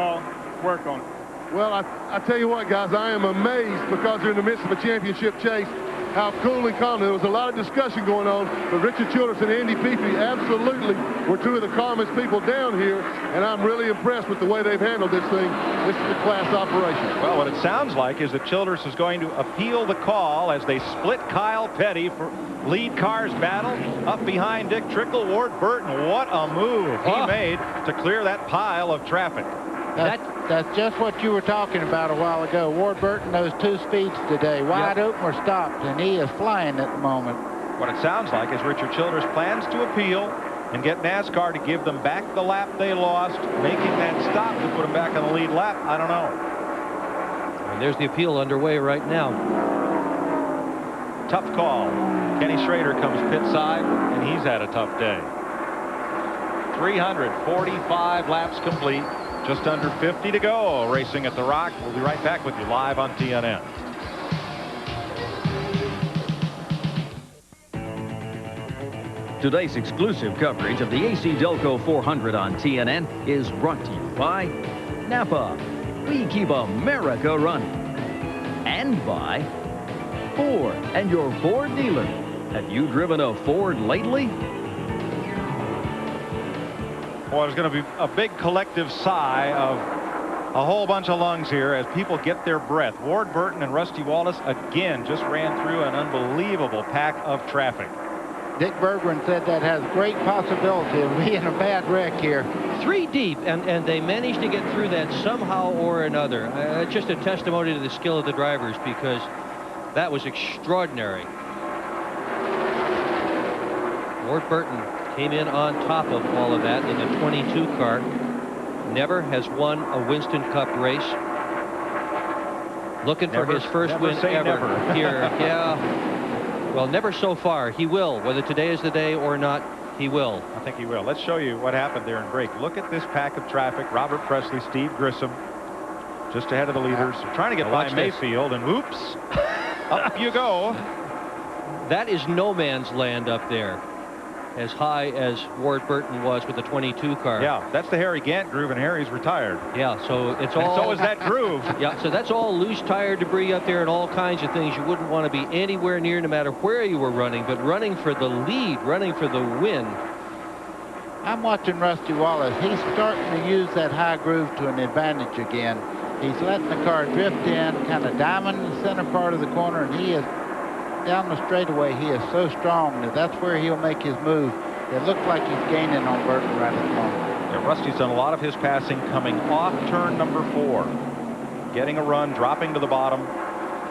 work on it.
Well, I tell you what, guys, I am amazed because they're in the midst of a championship chase. How cool and calm. There was a lot of discussion going on, but Richard Childress and Andy Peavy absolutely were 2 of the calmest people down here, and I'm really impressed with the way they've handled this thing. This is a class operation.
Well, what it sounds like is that Childress is going to appeal the call as they split Kyle Petty for lead cars battle up behind Dick Trickle. Ward Burton, what a move he made to clear that pile of traffic.
That's just what you were talking about a while ago. Ward Burton knows 2 speeds today, wide open or stopped, and he is flying at the moment.
What it sounds like is Richard Childress plans to appeal and get NASCAR to give them back the lap they lost, making that stop to put them back on the lead lap. I don't know.
And there's the appeal underway right now.
Tough call. Kenny Schrader comes pit side, and he's had a tough day. 345 laps complete. Just under 50 to go, racing at the Rock. We'll be right back with you live on TNN.
Today's exclusive coverage of the ACDelco 400 on TNN is brought to you by Napa. We keep America running. And by Ford and your Ford dealer. Have you driven a Ford lately?
Well, there's going to be a big collective sigh of a whole bunch of lungs here as people get their breath. Ward Burton and Rusty Wallace again just ran through an unbelievable pack of traffic.
Dick Berggren said that has great possibility of being a bad wreck here.
3 deep, and they managed to get through that somehow or another. Just a testimony to the skill of the drivers, because that was extraordinary. Ward Burton came in on top of all of that in the 22 car. Never has won a Winston Cup race. Looking for his first win ever here. Yeah. Well, never so far. He will. Whether today is the day or not, he will.
I think he will. Let's show you what happened there in break. Look at this pack of traffic. Robert Presley, Steve Grissom, just ahead of the leaders. Trying to get by Mayfield, and whoops, up you go.
That is no man's land up there. As high as Ward Burton was with the 22 car.
Yeah, that's the Harry Gant groove, and Harry's retired.
Yeah, so it's all...
And so is that groove.
Yeah, so that's all loose tire debris up there and all kinds of things you wouldn't want to be anywhere near, no matter where you were running, but running for the lead, running for the win.
I'm watching Rusty Wallace. He's starting to use that high groove to an advantage again. He's letting the car drift in, kind of diamond the center part of the corner, and he is... down the straightaway, he is so strong that that's where he'll make his move. It looks like he's gaining on Burton right at the moment.
Yeah, Rusty's done a lot of his passing coming off turn number 4. Getting a run, dropping to the bottom,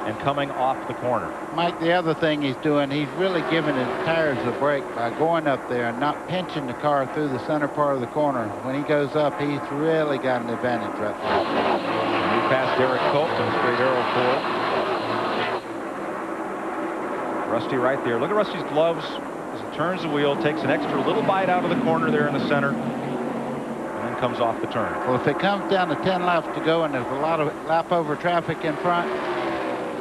and coming off the corner.
Mike, the other thing he's doing, he's really giving his tires a break by going up there and not pinching the car through the center part of the corner. When he goes up, he's really got an advantage right there.
He passed Derek Cope in straight arrow 4. Rusty right there. Look at Rusty's gloves as he turns the wheel, takes an extra little bite out of the corner there in the center, and then comes off the turn.
Well, if it comes down to 10 laps to go and there's a lot of lap over traffic in front,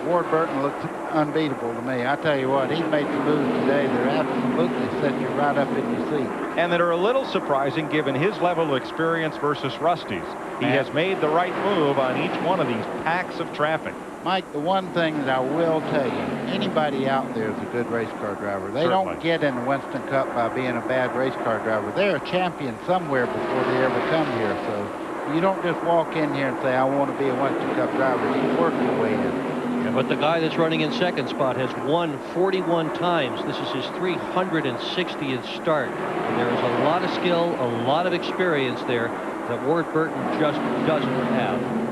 Ward Burton looks unbeatable to me. I tell you what, he made some moves today that absolutely set you right up in your seat.
And that are a little surprising given his level of experience versus Rusty's. He has made the right move on each one of these packs of traffic.
Mike, the one thing that I will tell you, anybody out there is a good race car driver. They don't get in the Winston Cup by being a bad race car driver. They're a champion somewhere before they ever come here. So you don't just walk in here and say, I want to be a Winston Cup driver. You work your way in.
But the guy that's running in second spot has won 41 times. This is his 360th start. And there is a lot of skill, a lot of experience there that Ward Burton just doesn't have.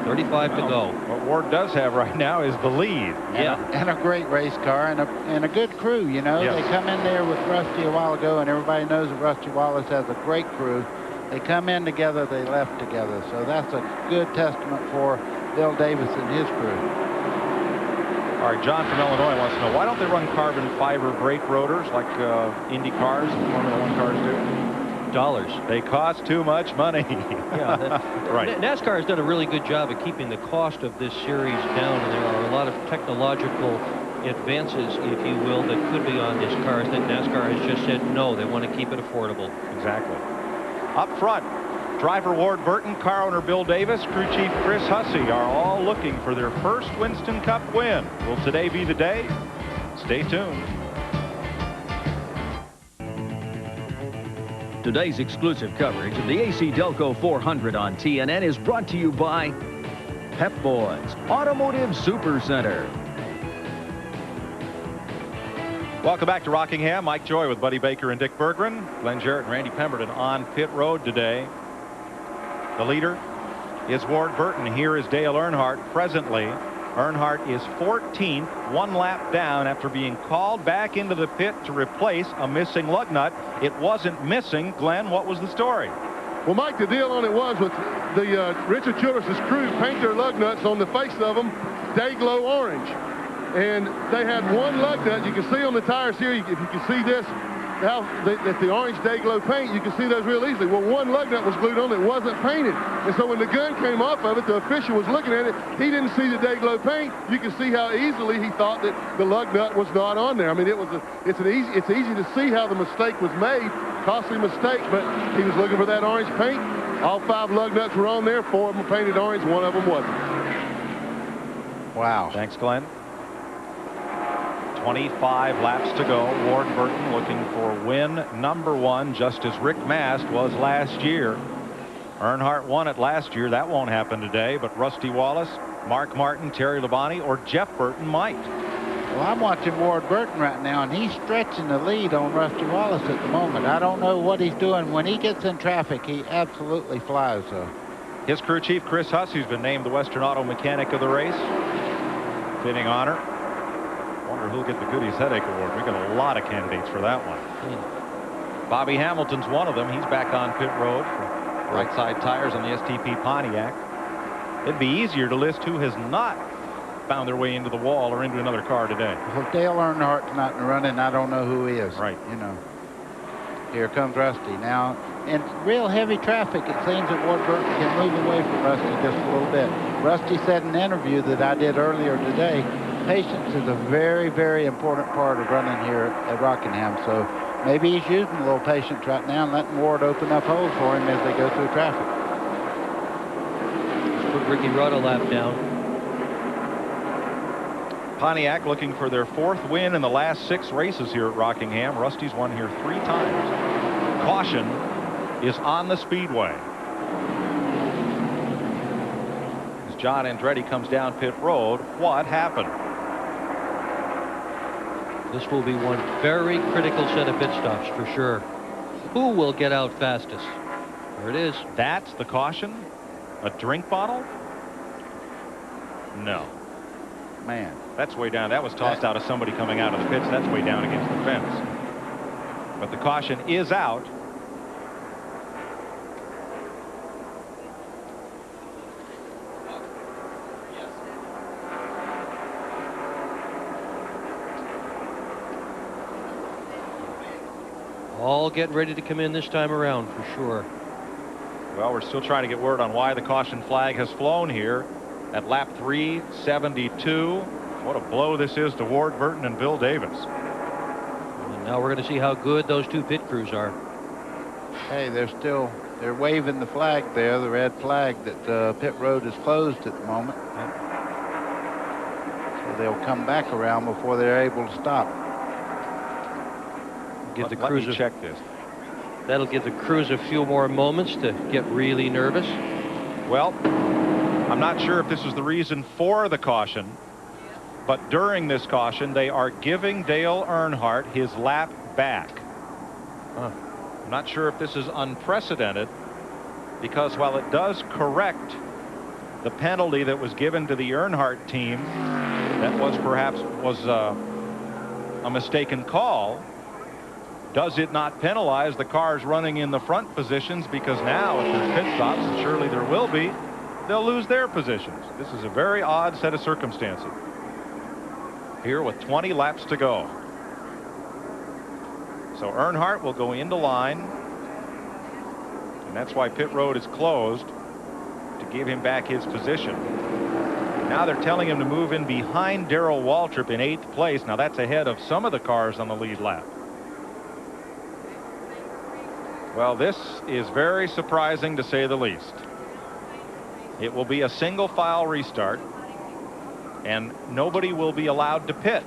35 to go.
What Ward does have right now is the lead.
And a great race car and a good crew, you know.
Yes.
They come in there with Rusty a while ago, and everybody knows that Rusty Wallace has a great crew. They come in together, they left together. So that's a good testament for Bill Davis and his crew.
All right, John from Illinois wants to know, why don't they run carbon fiber brake rotors like Indy cars and Formula One cars do?
Dollars.
They cost too much money. Right.
NASCAR has done a really good job of keeping the cost of this series down, and there are a lot of technological advances, if you will, that could be on these cars that NASCAR has just said no, they want to keep it affordable.
Exactly. Up front, driver Ward Burton, car owner Bill Davis, crew chief Chris Hussey are all looking for their first Winston Cup win. Will today be the day? Stay tuned.
Today's exclusive coverage of the ACDelco 400 on TNN is brought to you by Pep Boys Automotive Super Center.
Welcome back to Rockingham. Mike Joy with Buddy Baker and Dick Berggren. Glenn Jarrett and Randy Pemberton on pit road today. The leader is Ward Burton. Here is Dale Earnhardt presently. Earnhardt is 14th, one lap down after being called back into the pit to replace a missing lug nut. It wasn't missing. Glenn, what was the story?
Well, Mike, the deal on it was with the Richard Childress' crew paint their lug nuts on the face of them day-glow orange. And they had one lug nut. You can see on the tires here, if you can see this, how that the orange day-glow paint, you can see those real easily. Well, one lug nut was glued on that wasn't painted. And so when the gun came off of it, the official was looking at it. He didn't see the day-glow paint. You can see how easily he thought that the lug nut was not on there. I mean, it's easy to see how the mistake was made. Costly mistake, but he was looking for that orange paint. All 5 lug nuts were on there. 4 of them were painted orange. 1 of them wasn't.
Wow. Thanks, Glenn. 25 laps to go. Ward Burton looking for win number 1, just as Rick Mast was last year. Earnhardt won it last year. That won't happen today, but Rusty Wallace, Mark Martin, Terry Labonte, or Jeff Burton might.
Well, I'm watching Ward Burton right now, and he's stretching the lead on Rusty Wallace at the moment. I don't know what he's doing. When he gets in traffic, he absolutely flies, though.
His crew chief, Chris Hussey, has been named the Western Auto Mechanic of the race. Fitting honor. Wonder who'll get the Goodies Headache Award. We got a lot of candidates for that one. Bobby Hamilton's one of them. He's back on pit road for right side tires on the STP Pontiac. It'd be easier to list who has not found their way into the wall or into another car today.
Well, Dale Earnhardt's not in the running. I don't know who he is.
Right.
You know. Here comes Rusty. Now, in real heavy traffic, it seems that Ward Burton can move away from Rusty just a little bit. Rusty said in an interview that I did earlier today, patience is a very, very important part of running here at Rockingham. So maybe he's using a little patience right now and letting Ward open up holes for him as they go through traffic.
Let's put Ricky Rudd a lap down.
Pontiac looking for their 4th win in the last 6 races here at Rockingham. Rusty's won here 3 times. Caution is on the speedway. As John Andretti comes down pit road, what happened?
This will be one very critical set of pit stops for sure. Who will get out fastest? There it is.
That's the caution? A drink bottle? No.
Man.
That's way down. That was tossed out of somebody coming out of the pits. That's way down against the fence. But the caution is out.
All getting ready to come in this time around for sure.
Well, we're still trying to get word on why the caution flag has flown here at lap 372. What a blow this is to Ward Burton and Bill Davis.
And now we're going to see how good those 2 pit crews are.
Hey, they're waving the flag there, the red flag that pit road is closed at the moment. they'll come back around before they're able to stop.
Give the
Let
crews
me check this.
That'll give the crews a few more moments to get really nervous.
Well, I'm not sure if this is the reason for the caution, but during this caution, they are giving Dale Earnhardt his lap back. I'm not sure if this is unprecedented, because while it does correct the penalty that was given to the Earnhardt team, that was perhaps a mistaken call, does it not penalize the cars running in the front positions? Because now, if there's pit stops, and surely there will be, they'll lose their positions. This is a very odd set of circumstances here with 20 laps to go. So Earnhardt will go into line, and that's why pit road is closed, to give him back his position. Now they're telling him to move in behind Darrell Waltrip in 8th place. Now that's ahead of some of the cars on the lead lap. Well, this is very surprising, to say the least. It will be a single file restart, and nobody will be allowed to pit.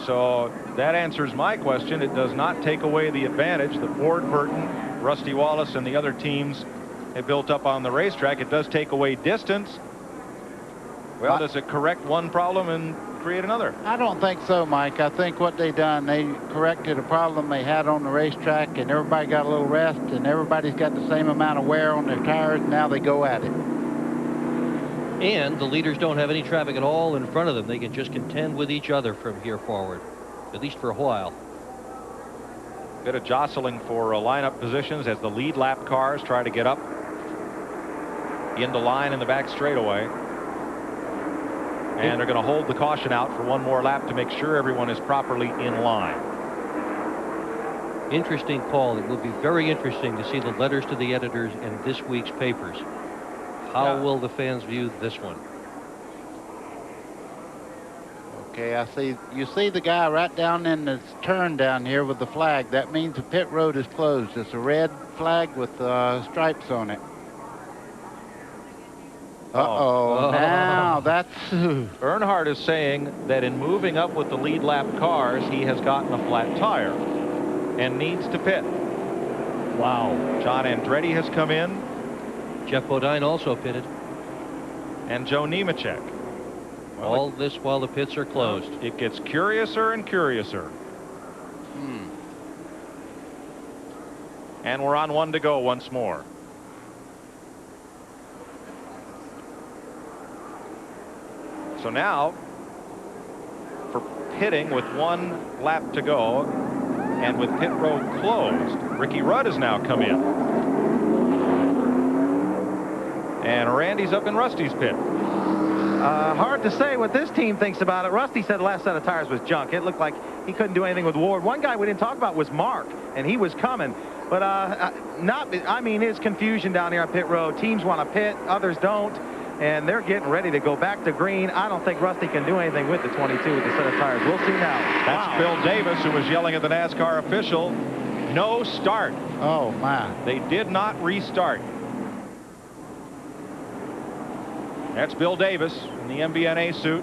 So that answers my question. It does not take away the advantage that Ward Burton, Rusty Wallace, and the other teams have built up on the racetrack. It does take away distance. Well, does it correct one problem and create another?
I don't think so, Mike. I think what they done, they corrected a problem they had on the racetrack, and everybody got a little rest, and everybody's got the same amount of wear on their tires, and now they go at it.
And the leaders don't have any traffic at all in front of them. They can just contend with each other from here forward, at least for a while.
Bit of jostling for lineup positions as the lead lap cars try to get up into line in the back straightaway. And they're going to hold the caution out for one more lap to make sure everyone is properly in line.
Interesting call. It will be very interesting to see the letters to the editors in this week's papers. How will the fans view this one?
Okay, I see. You see the guy right down in this turn down here with the flag. That means the pit road is closed. It's a red flag with stripes on it. Uh-oh. Now that's...
Earnhardt is saying that in moving up with the lead lap cars, he has gotten a flat tire and needs to pit. Wow. John Andretti has come in.
Jeff Bodine also pitted.
And Joe Nemechek. Well,
all this while the pits are closed.
It gets curiouser and curiouser. And we're on one to go once more. So now, for pitting with one lap to go and with pit road closed, Ricky Rudd has now come in. And Randy's up in Rusty's pit.
Hard to say what this team thinks about it. Rusty said the last set of tires was junk. It looked like he couldn't do anything with Ward. One guy we didn't talk about was Mark, and he was coming. But I mean, his confusion down here on pit road. Teams want to pit, others don't. And they're getting ready to go back to green. I don't think Rusty can do anything with the 22 with the set of tires. We'll see now.
That's Bill Davis, who was yelling at the NASCAR official. No start.
Oh, my.
They did not restart. That's Bill Davis in the MBNA suit.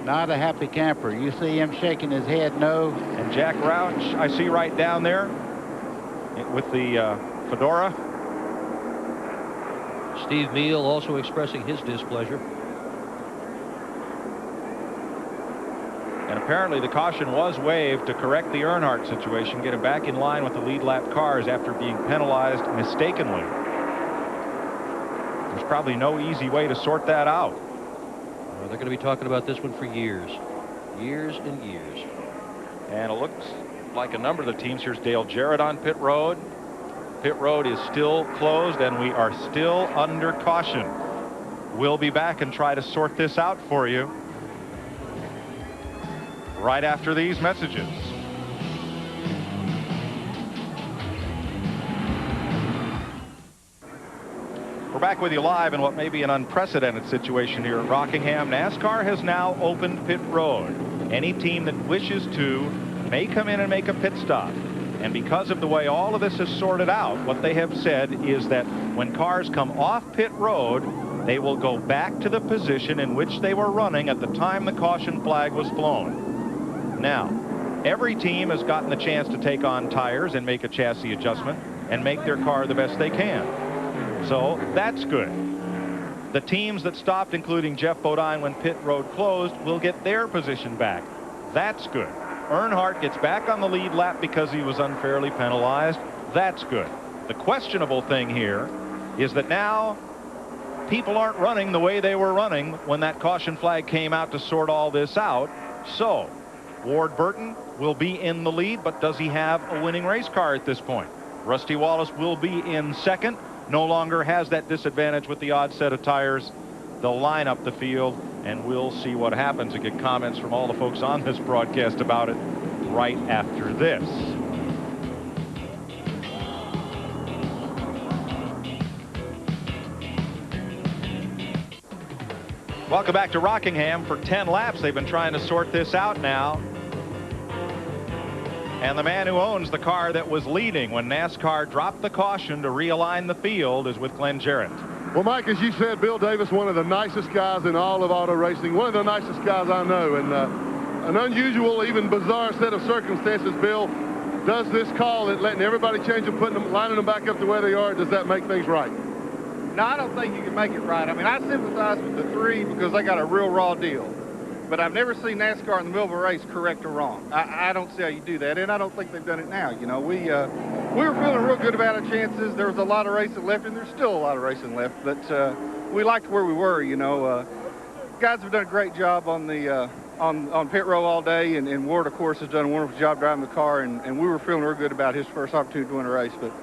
Not a happy camper. You see him shaking his head no.
And Jack Roush, I see right down there with the fedora.
Steve Meal also expressing his displeasure.
And apparently the caution was waived to correct the Earnhardt situation, get him back in line with the lead lap cars after being penalized mistakenly. There's probably no easy way to sort that out.
They're going to be talking about this one for years. Years and years.
And it looks like a number of the teams. Here's Dale Jarrett on pit road. Pit road is still closed, and we are still under caution. We'll be back and try to sort this out for you right after these messages. We're back with you live in what may be an unprecedented situation here at Rockingham. NASCAR has now opened pit road. Any team that wishes to may come in and make a pit stop. And because of the way all of this is sorted out, what they have said is that when cars come off pit road, they will go back to the position in which they were running at the time the caution flag was flown. Now, every team has gotten the chance to take on tires and make a chassis adjustment and make their car the best they can. So that's good. The teams that stopped, including Jeff Bodine when pit road closed, will get their position back. That's good. Earnhardt gets back on the lead lap because he was unfairly penalized. That's good. The questionable thing here is that now people aren't running the way they were running when that caution flag came out to sort all this out. So Ward Burton will be in the lead, but does he have a winning race car at this point? Rusty Wallace will be in second, no longer has that disadvantage with the odd set of tires. They'll line up the field, and we'll see what happens and get comments from all the folks on this broadcast about it right after this. Welcome back to Rockingham. For 10 laps, they've been trying to sort this out now. And the man who owns the car that was leading when NASCAR dropped the caution to realign the field is with Glenn Jarrett.
Well, Mike, as you said, Bill Davis, one of the nicest guys in all of auto racing, one of the nicest guys I know, and an unusual, even bizarre set of circumstances. Bill does this call at letting everybody change them, lining them back up to where they are. Does that make things right?
No, I don't think you can make it right. I mean, I sympathize with the three because they got a real raw deal. But I've never seen NASCAR in the middle of a race correct or wrong. I don't see how you do that, and I don't think they've done it now. You know, we were feeling real good about our chances. There was a lot of racing left, and there's still a lot of racing left. But we liked where we were. You know, guys have done a great job on the on pit row all day, and Ward, of course, has done a wonderful job driving the car, and we were feeling real good about his first opportunity to win a race. But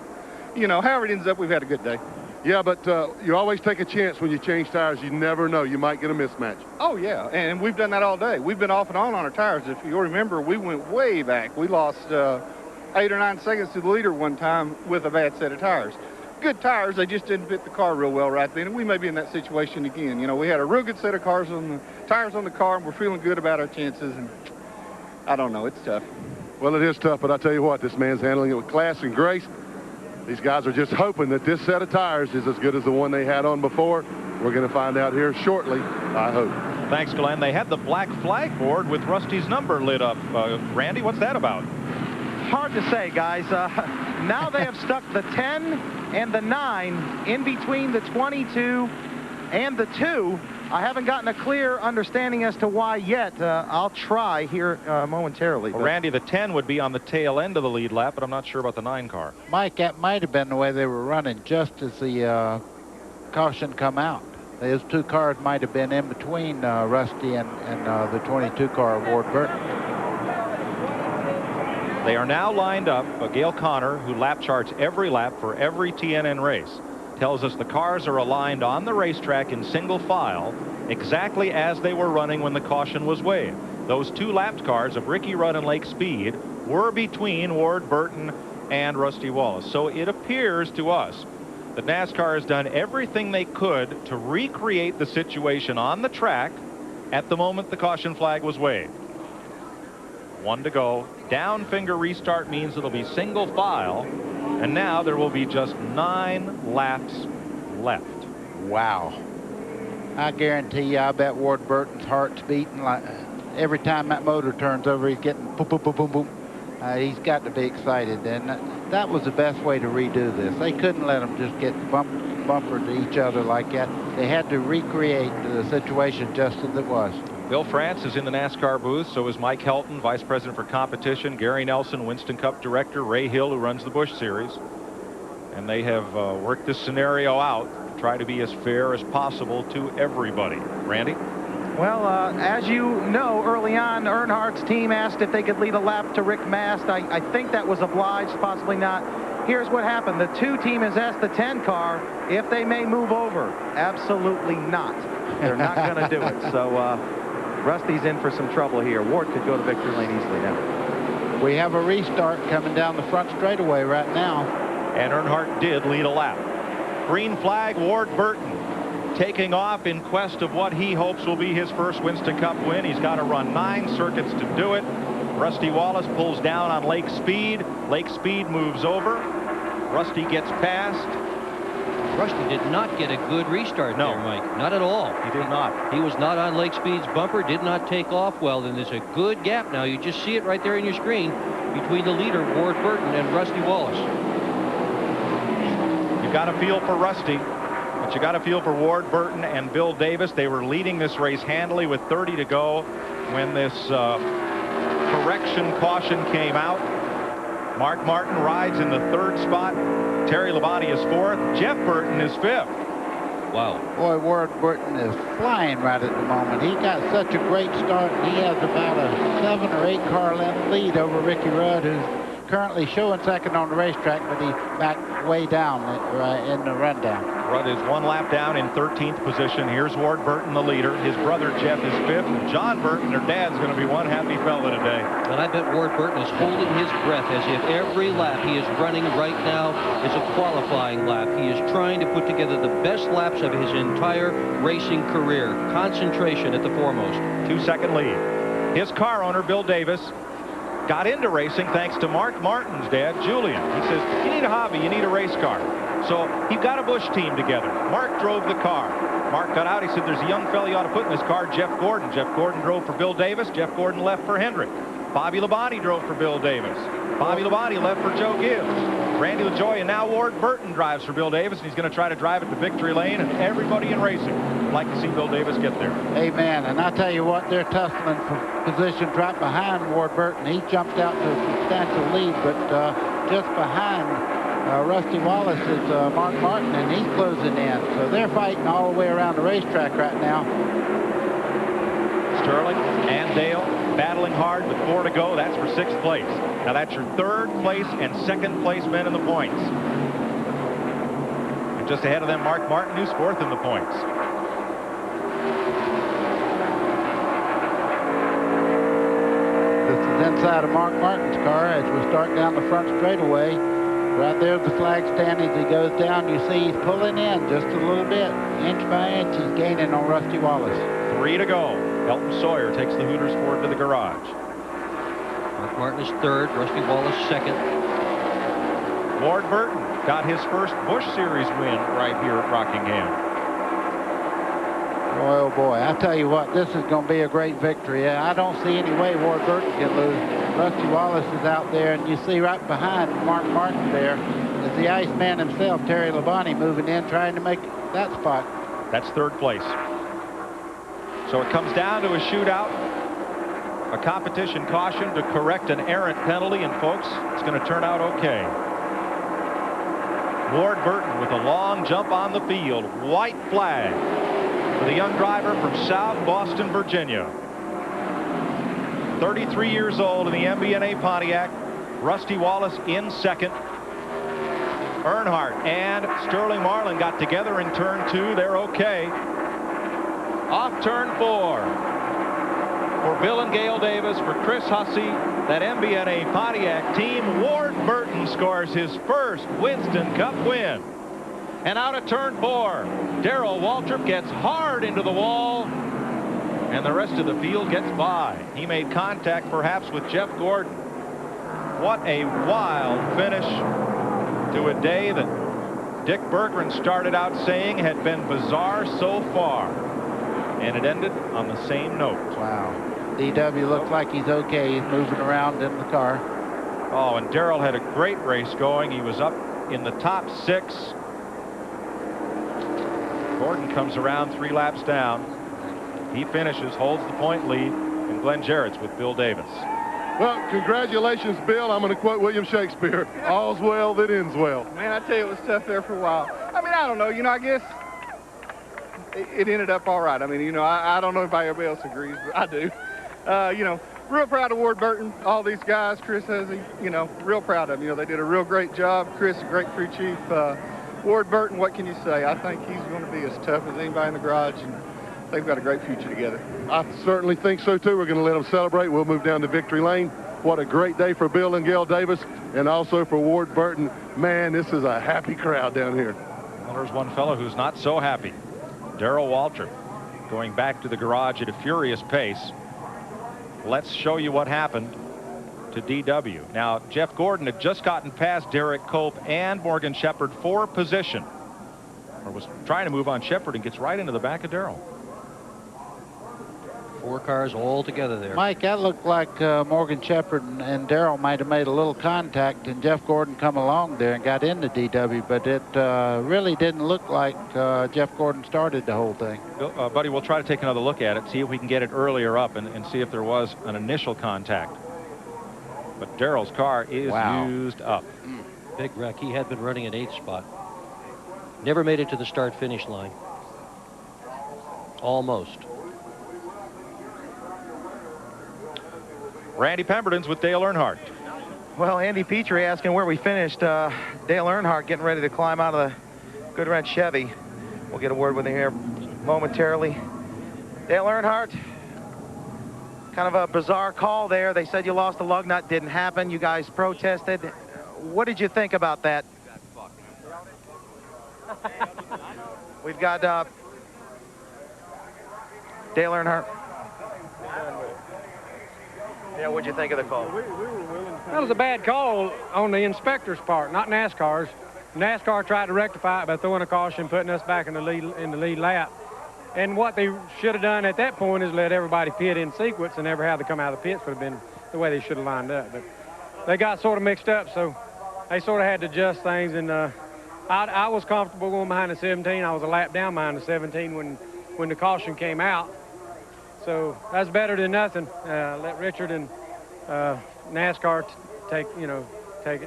you know, however it ends up, we've had a good day.
Yeah, but you always take a chance when you change tires. You never know. You might get a mismatch.
Oh, yeah, and we've done that all day. We've been off and on our tires. If you remember, we went way back. We lost 8 or 9 seconds to the leader one time with a bad set of tires. Good tires, they just didn't fit the car real well right then, and we may be in that situation again. You know, we had a real good set of tires on the car, and we're feeling good about our chances, and I don't know, it's tough.
Well, it is tough, but I tell you what, this man's handling it with class and grace. These guys are just hoping that this set of tires is as good as the one they had on before. We're going to find out here shortly, I hope.
Thanks, Glenn. They had the black flag board with Rusty's number lit up. Randy, what's that about?
Hard to say, guys. Now they have stuck the 10 and the 9 in between the 22 and the 2. I haven't gotten a clear understanding as to why yet. I'll try here momentarily.
Well, Randy, the 10 would be on the tail end of the lead lap, but I'm not sure about the 9 car.
Mike, that might have been the way they were running just as the caution come out. Those 2 cars might have been in between Rusty and the 22 car of Ward Burton.
They are now lined up. Gail Connor, who lap charts every lap for every TNN race, tells us the cars are aligned on the racetrack in single file exactly as they were running when the caution was waved. Those 2 lapped cars of Ricky Rudd and Lake Speed were between Ward Burton and Rusty Wallace. So it appears to us that NASCAR has done everything they could to recreate the situation on the track at the moment the caution flag was waved. 1 to go. Down finger restart means it'll be single file. And now there will be just 9 laps left.
Wow. I guarantee you, I bet Ward Burton's heart's beating like every time that motor turns over, he's getting boom, boom, boom, boom, boom. He's got to be excited, and that was the best way to redo this. They couldn't let them just get bumper to each other like that. They had to recreate the situation just as it was.
Bill France is in the NASCAR booth. So is Mike Helton, Vice President for Competition, Gary Nelson, Winston Cup Director, Ray Hill, who runs the Busch Series. And they have worked this scenario out to try to be as fair as possible to everybody. Randy?
Well, as you know, early on, Earnhardt's team asked if they could lead a lap to Rick Mast. I think that was obliged, possibly not. Here's what happened. The 2 team has asked the 10 car if they may move over. Absolutely not. They're not going to do it. So Rusty's in for some trouble here. Ward could go to victory lane easily now.
We have a restart coming down the front straightaway right now.
And Earnhardt did lead a lap. Green flag, Ward Burton taking off in quest of what he hopes will be his first Winston Cup win. He's got to run 9 circuits to do it. Rusty Wallace pulls down on Lake Speed. Lake Speed moves over. Rusty gets past.
Rusty did not get a good restart there, Mike. Not at all.
He did not.
He was not on Lake Speed's bumper, did not take off well. Then there's a good gap now. You just see it right there in your screen between the leader, Ward Burton, and Rusty Wallace.
You got to feel for Rusty, but you got to feel for Ward Burton and Bill Davis. They were leading this race handily with 30 to go when this correction caution came out. Mark Martin rides in the 3rd spot. Terry Labonte is 4th. Jeff Burton is 5th.
Wow.
Boy, Ward Burton is flying right at the moment. He got such a great start, and he has about a 7 or 8 car length lead over Ricky Rudd, who's currently showing second on the racetrack, but he's back way down in the rundown.
Rudd is 1 lap down in 13th position. Here's Ward Burton, the leader. His brother Jeff is 5th. And John Burton, their dad's going to be one happy fella today.
And I bet Ward Burton is holding his breath as if every lap he is running right now is a qualifying lap. He is trying to put together the best laps of his entire racing career. Concentration at the foremost.
2-second lead. His car owner, Bill Davis, got into racing thanks to Mark Martin's dad, Julian. He says, you need a hobby, you need a race car. So he got a Busch team together. Mark drove the car. Mark got out. He said, there's a young fella you ought to put in this car, Jeff Gordon. Jeff Gordon drove for Bill Davis. Jeff Gordon left for Hendrick. Bobby Labonte drove for Bill Davis. Bobby Labonte left for Joe Gibbs. Randy LaJoie, and now Ward Burton drives for Bill Davis, and he's going to try to drive it to victory lane, and everybody in racing would like to see Bill Davis get there.
Amen. And I tell you what, they're tussling for positions right behind Ward Burton. He jumped out to a substantial lead, but just behind Rusty Wallace is Mark Martin, and he's closing in. So they're fighting all the way around the racetrack right now.
Sterling and Dale battling hard with 4 to go. That's for 6th place. Now that's your 3rd place and 2nd place men in the points. And just ahead of them, Mark Martin, who's 4th in the points.
This is inside of Mark Martin's car as we start down the front straightaway. Right there's the flag stand. As he goes down, you see he's pulling in just a little bit. Inch by inch, he's gaining on Rusty Wallace.
3 to go. Elton Sawyer takes the Hooters Ford to the garage.
Mark Martin is 3rd. Rusty Wallace 2nd.
Ward Burton got his first Busch Series win right here at Rockingham.
Boy, oh boy, I tell you what, this is going to be a great victory. I don't see any way Ward Burton can lose. Rusty Wallace is out there, and you see right behind Mark Martin there is the Iceman himself, Terry Labonte, moving in, trying to make that spot.
That's 3rd place. So it comes down to a shootout, a competition caution to correct an errant penalty, and folks, it's going to turn out okay. Ward Burton with a long jump on the field, white flag for the young driver from South Boston, Virginia. 33 years old in the MBNA Pontiac. Rusty Wallace in 2nd. Earnhardt and Sterling Marlin got together in turn 2. They're okay. Off turn 4 for Bill and Gail Davis, for Chris Hussey, that MBNA Pontiac team. Ward Burton scores his first Winston Cup win. And out of turn 4, Darrell Waltrip gets hard into the wall, and the rest of the field gets by. He made contact perhaps with Jeff Gordon. What a wild finish to a day that Dick Berggren started out saying had been bizarre so far. And it ended on the same note.
Wow. DW looks like he's okay. He's moving around in the car.
Oh, and Darrell had a great race going. He was up in the top 6. Gordon comes around 3 laps down. He finishes, holds the point lead, and Glenn Jarrett's with Bill Davis.
Well, congratulations, Bill. I'm going to quote William Shakespeare. All's well that ends well.
Man, I tell you, it was tough there for a while. I mean, I don't know. You know, I guess it ended up all right. I mean, you know, I don't know if everybody else agrees, but I do. You know, real proud of Ward Burton, all these guys, Chris Hussey, you know, real proud of them. You know, they did a real great job. Chris, a great crew chief. Ward Burton, what can you say? I think he's going to be as tough as anybody in the garage, and they've got a great future together.
I certainly think so, too. We're going to let them celebrate. We'll move down to victory lane. What a great day for Bill and Gail Davis, and also for Ward Burton. Man, this is a happy crowd down here.
Well, there's one fellow who's not so happy. Darrell Waltrip going back to the garage at a furious pace. Let's show you what happened to DW. Now, Jeff Gordon had just gotten past Derek Cope and Morgan Shepherd for position. or was trying to move on Shepard and gets right into the back of Darrell.
4 cars all together there.
Mike, that looked like Morgan Shepard and Darrell might have made a little contact, and Jeff Gordon come along there and got into DW, but it really didn't look like Jeff Gordon started the whole thing.
Buddy, we'll try to take another look at it, see if we can get it earlier up and see if there was an initial contact. But Darrell's car is used up.
Big wreck. He had been running an 8th spot. Never made it to the start-finish line. Almost.
Randy Pemberton's with Dale Earnhardt.
Well, Andy Petrie asking where we finished. Dale Earnhardt getting ready to climb out of the Good Red Chevy. We'll get a word with him here momentarily. Dale Earnhardt, kind of a bizarre call there. They said you lost the lug nut. Didn't happen. You guys protested. What did you think about that? We've got Dale Earnhardt. Yeah, what'd you think of the call?
That was a bad call on the inspector's part, not NASCAR's. NASCAR tried to rectify it by throwing a caution, putting us back in the lead lap. And what they should have done at that point is let everybody pit in sequence and never have to come out of the pits would have been the way they should have lined up. But they got sort of mixed up, so they sort of had to adjust things. And I was comfortable going behind the 17. I was a lap down behind the 17 when the caution came out. So that's better than nothing. Let Richard and NASCAR take it.
Okay,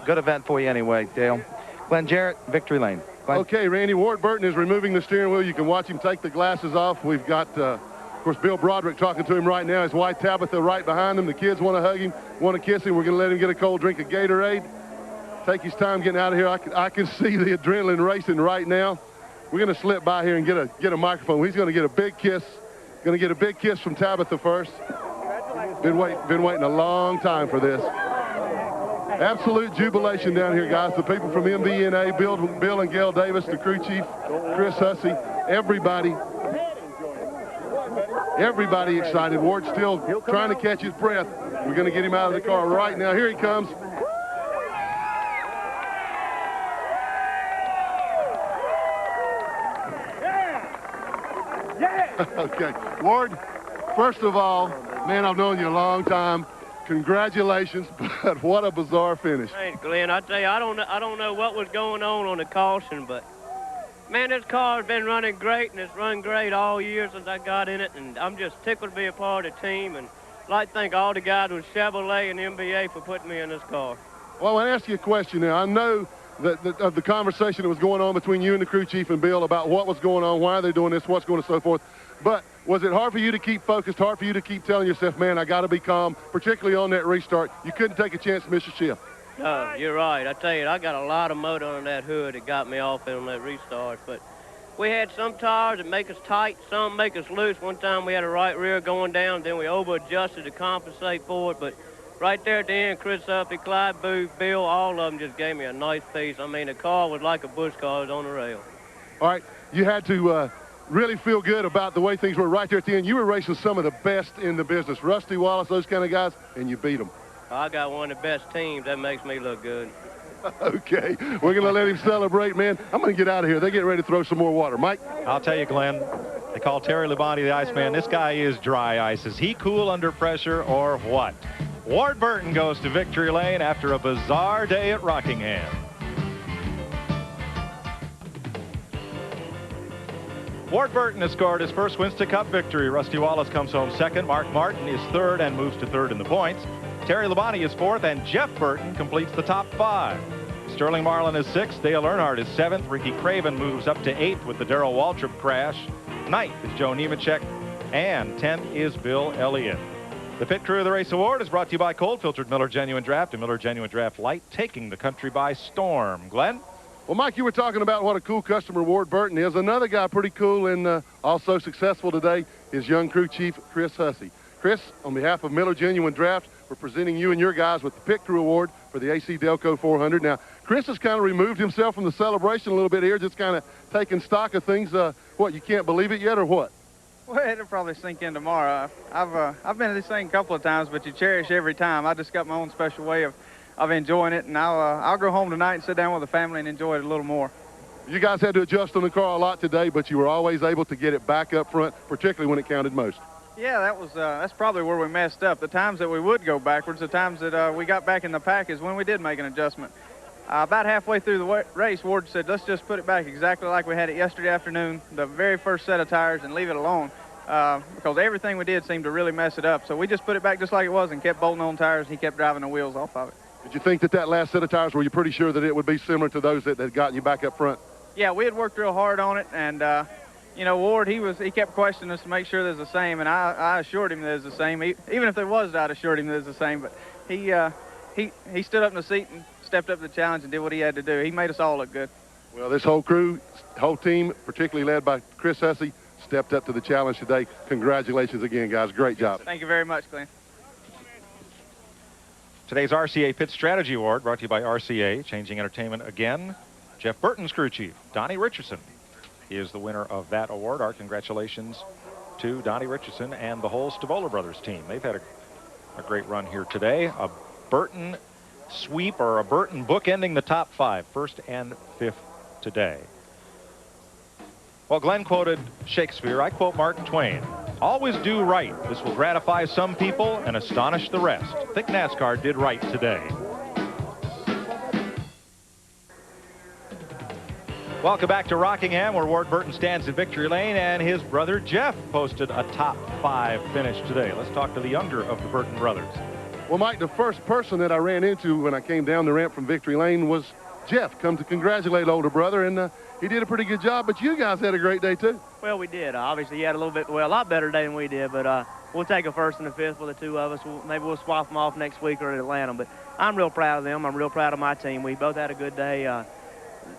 good event for you anyway, Dale. Glenn Jarrett, victory lane. Glenn.
Okay, Randy, Ward Burton is removing the steering wheel. You can watch him take the glasses off. We've got, of course, Bill Broderick talking to him right now. His wife Tabitha right behind him. The kids want to hug him, want to kiss him. We're going to let him get a cold drink of Gatorade. Take his time getting out of here. I can see the adrenaline racing right now. We're going to slip by here and get a microphone. He's going to get a big kiss. Going to get a big kiss from Tabitha first. Been waiting a long time for this. Absolute jubilation down here, guys. The people from MVNA, Bill and Gail Davis, the crew chief, Chris Hussey, everybody excited. Ward's still trying to catch his breath. We're going to get him out of the car right now. Here he comes. Okay, Ward, first of all, man, I've known you a long time. Congratulations, but what a bizarre finish.
Thanks, Glenn. I tell you, I don't know what was going on the caution, but man, this car has been running great, and it's run great all year since I got in it, and I'm just tickled to be a part of the team, and I'd like to thank all the guys with Chevrolet and MBA for putting me in this car.
Well, I want to ask you a question now. I know that of the conversation that was going on between you and the crew chief and Bill about what was going on, why are they doing this, what's going on, so forth. But was it hard for you to keep focused, hard for you to keep telling yourself, man, I got to be calm, particularly on that restart? You couldn't take a chance to miss a shift.
No, you're right. I tell you, I got a lot of motor on that hood that got me off on that restart. But we had some tires that make us tight, some make us loose. One time we had a right rear going down, then we over-adjusted to compensate for it. But right there at the end, Chris Huffy, Clyde Booth, Bill, all of them just gave me a nice piece. I mean, the car was like a Busch car. It was on the rail.
All right, you had to really feel good about the way things were right there at the end. You were racing some of the best in the business. Rusty Wallace, those kind of guys, and you beat them.
I got one of the best teams. That makes me look good.
Okay, we're going to let him celebrate, man. I'm going to get out of here. They're getting ready to throw some more water. Mike?
I'll tell you, Glenn, they call Terry Labonte the Iceman. This guy is dry ice. Is he cool under pressure or what? Ward Burton goes to victory lane after a bizarre day at Rockingham. Ward Burton has scored his first Winston Cup victory. Rusty Wallace comes home second. Mark Martin is third and moves to third in the points. Terry Labonte is fourth, and Jeff Burton completes the top 5. Sterling Marlin is 6th. Dale Earnhardt is 7th. Ricky Craven moves up to 8th with the Darrell Waltrip crash. 9th is Joe Nemechek, and 10th is Bill Elliott. The Pit Crew of the Race Award is brought to you by Cold Filtered Miller Genuine Draft and Miller Genuine Draft Light, taking the country by storm. Glenn?
Well, Mike, you were talking about what a cool customer Ward Burton is. Another guy pretty cool and also successful today is young crew chief Chris Hussey. Chris, on behalf of Miller Genuine Draft, we're presenting you and your guys with the Pit Crew Award for the ACDelco 400. Now, Chris has kind of removed himself from the celebration a little bit here, just kind of taking stock of things. What, you can't believe it yet or what?
Well, it'll probably sink in tomorrow. I've been to this thing a couple of times, but you cherish every time. I just got my own special way of
I've been enjoying it, and I'll go home tonight and sit down with the family and enjoy it a little more.
You guys had to adjust on the car a lot today, but you were always able to get it back up front, particularly when it counted most.
Yeah, that's probably where we messed up. The times that we would go backwards, the times that we got back in the pack is when we did make an adjustment. About halfway through the race, Ward said, let's just put it back exactly like we had it yesterday afternoon, the very first set of tires, and leave it alone, because everything we did seemed to really mess it up. So we just put it back just like it was and kept bolting on tires, and he kept driving the wheels off of it.
Did you think that last set of tires, were you pretty sure that it would be similar to those that had gotten you back up front?
Yeah, we had worked real hard on it, and you know, Ward, he kept questioning us to make sure there's the same, and I assured him there's the same. Even if there was, I'd assured him there's the same. But he stood up in the seat and stepped up to the challenge and did what he had to do. He made us all look good.
Well, this whole crew, whole team, particularly led by Chris Hussey, stepped up to the challenge today. Congratulations again, guys. Great job.
Thank you very much, Glenn.
Today's RCA Pit Strategy Award brought to you by RCA, changing entertainment again. Jeff Burton's crew chief, Donnie Richardson, is the winner of that award. Our congratulations to Donnie Richardson and the whole Stavola Brothers team. They've had a great run here today. A Burton sweep, or a Burton book ending the top 5, first and fifth today. Well, Glenn quoted Shakespeare. I quote Mark Twain. Always do right. This will gratify some people and astonish the rest. I think NASCAR did right today. Welcome back to Rockingham, where Ward Burton stands in victory lane, and his brother Jeff posted a top 5 finish today. Let's talk to the younger of the Burton brothers.
Well, Mike, the first person that I ran into when I came down the ramp from victory lane was Jeff, come to congratulate older brother, and he did a pretty good job, but you guys had a great day too.
Well, we did. Obviously, he had a lot better day than we did, but we'll take a first and a fifth for the two of us. Maybe we'll swap them off next week or at Atlanta, but I'm real proud of them. I'm real proud of my team. We both had a good day.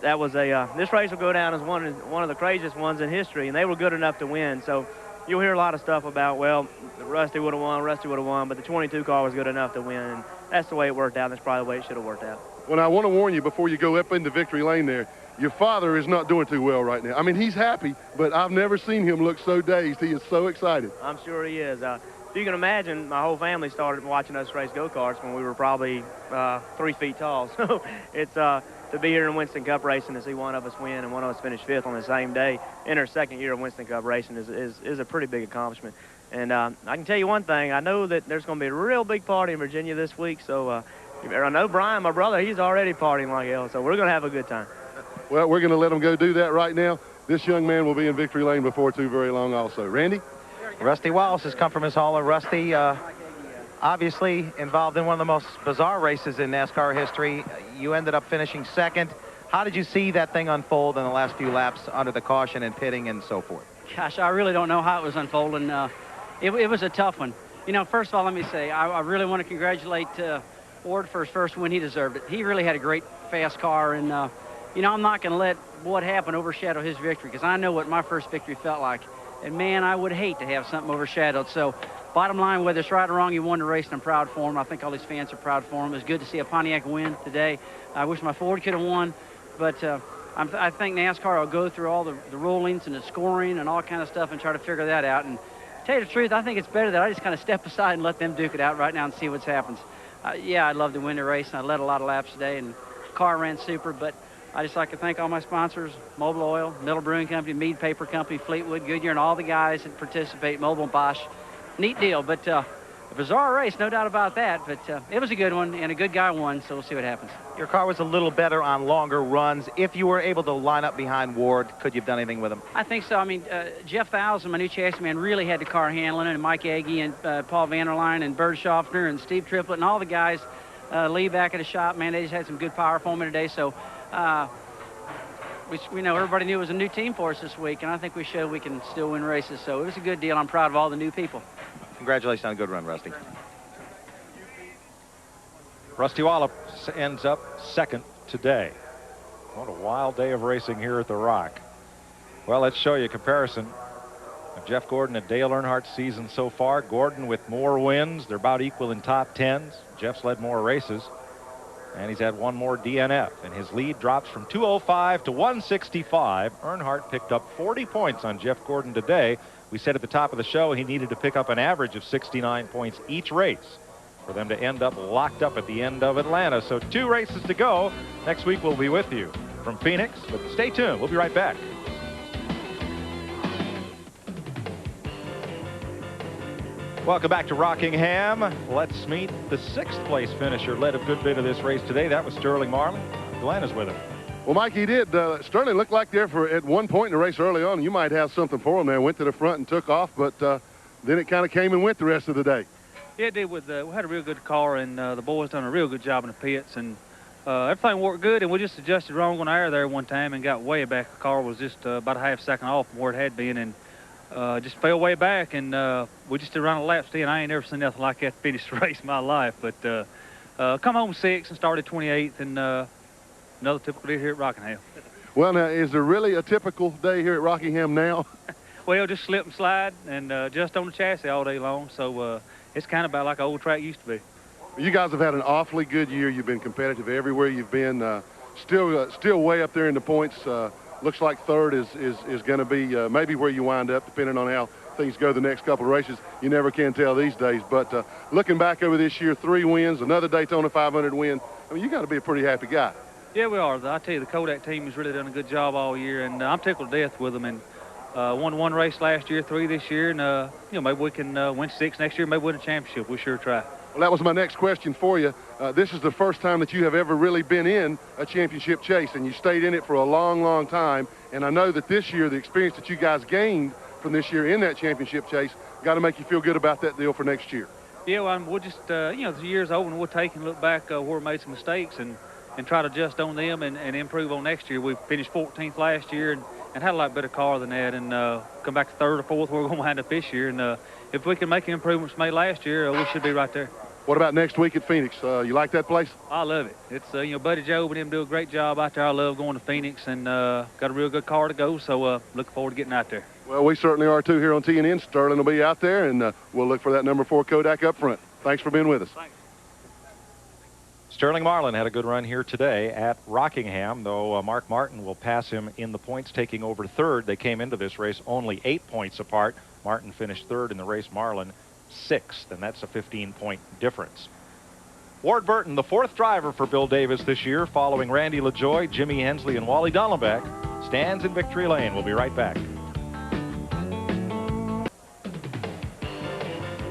That was this race will go down as one of the craziest ones in history, and they were good enough to win. So you'll hear a lot of stuff about, well, Rusty would have won, but the 22 car was good enough to win, and that's the way it worked out. That's probably the way it should have worked out.
Well, I want to warn you before you go up into victory lane there, your father is not doing too well right now. I mean, he's happy, but I've never seen him look so dazed. He is so excited.
I'm sure he is. If you can imagine, my whole family started watching us race go-karts when we were probably 3 feet tall. So it's to be here in Winston Cup racing, to see one of us win and one of us finish 5th on the same day in our 2nd year of Winston Cup racing is a pretty big accomplishment. And I can tell you one thing. I know that there's going to be a real big party in Virginia this week. So I know Brian, my brother, he's already partying like hell. So we're going to have a good time.
Well, we're going to let him go do that right now. This young man will be in victory lane before too very long also. Randy?
Rusty Wallace has come from his hauler. Rusty, obviously involved in one of the most bizarre races in NASCAR history. You ended up finishing 2nd. How did you see that thing unfold in the last few laps under the caution and pitting and so forth?
Gosh, I really don't know how it was unfolding. It was a tough one. You know, first of all, let me say, I really want to congratulate Ward for his first win. He deserved it. He really had a great, fast car, and, you know, I'm not going to let what happened overshadow his victory, because I know what my first victory felt like. And, man, I would hate to have something overshadowed. So, bottom line, whether it's right or wrong, he won the race, and I'm proud for him. I think all these fans are proud for him. It was good to see a Pontiac win today. I wish my Ford could have won, but I think NASCAR will go through all the rulings and the scoring and all kind of stuff and try to figure that out. And to tell you the truth, I think it's better that I just kind of step aside and let them duke it out right now and see what happens. Yeah, I'd love to win the race, and I led a lot of laps today, and the car ran super, but I just like to thank all my sponsors, Mobil Oil, Miller Brewing Company, Mead Paper Company, Fleetwood, Goodyear, and all the guys that participate, Mobil and Bosch. Neat deal, but a bizarre race, no doubt about that, but it was a good one, and a good guy won, so we'll see what happens.
Your car was a little better on longer runs. If you were able to line up behind Ward, could you have done anything with him?
I think so. I mean, Jeff Thousand, my new chassis man, really had the car handling, and Mike Agee and Paul Vanderline and Bert Schaffner and Steve Triplett and all the guys, Lee back at the shop, man, they just had some good power for me today, so we know everybody knew it was a new team for us this week, and I think we showed we can still win races, so it was a good deal. I'm proud of all the new people.
Congratulations on a good run, Rusty.
Rusty Wallace ends up 2nd today. What a wild day of racing here at the Rock. Well, let's show you a comparison of Jeff Gordon and Dale Earnhardt's season so far. Gordon with more wins. They're about equal in top 10s. Jeff's led more races, and he's had one more DNF, and his lead drops from 205 to 165. Earnhardt picked up 40 points on Jeff Gordon today. We said at the top of the show he needed to pick up an average of 69 points each race for them to end up locked up at the end of Atlanta. So 2 races to go. Next week we'll be with you from Phoenix, but stay tuned. We'll be right back. Welcome back to Rockingham. Let's meet the 6th place finisher. Led a good bit of this race today. That was Sterling Marlin. Glenn is with him.
Well, Mike, he did. Sterling looked like there at one point in the race early on. You might have something for him there. Went to the front and took off, but then it kind of came and went the rest of the day.
Yeah, it did. We had a real good car, and the boys done a real good job in the pits, and everything worked good. And we just adjusted wrong on air there one time and got way back. The car was just about a half second off from where it had been, and just fell way back, and we just did run a lap stand. I ain't never seen nothing like that to finish the race in my life. But come home 6th and started 28th, and another typical day here at Rockingham.
Well, now, is there really a typical day here at Rockingham now?
Well, just slip and slide and just on the chassis all day long. So it's kind of about like an old track used to be.
You guys have had an awfully good year. You've been competitive everywhere you've been. Still way up there in the points. Looks like 3rd is going to be maybe where you wind up, depending on how things go the next couple of races. You never can tell these days. But looking back over this year, 3 wins, another Daytona 500 win. I mean, you got to be a pretty happy guy.
Yeah, we are. I tell you, the Kodak team has really done a good job all year, and I'm tickled to death with them. And won 1 race last year, 3 this year, and you know, maybe we can win 6 next year, maybe win a championship. We sure try.
Well, that was my next question for you. This is the first time that you have ever really been in a championship chase, and you stayed in it for a long, long time. And I know that this year, the experience that you guys gained from this year in that championship chase got to make you feel good about that deal for next year.
Yeah, well, we'll just, you know, the year's over, and we'll take and look back where we made some mistakes and try to adjust on them and improve on next year. We finished 14th last year and had a lot better car than that, and come back to 3rd or 4th where we're going to wind up this year. And if we can make the improvements made last year, we should be right there.
What about next week at Phoenix? You like that place?
I love it. It's, you know, Buddy Joe and them do a great job out there. I love going to Phoenix, and got a real good car to go, so looking forward to getting out there.
Well, we certainly are too here on TNN. Sterling will be out there, and we'll look for that number 4 Kodak up front. Thanks for being with us.
Thanks.
Sterling Marlin had a good run here today at Rockingham, though Mark Martin will pass him in the points, taking over 3rd. They came into this race only 8 points apart. Martin finished 3rd in the race, Marlin 6th, and that's a 15-point difference. Ward Burton, the 4th driver for Bill Davis this year, following Randy LaJoy, Jimmy Hensley, and Wally Dallenbach, stands in victory lane. We'll be right back.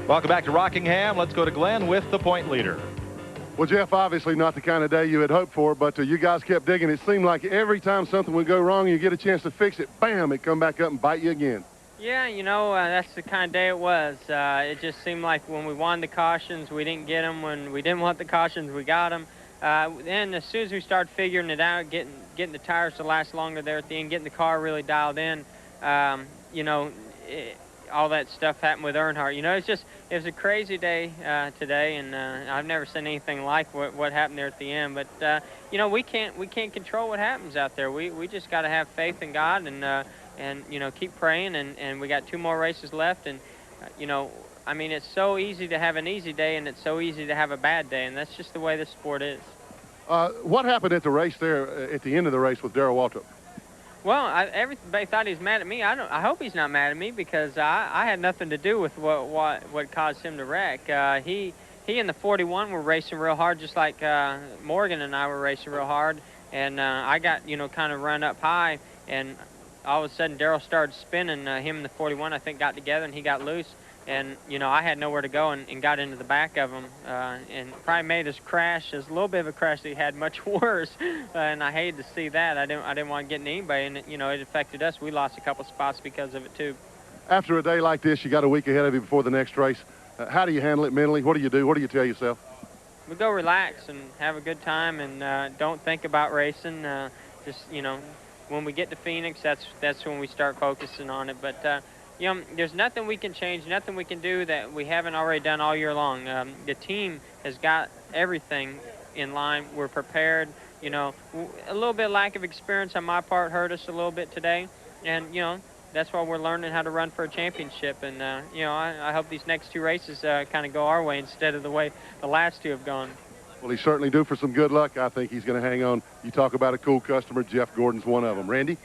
Welcome back to Rockingham. Let's go to Glenn with the point leader.
Well, Jeff, obviously not the kind of day you had hoped for, but you guys kept digging. It seemed like every time something would go wrong, you get a chance to fix it, bam, it come back up and bite you again.
Yeah, you know, that's the kind of day it was. It just seemed like when we wanted the cautions, we didn't get them. When we didn't want the cautions, we got them. Then as soon as we started figuring it out, getting the tires to last longer there at the end, getting the car really dialed in, you know, all that stuff happened with Earnhardt. You know, it was a crazy day today, and I've never seen anything like what happened there at the end. But you know, we can't control what happens out there. We just got to have faith in God and you know, keep praying. And we got 2 more races left, and you know, I mean, it's so easy to have an easy day, and it's so easy to have a bad day, and that's just the way the sport is.
What happened at the race there at the end of the race with Darrell Waltrip?
Well, everybody thought he was mad at me. I hope he's not mad at me, because I had nothing to do with what caused him to wreck. He and the 41 were racing real hard, just like Morgan and I were racing real hard. And I got, you know, kind of run up high, and all of a sudden Darrell started spinning. Him and the 41, I think, got together, and he got loose. And, you know, I had nowhere to go and got into the back of him, and probably made us crash. There's a little bit of a crash that he had much worse, and I hated to see that. I didn't want to get into anybody, and, you know, it affected us. We lost a couple spots because of it, too.
After a day like this, you got a week ahead of you before the next race. How do you handle it mentally? What do you do? What do you tell yourself?
We go relax and have a good time, and don't think about racing. Just, you know, when we get to Phoenix, that's when we start focusing on it. But, you know, there's nothing we can change, nothing we can do that we haven't already done all year long. The team has got everything in line. We're prepared. You know, a little bit lack of experience on my part hurt us a little bit today. And, you know, that's why we're learning how to run for a championship. And, you know, I hope these next 2 races kind of go our way instead of the way the last 2 have gone.
Well, he's certainly due for some good luck. I think he's going to hang on. You talk about a cool customer. Jeff Gordon's one of them. Randy?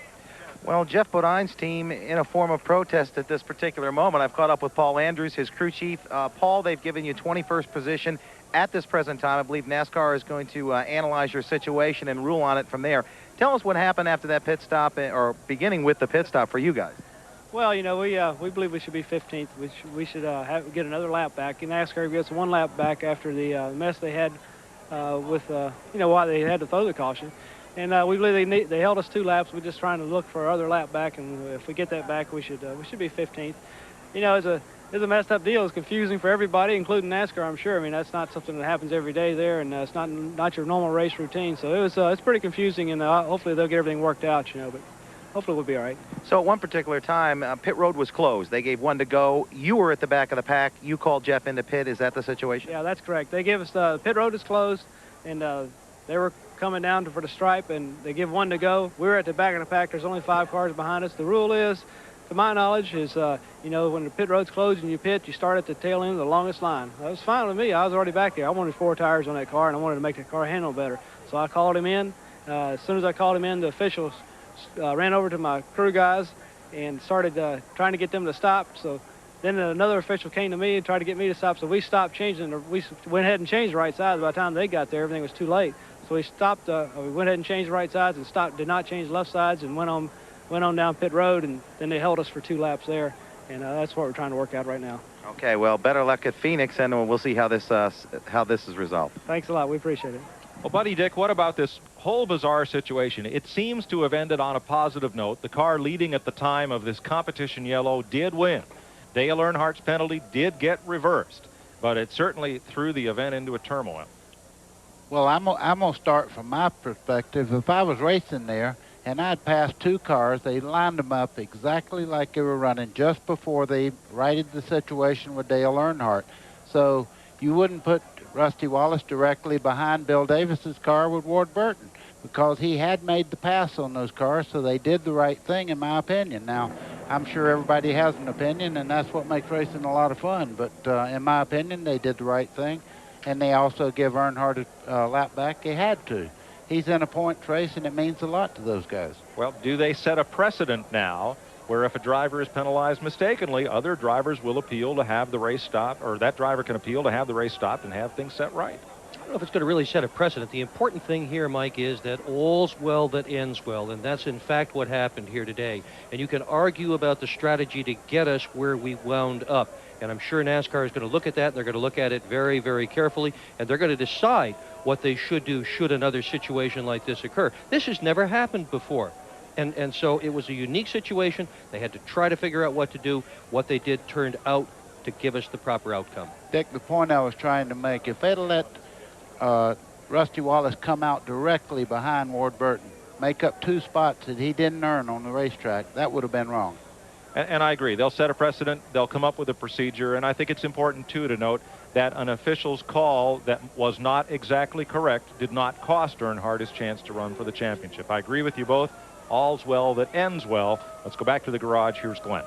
Well, Jeff Bodine's team, in a form of protest at this particular moment, I've caught up with Paul Andrews, his crew chief. Paul, they've given you 21st position at this present time. I believe NASCAR is going to analyze your situation and rule on it from there. Tell us what happened after that pit stop, or beginning with the pit stop for you guys.
Well, you know, we believe we should be 15th. We should get another lap back. NASCAR gets one lap back after the mess they had with, you know, why they had to throw the caution. And we believe they held us 2 laps. We're just trying to look for our other lap back, and if we get that back, we should be 15th. You know, it's a messed up deal. It's confusing for everybody, including NASCAR, I'm sure. I mean, that's not something that happens every day there, and it's not your normal race routine. So it's pretty confusing, and hopefully they'll get everything worked out, you know. But hopefully we'll be all right.
So at one particular time, pit road was closed. They gave 1 to go. You were at the back of the pack. You called Jeff into pit. Is that the situation?
Yeah, that's correct. They gave us the pit road is closed, and they were coming down for the stripe, and they give 1 to go. We were at the back of the pack. There's only 5 cars behind us. The rule is, to my knowledge, is you know, when the pit road's closed and you pit, you start at the tail end of the longest line. That was fine with me. I was already back there. I wanted 4 tires on that car, and I wanted to make the car handle better. So I called him in. As soon as I called him in, the officials ran over to my crew guys and started trying to get them to stop. So then another official came to me and tried to get me to stop. So we stopped changing. We went ahead and changed the right sides. By the time they got there, everything was too late. So we stopped. We went ahead and changed the right sides and stopped. Did not change the left sides and went on down pit road. And then they held us for 2 laps there. And that's what we're trying to work out right now.
Okay. Well, better luck at Phoenix, and we'll see how this is resolved.
Thanks a lot. We appreciate it.
Well, Buddy Dick, what about this whole bizarre situation? It seems to have ended on a positive note. The car leading at the time of this competition yellow did win. Dale Earnhardt's penalty did get reversed, but it certainly threw the event into a turmoil.
Well, I'm going to start from my perspective. If I was racing there and I'd passed 2 cars, they lined them up exactly like they were running just before they righted the situation with Dale Earnhardt. So you wouldn't put Rusty Wallace directly behind Bill Davis's car with Ward Burton, because he had made the pass on those cars, so they did the right thing, in my opinion. Now, I'm sure everybody has an opinion, and that's what makes racing a lot of fun, but in my opinion, they did the right thing, and they also give Earnhardt a lap back. They had to. He's in a points race, and it means a lot to those guys.
Well, do they set a precedent now where if a driver is penalized mistakenly, other drivers will appeal to have the race stopped, or that driver can appeal to have the race stopped and have things set right?
I don't know if it's going to really set a precedent. The important thing here, Mike, is that all's well that ends well, and that's in fact what happened here today. And you can argue about the strategy to get us where we wound up. And I'm sure NASCAR is going to look at that, and they're going to look at it very, very carefully, and they're going to decide what they should do should another situation like this occur. This has never happened before. And so it was a unique situation. They had to try to figure out what to do. What they did turned out to give us the proper outcome.
Dick, the point I was trying to make, if they'd let Rusty Wallace come out directly behind Ward Burton, make up 2 spots that he didn't earn on the racetrack, that would have been wrong.
And I agree. They'll set a precedent. They'll come up with a procedure. And I think it's important, too, to note that an official's call that was not exactly correct did not cost Earnhardt his chance to run for the championship. I agree with you both. All's well that ends well. Let's go back to the garage. Here's Glenn.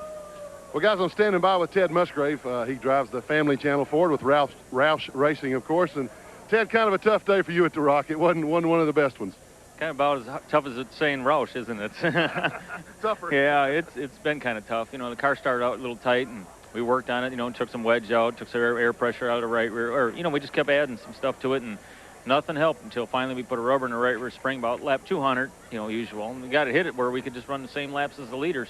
Well, guys, I'm standing by with Ted Musgrave. He drives the Family Channel Ford with Roush Racing, of course. And Ted, kind of a tough day for you at the Rock. It wasn't one of the best ones.
Kind of about as tough as it's saying Roush, isn't it?
Tougher.
Yeah, it's been kind of tough. You know, the car started out a little tight, and we worked on it. You know, and took some wedge out, took some air pressure out of the right rear. Or, you know, we just kept adding some stuff to it, and nothing helped until finally we put a rubber in the right rear spring about lap 200, you know, usual. And we got to hit it where we could just run the same laps as the leaders.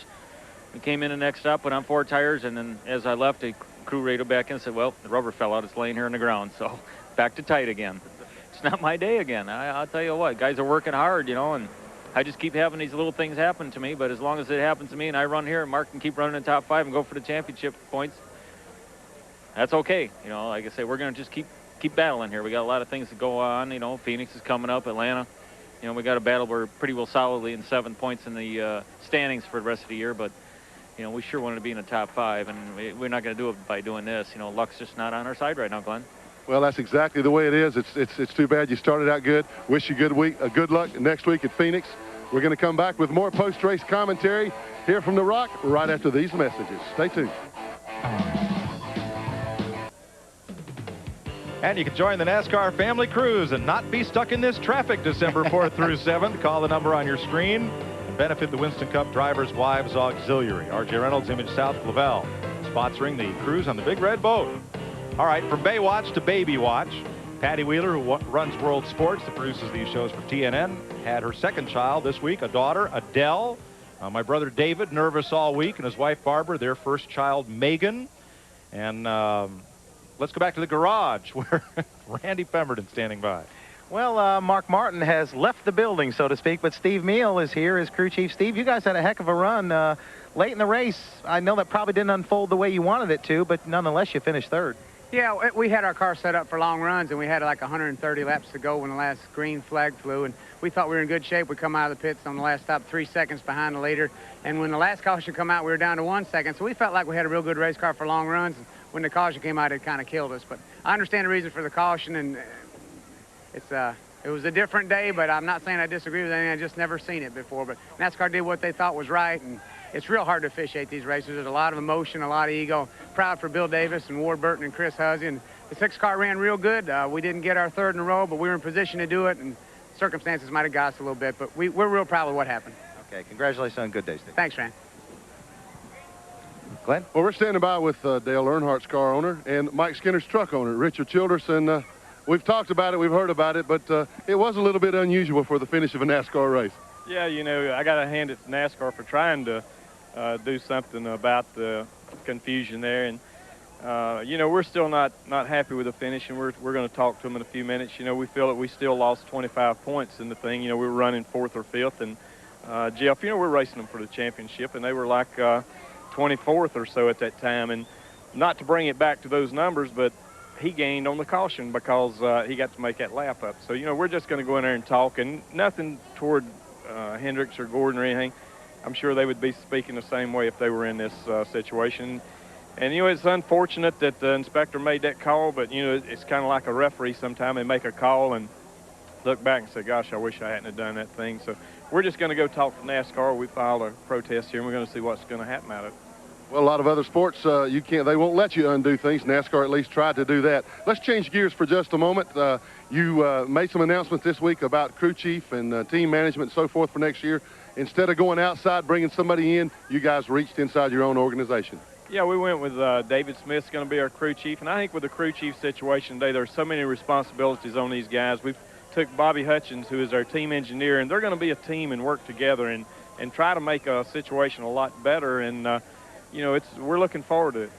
We came in the next stop, put on 4 tires, and then as I left, the crew radioed back in and said, well, the rubber fell out. It's laying here on the ground. So back to tight again. It's not my day again. I'll tell you what, guys are working hard, you know, and I just keep having these little things happen to me. But as long as it happens to me and I run here and Mark can keep running in the top 5 and go for the championship points, that's okay. You know, like I say, we're going to just keep battling here. We got a lot of things to go on. You know, Phoenix is coming up, Atlanta. You know, we got a battle. We're pretty well solidly in 7 points in the standings for the rest of the year. But, you know, we sure wanted to be in the top 5, and we're not going to do it by doing this. You know, luck's just not on our side right now, Glenn.
Well, that's exactly the way it is. It's too bad you started out good. Wish you good luck next week at Phoenix. We're going to come back with more post-race commentary here from The Rock right after these messages. Stay tuned.
And you can join the NASCAR family cruise and not be stuck in this traffic December 4th through 7th. Call the number on your screen. and benefit the Winston Cup Drivers' Wives Auxiliary. R.J. Reynolds, Image South, Lavelle, sponsoring the cruise on the Big Red Boat. All right, from Baywatch to Baby Watch, Patty Wheeler, who runs World Sports, that produces these shows for TNN, had her second child this week, a daughter, Adele. My brother David, nervous all week, and his wife Barbara, their first child, Megan. And let's go back to the garage where Randy Pemberton standing by.
Well, Mark Martin has left the building, so to speak, but Steve Meal is here as crew chief. Steve, you guys had a heck of a run late in the race. I know that probably didn't unfold the way you wanted it to, but nonetheless, you finished third.
Yeah, we had our car set up for long runs, and we had like 130 laps to go when the last green flag flew, and we thought we were in good shape. We come out of the pits on the last stop 3 seconds behind the leader, and when the last caution come out, we were down to 1 second, so we felt like we had a real good race car for long runs. And when the caution came out, it kind of killed us, but I understand the reason for the caution, and it was a different day, but I'm not saying I disagree with anything. I just never seen it before, but NASCAR did what they thought was right, and it's real hard to officiate these races. There's a lot of emotion, a lot of ego. Proud for Bill Davis and Ward Burton and Chris Huzzy, and the 6 car ran real good. We didn't get our third in a row, but we were in position to do it, and circumstances might have got us a little bit, but we're real proud of what happened.
Okay, congratulations on a good day, Steve.
Thanks, Rand.
Glenn?
Well, we're standing by with Dale Earnhardt's car owner and Mike Skinner's truck owner, Richard Childress, and we've talked about it, we've heard about it, but it was a little bit unusual for the finish of a NASCAR race.
Yeah, you know, I got to hand it to NASCAR for trying to do something about the confusion there. And, you know, we're still not happy with the finish, and we're going to talk to them in a few minutes. You know, we feel that we still lost 25 points in the thing. You know, we were running 4th or 5th. And, Jeff, you know, we're racing them for the championship, and they were like 24th or so at that time. And not to bring it back to those numbers, but he gained on the caution because he got to make that lap up. So, you know, we're just going to go in there and talk, and nothing toward Hendricks or Gordon or anything. I'm sure they would be speaking the same way if they were in this situation. And, you know, it's unfortunate that the inspector made that call, but, you know, it's kind of like a referee sometime. They make a call and look back and say, gosh, I wish I hadn't have done that thing. So we're just going to go talk to NASCAR. We filed a protest here, and we're going to see what's going to happen out of it.
Well, a lot of other sports, they won't let you undo things. NASCAR at least tried to do that. Let's change gears for just a moment. You made some announcements this week about crew chief and team management and so forth for next year. Instead of going outside, bringing somebody in, you guys reached inside your own organization.
Yeah, we went with David Smith's going to be our crew chief, and I think with the crew chief situation today, there's so many responsibilities on these guys. We've took Bobby Hutchins, who is our team engineer, and they're going to be a team and work together and try to make a situation a lot better. And you know, we're looking forward to it.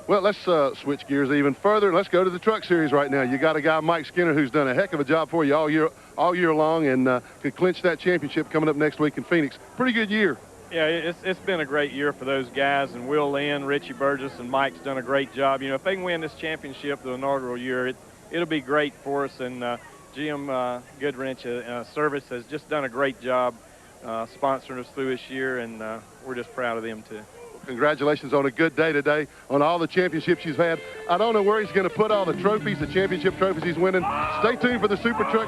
Well, let's switch gears even further. Let's go to the Truck Series right now. You got a guy, Mike Skinner, who's done a heck of a job for you all year long, and could clinch that championship coming up next week in Phoenix. Pretty good year.
Yeah, it's been a great year for those guys, and Will Lynn, Richie Burgess, and Mike's done a great job. You know, if they can win this championship the inaugural year, it'll be great for us. And Jim Goodwrench Service has just done a great job sponsoring us through this year, and we're just proud of them too.
Congratulations on a good day today, on all the championships you've had. I don't know where he's going to put all the trophies, the championship trophies he's winning. Stay tuned for the Super Truck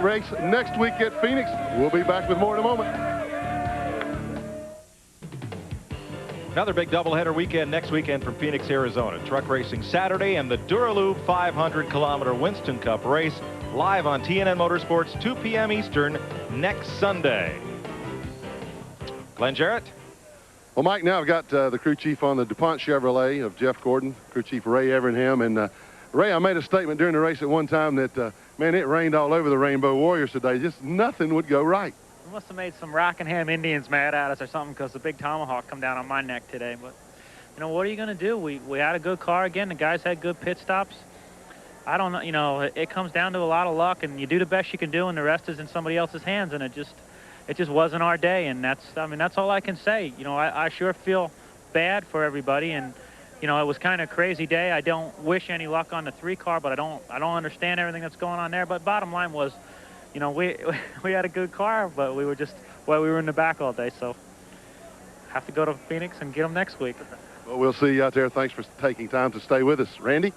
race next week at Phoenix. We'll be back with more in a moment.
Another big doubleheader weekend next weekend from Phoenix, Arizona. Truck racing Saturday and the Duraloop 500-kilometer Winston Cup race live on TNN Motorsports, 2 p.m. Eastern next Sunday. Glenn Jarrett.
Well, Mike, now I've got the crew chief on the DuPont Chevrolet of Jeff Gordon, crew chief Ray Evernham. And Ray, I made a statement during the race at one time that, man, it rained all over the Rainbow Warriors today. Just nothing would go right.
We must have made some Rockingham Indians mad at us or something because the big tomahawk come down on my neck today. But, you know, what are you going to do? We had a good car again. The guys had good pit stops. I don't know. You know, it comes down to a lot of luck, and you do the best you can do, and the rest is in somebody else's hands, and it just wasn't our day. And that's all I can say. You know, I sure feel bad for everybody, and, you know, it was kind of a crazy day. I don't wish any luck on the 3 car, but I don't understand everything that's going on there. But bottom line was, you know, we had a good car, but we were in the back all day, so have to go to Phoenix and get them next week.
Well, we'll see you out there. Thanks for taking time to stay with us. Randy?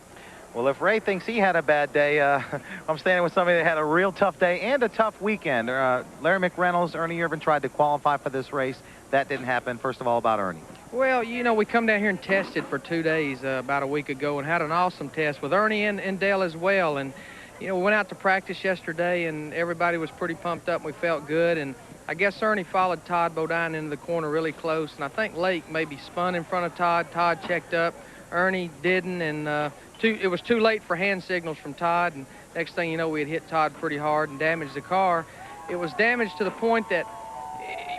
Well, if Ray thinks he had a bad day, I'm standing with somebody that had a real tough day and a tough weekend. Larry McReynolds, Ernie Irvin tried to qualify for this race. That didn't happen. First of all, about Ernie.
Well, you know, we come down here and tested for 2 days about a week ago and had an awesome test with Ernie and Dale as well. And, you know, we went out to practice yesterday, and everybody was pretty pumped up, and we felt good. And I guess Ernie followed Todd Bodine into the corner really close, and I think Lake maybe spun in front of Todd. Todd checked up. Ernie didn't, and it was too late for hand signals from Todd, and next thing you know, we had hit Todd pretty hard and damaged the car. It was damaged to the point that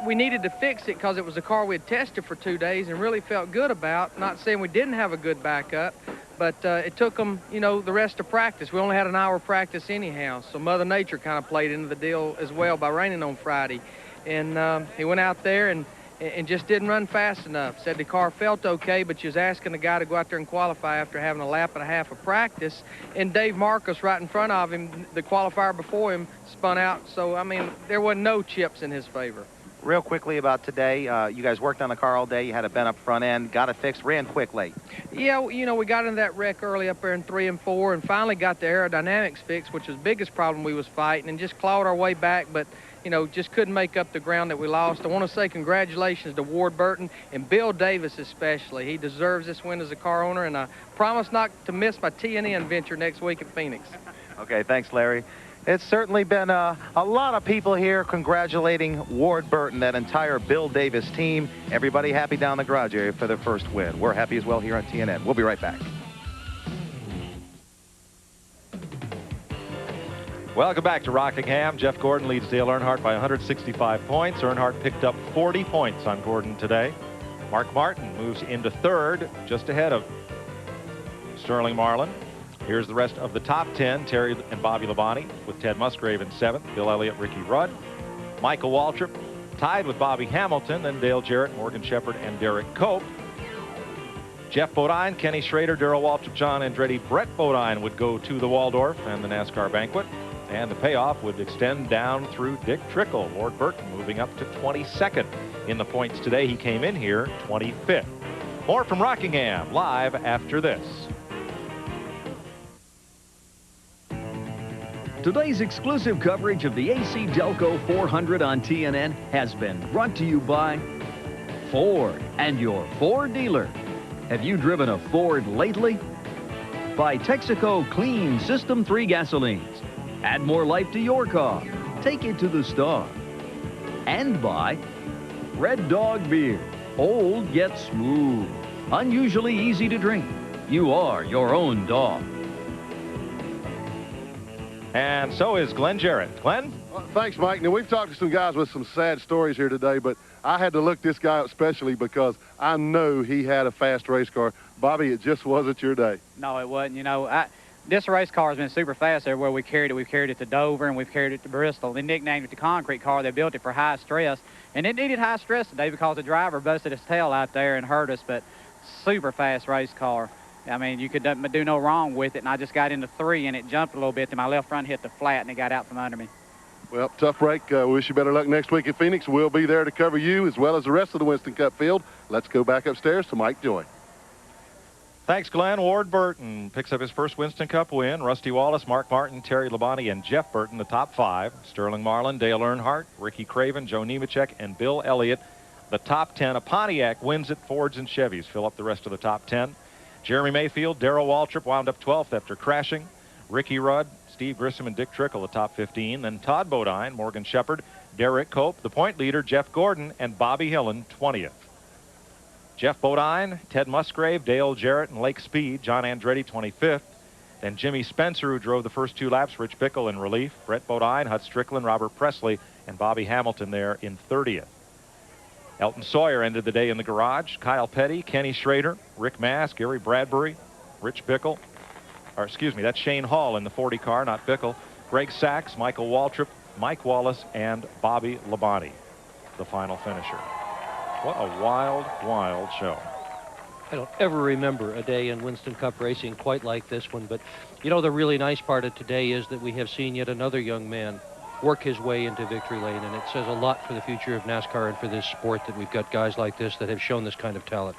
we needed to fix it because it was a car we had tested for 2 days and really felt good about. Not saying we didn't have a good backup, but it took them, the rest of practice. We only had an hour practice anyhow, so Mother Nature kind of played into the deal as well by raining on Friday. And he went out there and just didn't run fast enough. Said the car felt okay, but you was asking the guy to go out there and qualify after having a lap and a half of practice. And Dave Marcus right in front of him, the qualifier before him, spun out. So, I mean, there wasn't no chips in his favor.
Real quickly about today, you guys worked on the car all day. You had a bent up front end, got it fixed, ran quick late.
Yeah, we got into that wreck early up there in 3 and 4 and finally got the aerodynamics fixed, which was the biggest problem we was fighting, and just clawed our way back, but just couldn't make up the ground that we lost. I want to say congratulations to Ward Burton and Bill Davis especially. He deserves this win as a car owner, and I promise not to miss my TNN venture next week at Phoenix.
Okay, thanks, Larry. It's certainly been a lot of people here congratulating Ward Burton, that entire Bill Davis team. Everybody happy down the garage area for their first win. We're happy as well here on TNN. We'll be right back.
Welcome back to Rockingham. Jeff Gordon leads Dale Earnhardt by 165 points. Earnhardt picked up 40 points on Gordon today. Mark Martin moves into third, just ahead of Sterling Marlin. Here's the rest of the top 10. Terry and Bobby Labonte with Ted Musgrave in 7th. Bill Elliott, Ricky Rudd. Michael Waltrip tied with Bobby Hamilton. Then Dale Jarrett, Morgan Shepherd, and Derek Cope. Jeff Bodine, Kenny Schrader, Darrell Waltrip, John Andretti, Brett Bodine would go to the Waldorf and the NASCAR banquet. And the payoff would extend down through Dick Trickle. Ward Burton moving up to 22nd in the points today. He came in here 25th. More from Rockingham live after this.
Today's exclusive coverage of the ACDelco 400 on TNN has been brought to you by Ford and your Ford dealer. Have you driven a Ford lately? By Texaco Clean System 3 gasolines. Add more life to your car. Take it to the star. And by Red Dog Beer. Old yet smooth. Unusually easy to drink. You are your own dog.
And so is Glenn Jarrett. Glenn?
Well, thanks, Mike. Now, we've talked to some guys with some sad stories here today, but I had to look this guy up specially because I know he had a fast race car. Bobby, it just wasn't your day.
No, it wasn't. This race car has been super fast everywhere we carried it. We've carried it to Dover, and we've carried it to Bristol. They nicknamed it the concrete car. They built it for high stress, and it needed high stress today because the driver busted his tail out there and hurt us, but super fast race car. I mean, you could do no wrong with it, and I just got into 3, and it jumped a little bit, and my left front hit the flat, and it got out from under me.
Well, tough break. Wish you better luck next week in Phoenix. We'll be there to cover you as well as the rest of the Winston Cup field. Let's go back upstairs to Mike Joy.
Thanks, Glenn. Ward Burton picks up his first Winston Cup win. Rusty Wallace, Mark Martin, Terry Labonte, and Jeff Burton, the top 5. Sterling Marlin, Dale Earnhardt, Ricky Craven, Joe Nemechek, and Bill Elliott, the top 10. A Pontiac wins it. Fords and Chevys fill up the rest of the top 10. Jeremy Mayfield, Darrell Waltrip wound up 12th after crashing. Ricky Rudd, Steve Grissom, and Dick Trickle, the top 15. Then Todd Bodine, Morgan Shepherd, Derek Cope, the point leader, Jeff Gordon, and Bobby Hillen, 20th. Jeff Bodine, Ted Musgrave, Dale Jarrett, and Lake Speed, John Andretti, 25th. Then Jimmy Spencer, who drove the first 2 laps, Rich Bickle in relief. Brett Bodine, Hut Strickland, Robert Presley, and Bobby Hamilton there in 30th. Elton Sawyer ended the day in the garage. Kyle Petty, Kenny Schrader, Rick Mass, Gary Bradbury, Rich Bickle. Or excuse me, that's Shane Hall in the 40 car, not Bickle. Greg Sachs, Michael Waltrip, Mike Wallace, and Bobby Labonte, the final finisher. What a wild, wild show.
I don't ever remember a day in Winston Cup racing quite like this one, but the really nice part of today is that we have seen yet another young man work his way into victory lane, and it says a lot for the future of NASCAR and for this sport that we've got guys like this that have shown this kind of talent.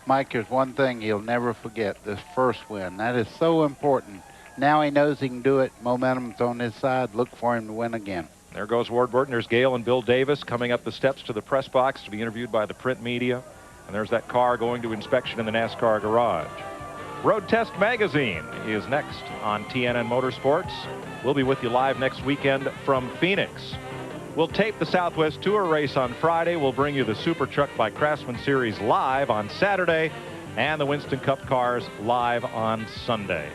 Mike, there's one thing he'll never forget, this first win. That is so important. Now he knows he can do it. Momentum's on his side. Look for him to win again.
There goes Ward Burton. There's Gale and Bill Davis coming up the steps to the press box to be interviewed by the print media. And there's that car going to inspection in the NASCAR garage. Road Test Magazine is next on TNN Motorsports. We'll be with you live next weekend from Phoenix. We'll tape the Southwest Tour race on Friday. We'll bring you the Super Truck by Craftsman Series live on Saturday and the Winston Cup cars live on Sunday.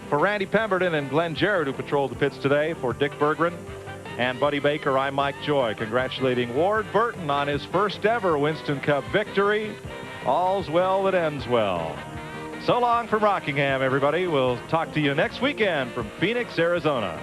For Randy Pemberton and Glenn Jarrett, who patrolled the pits today, for Dick Berggren and Buddy Baker, I'm Mike Joy, congratulating Ward Burton on his first ever Winston Cup victory. All's well that ends well. So long from Rockingham, everybody. We'll talk to you next weekend from Phoenix, Arizona.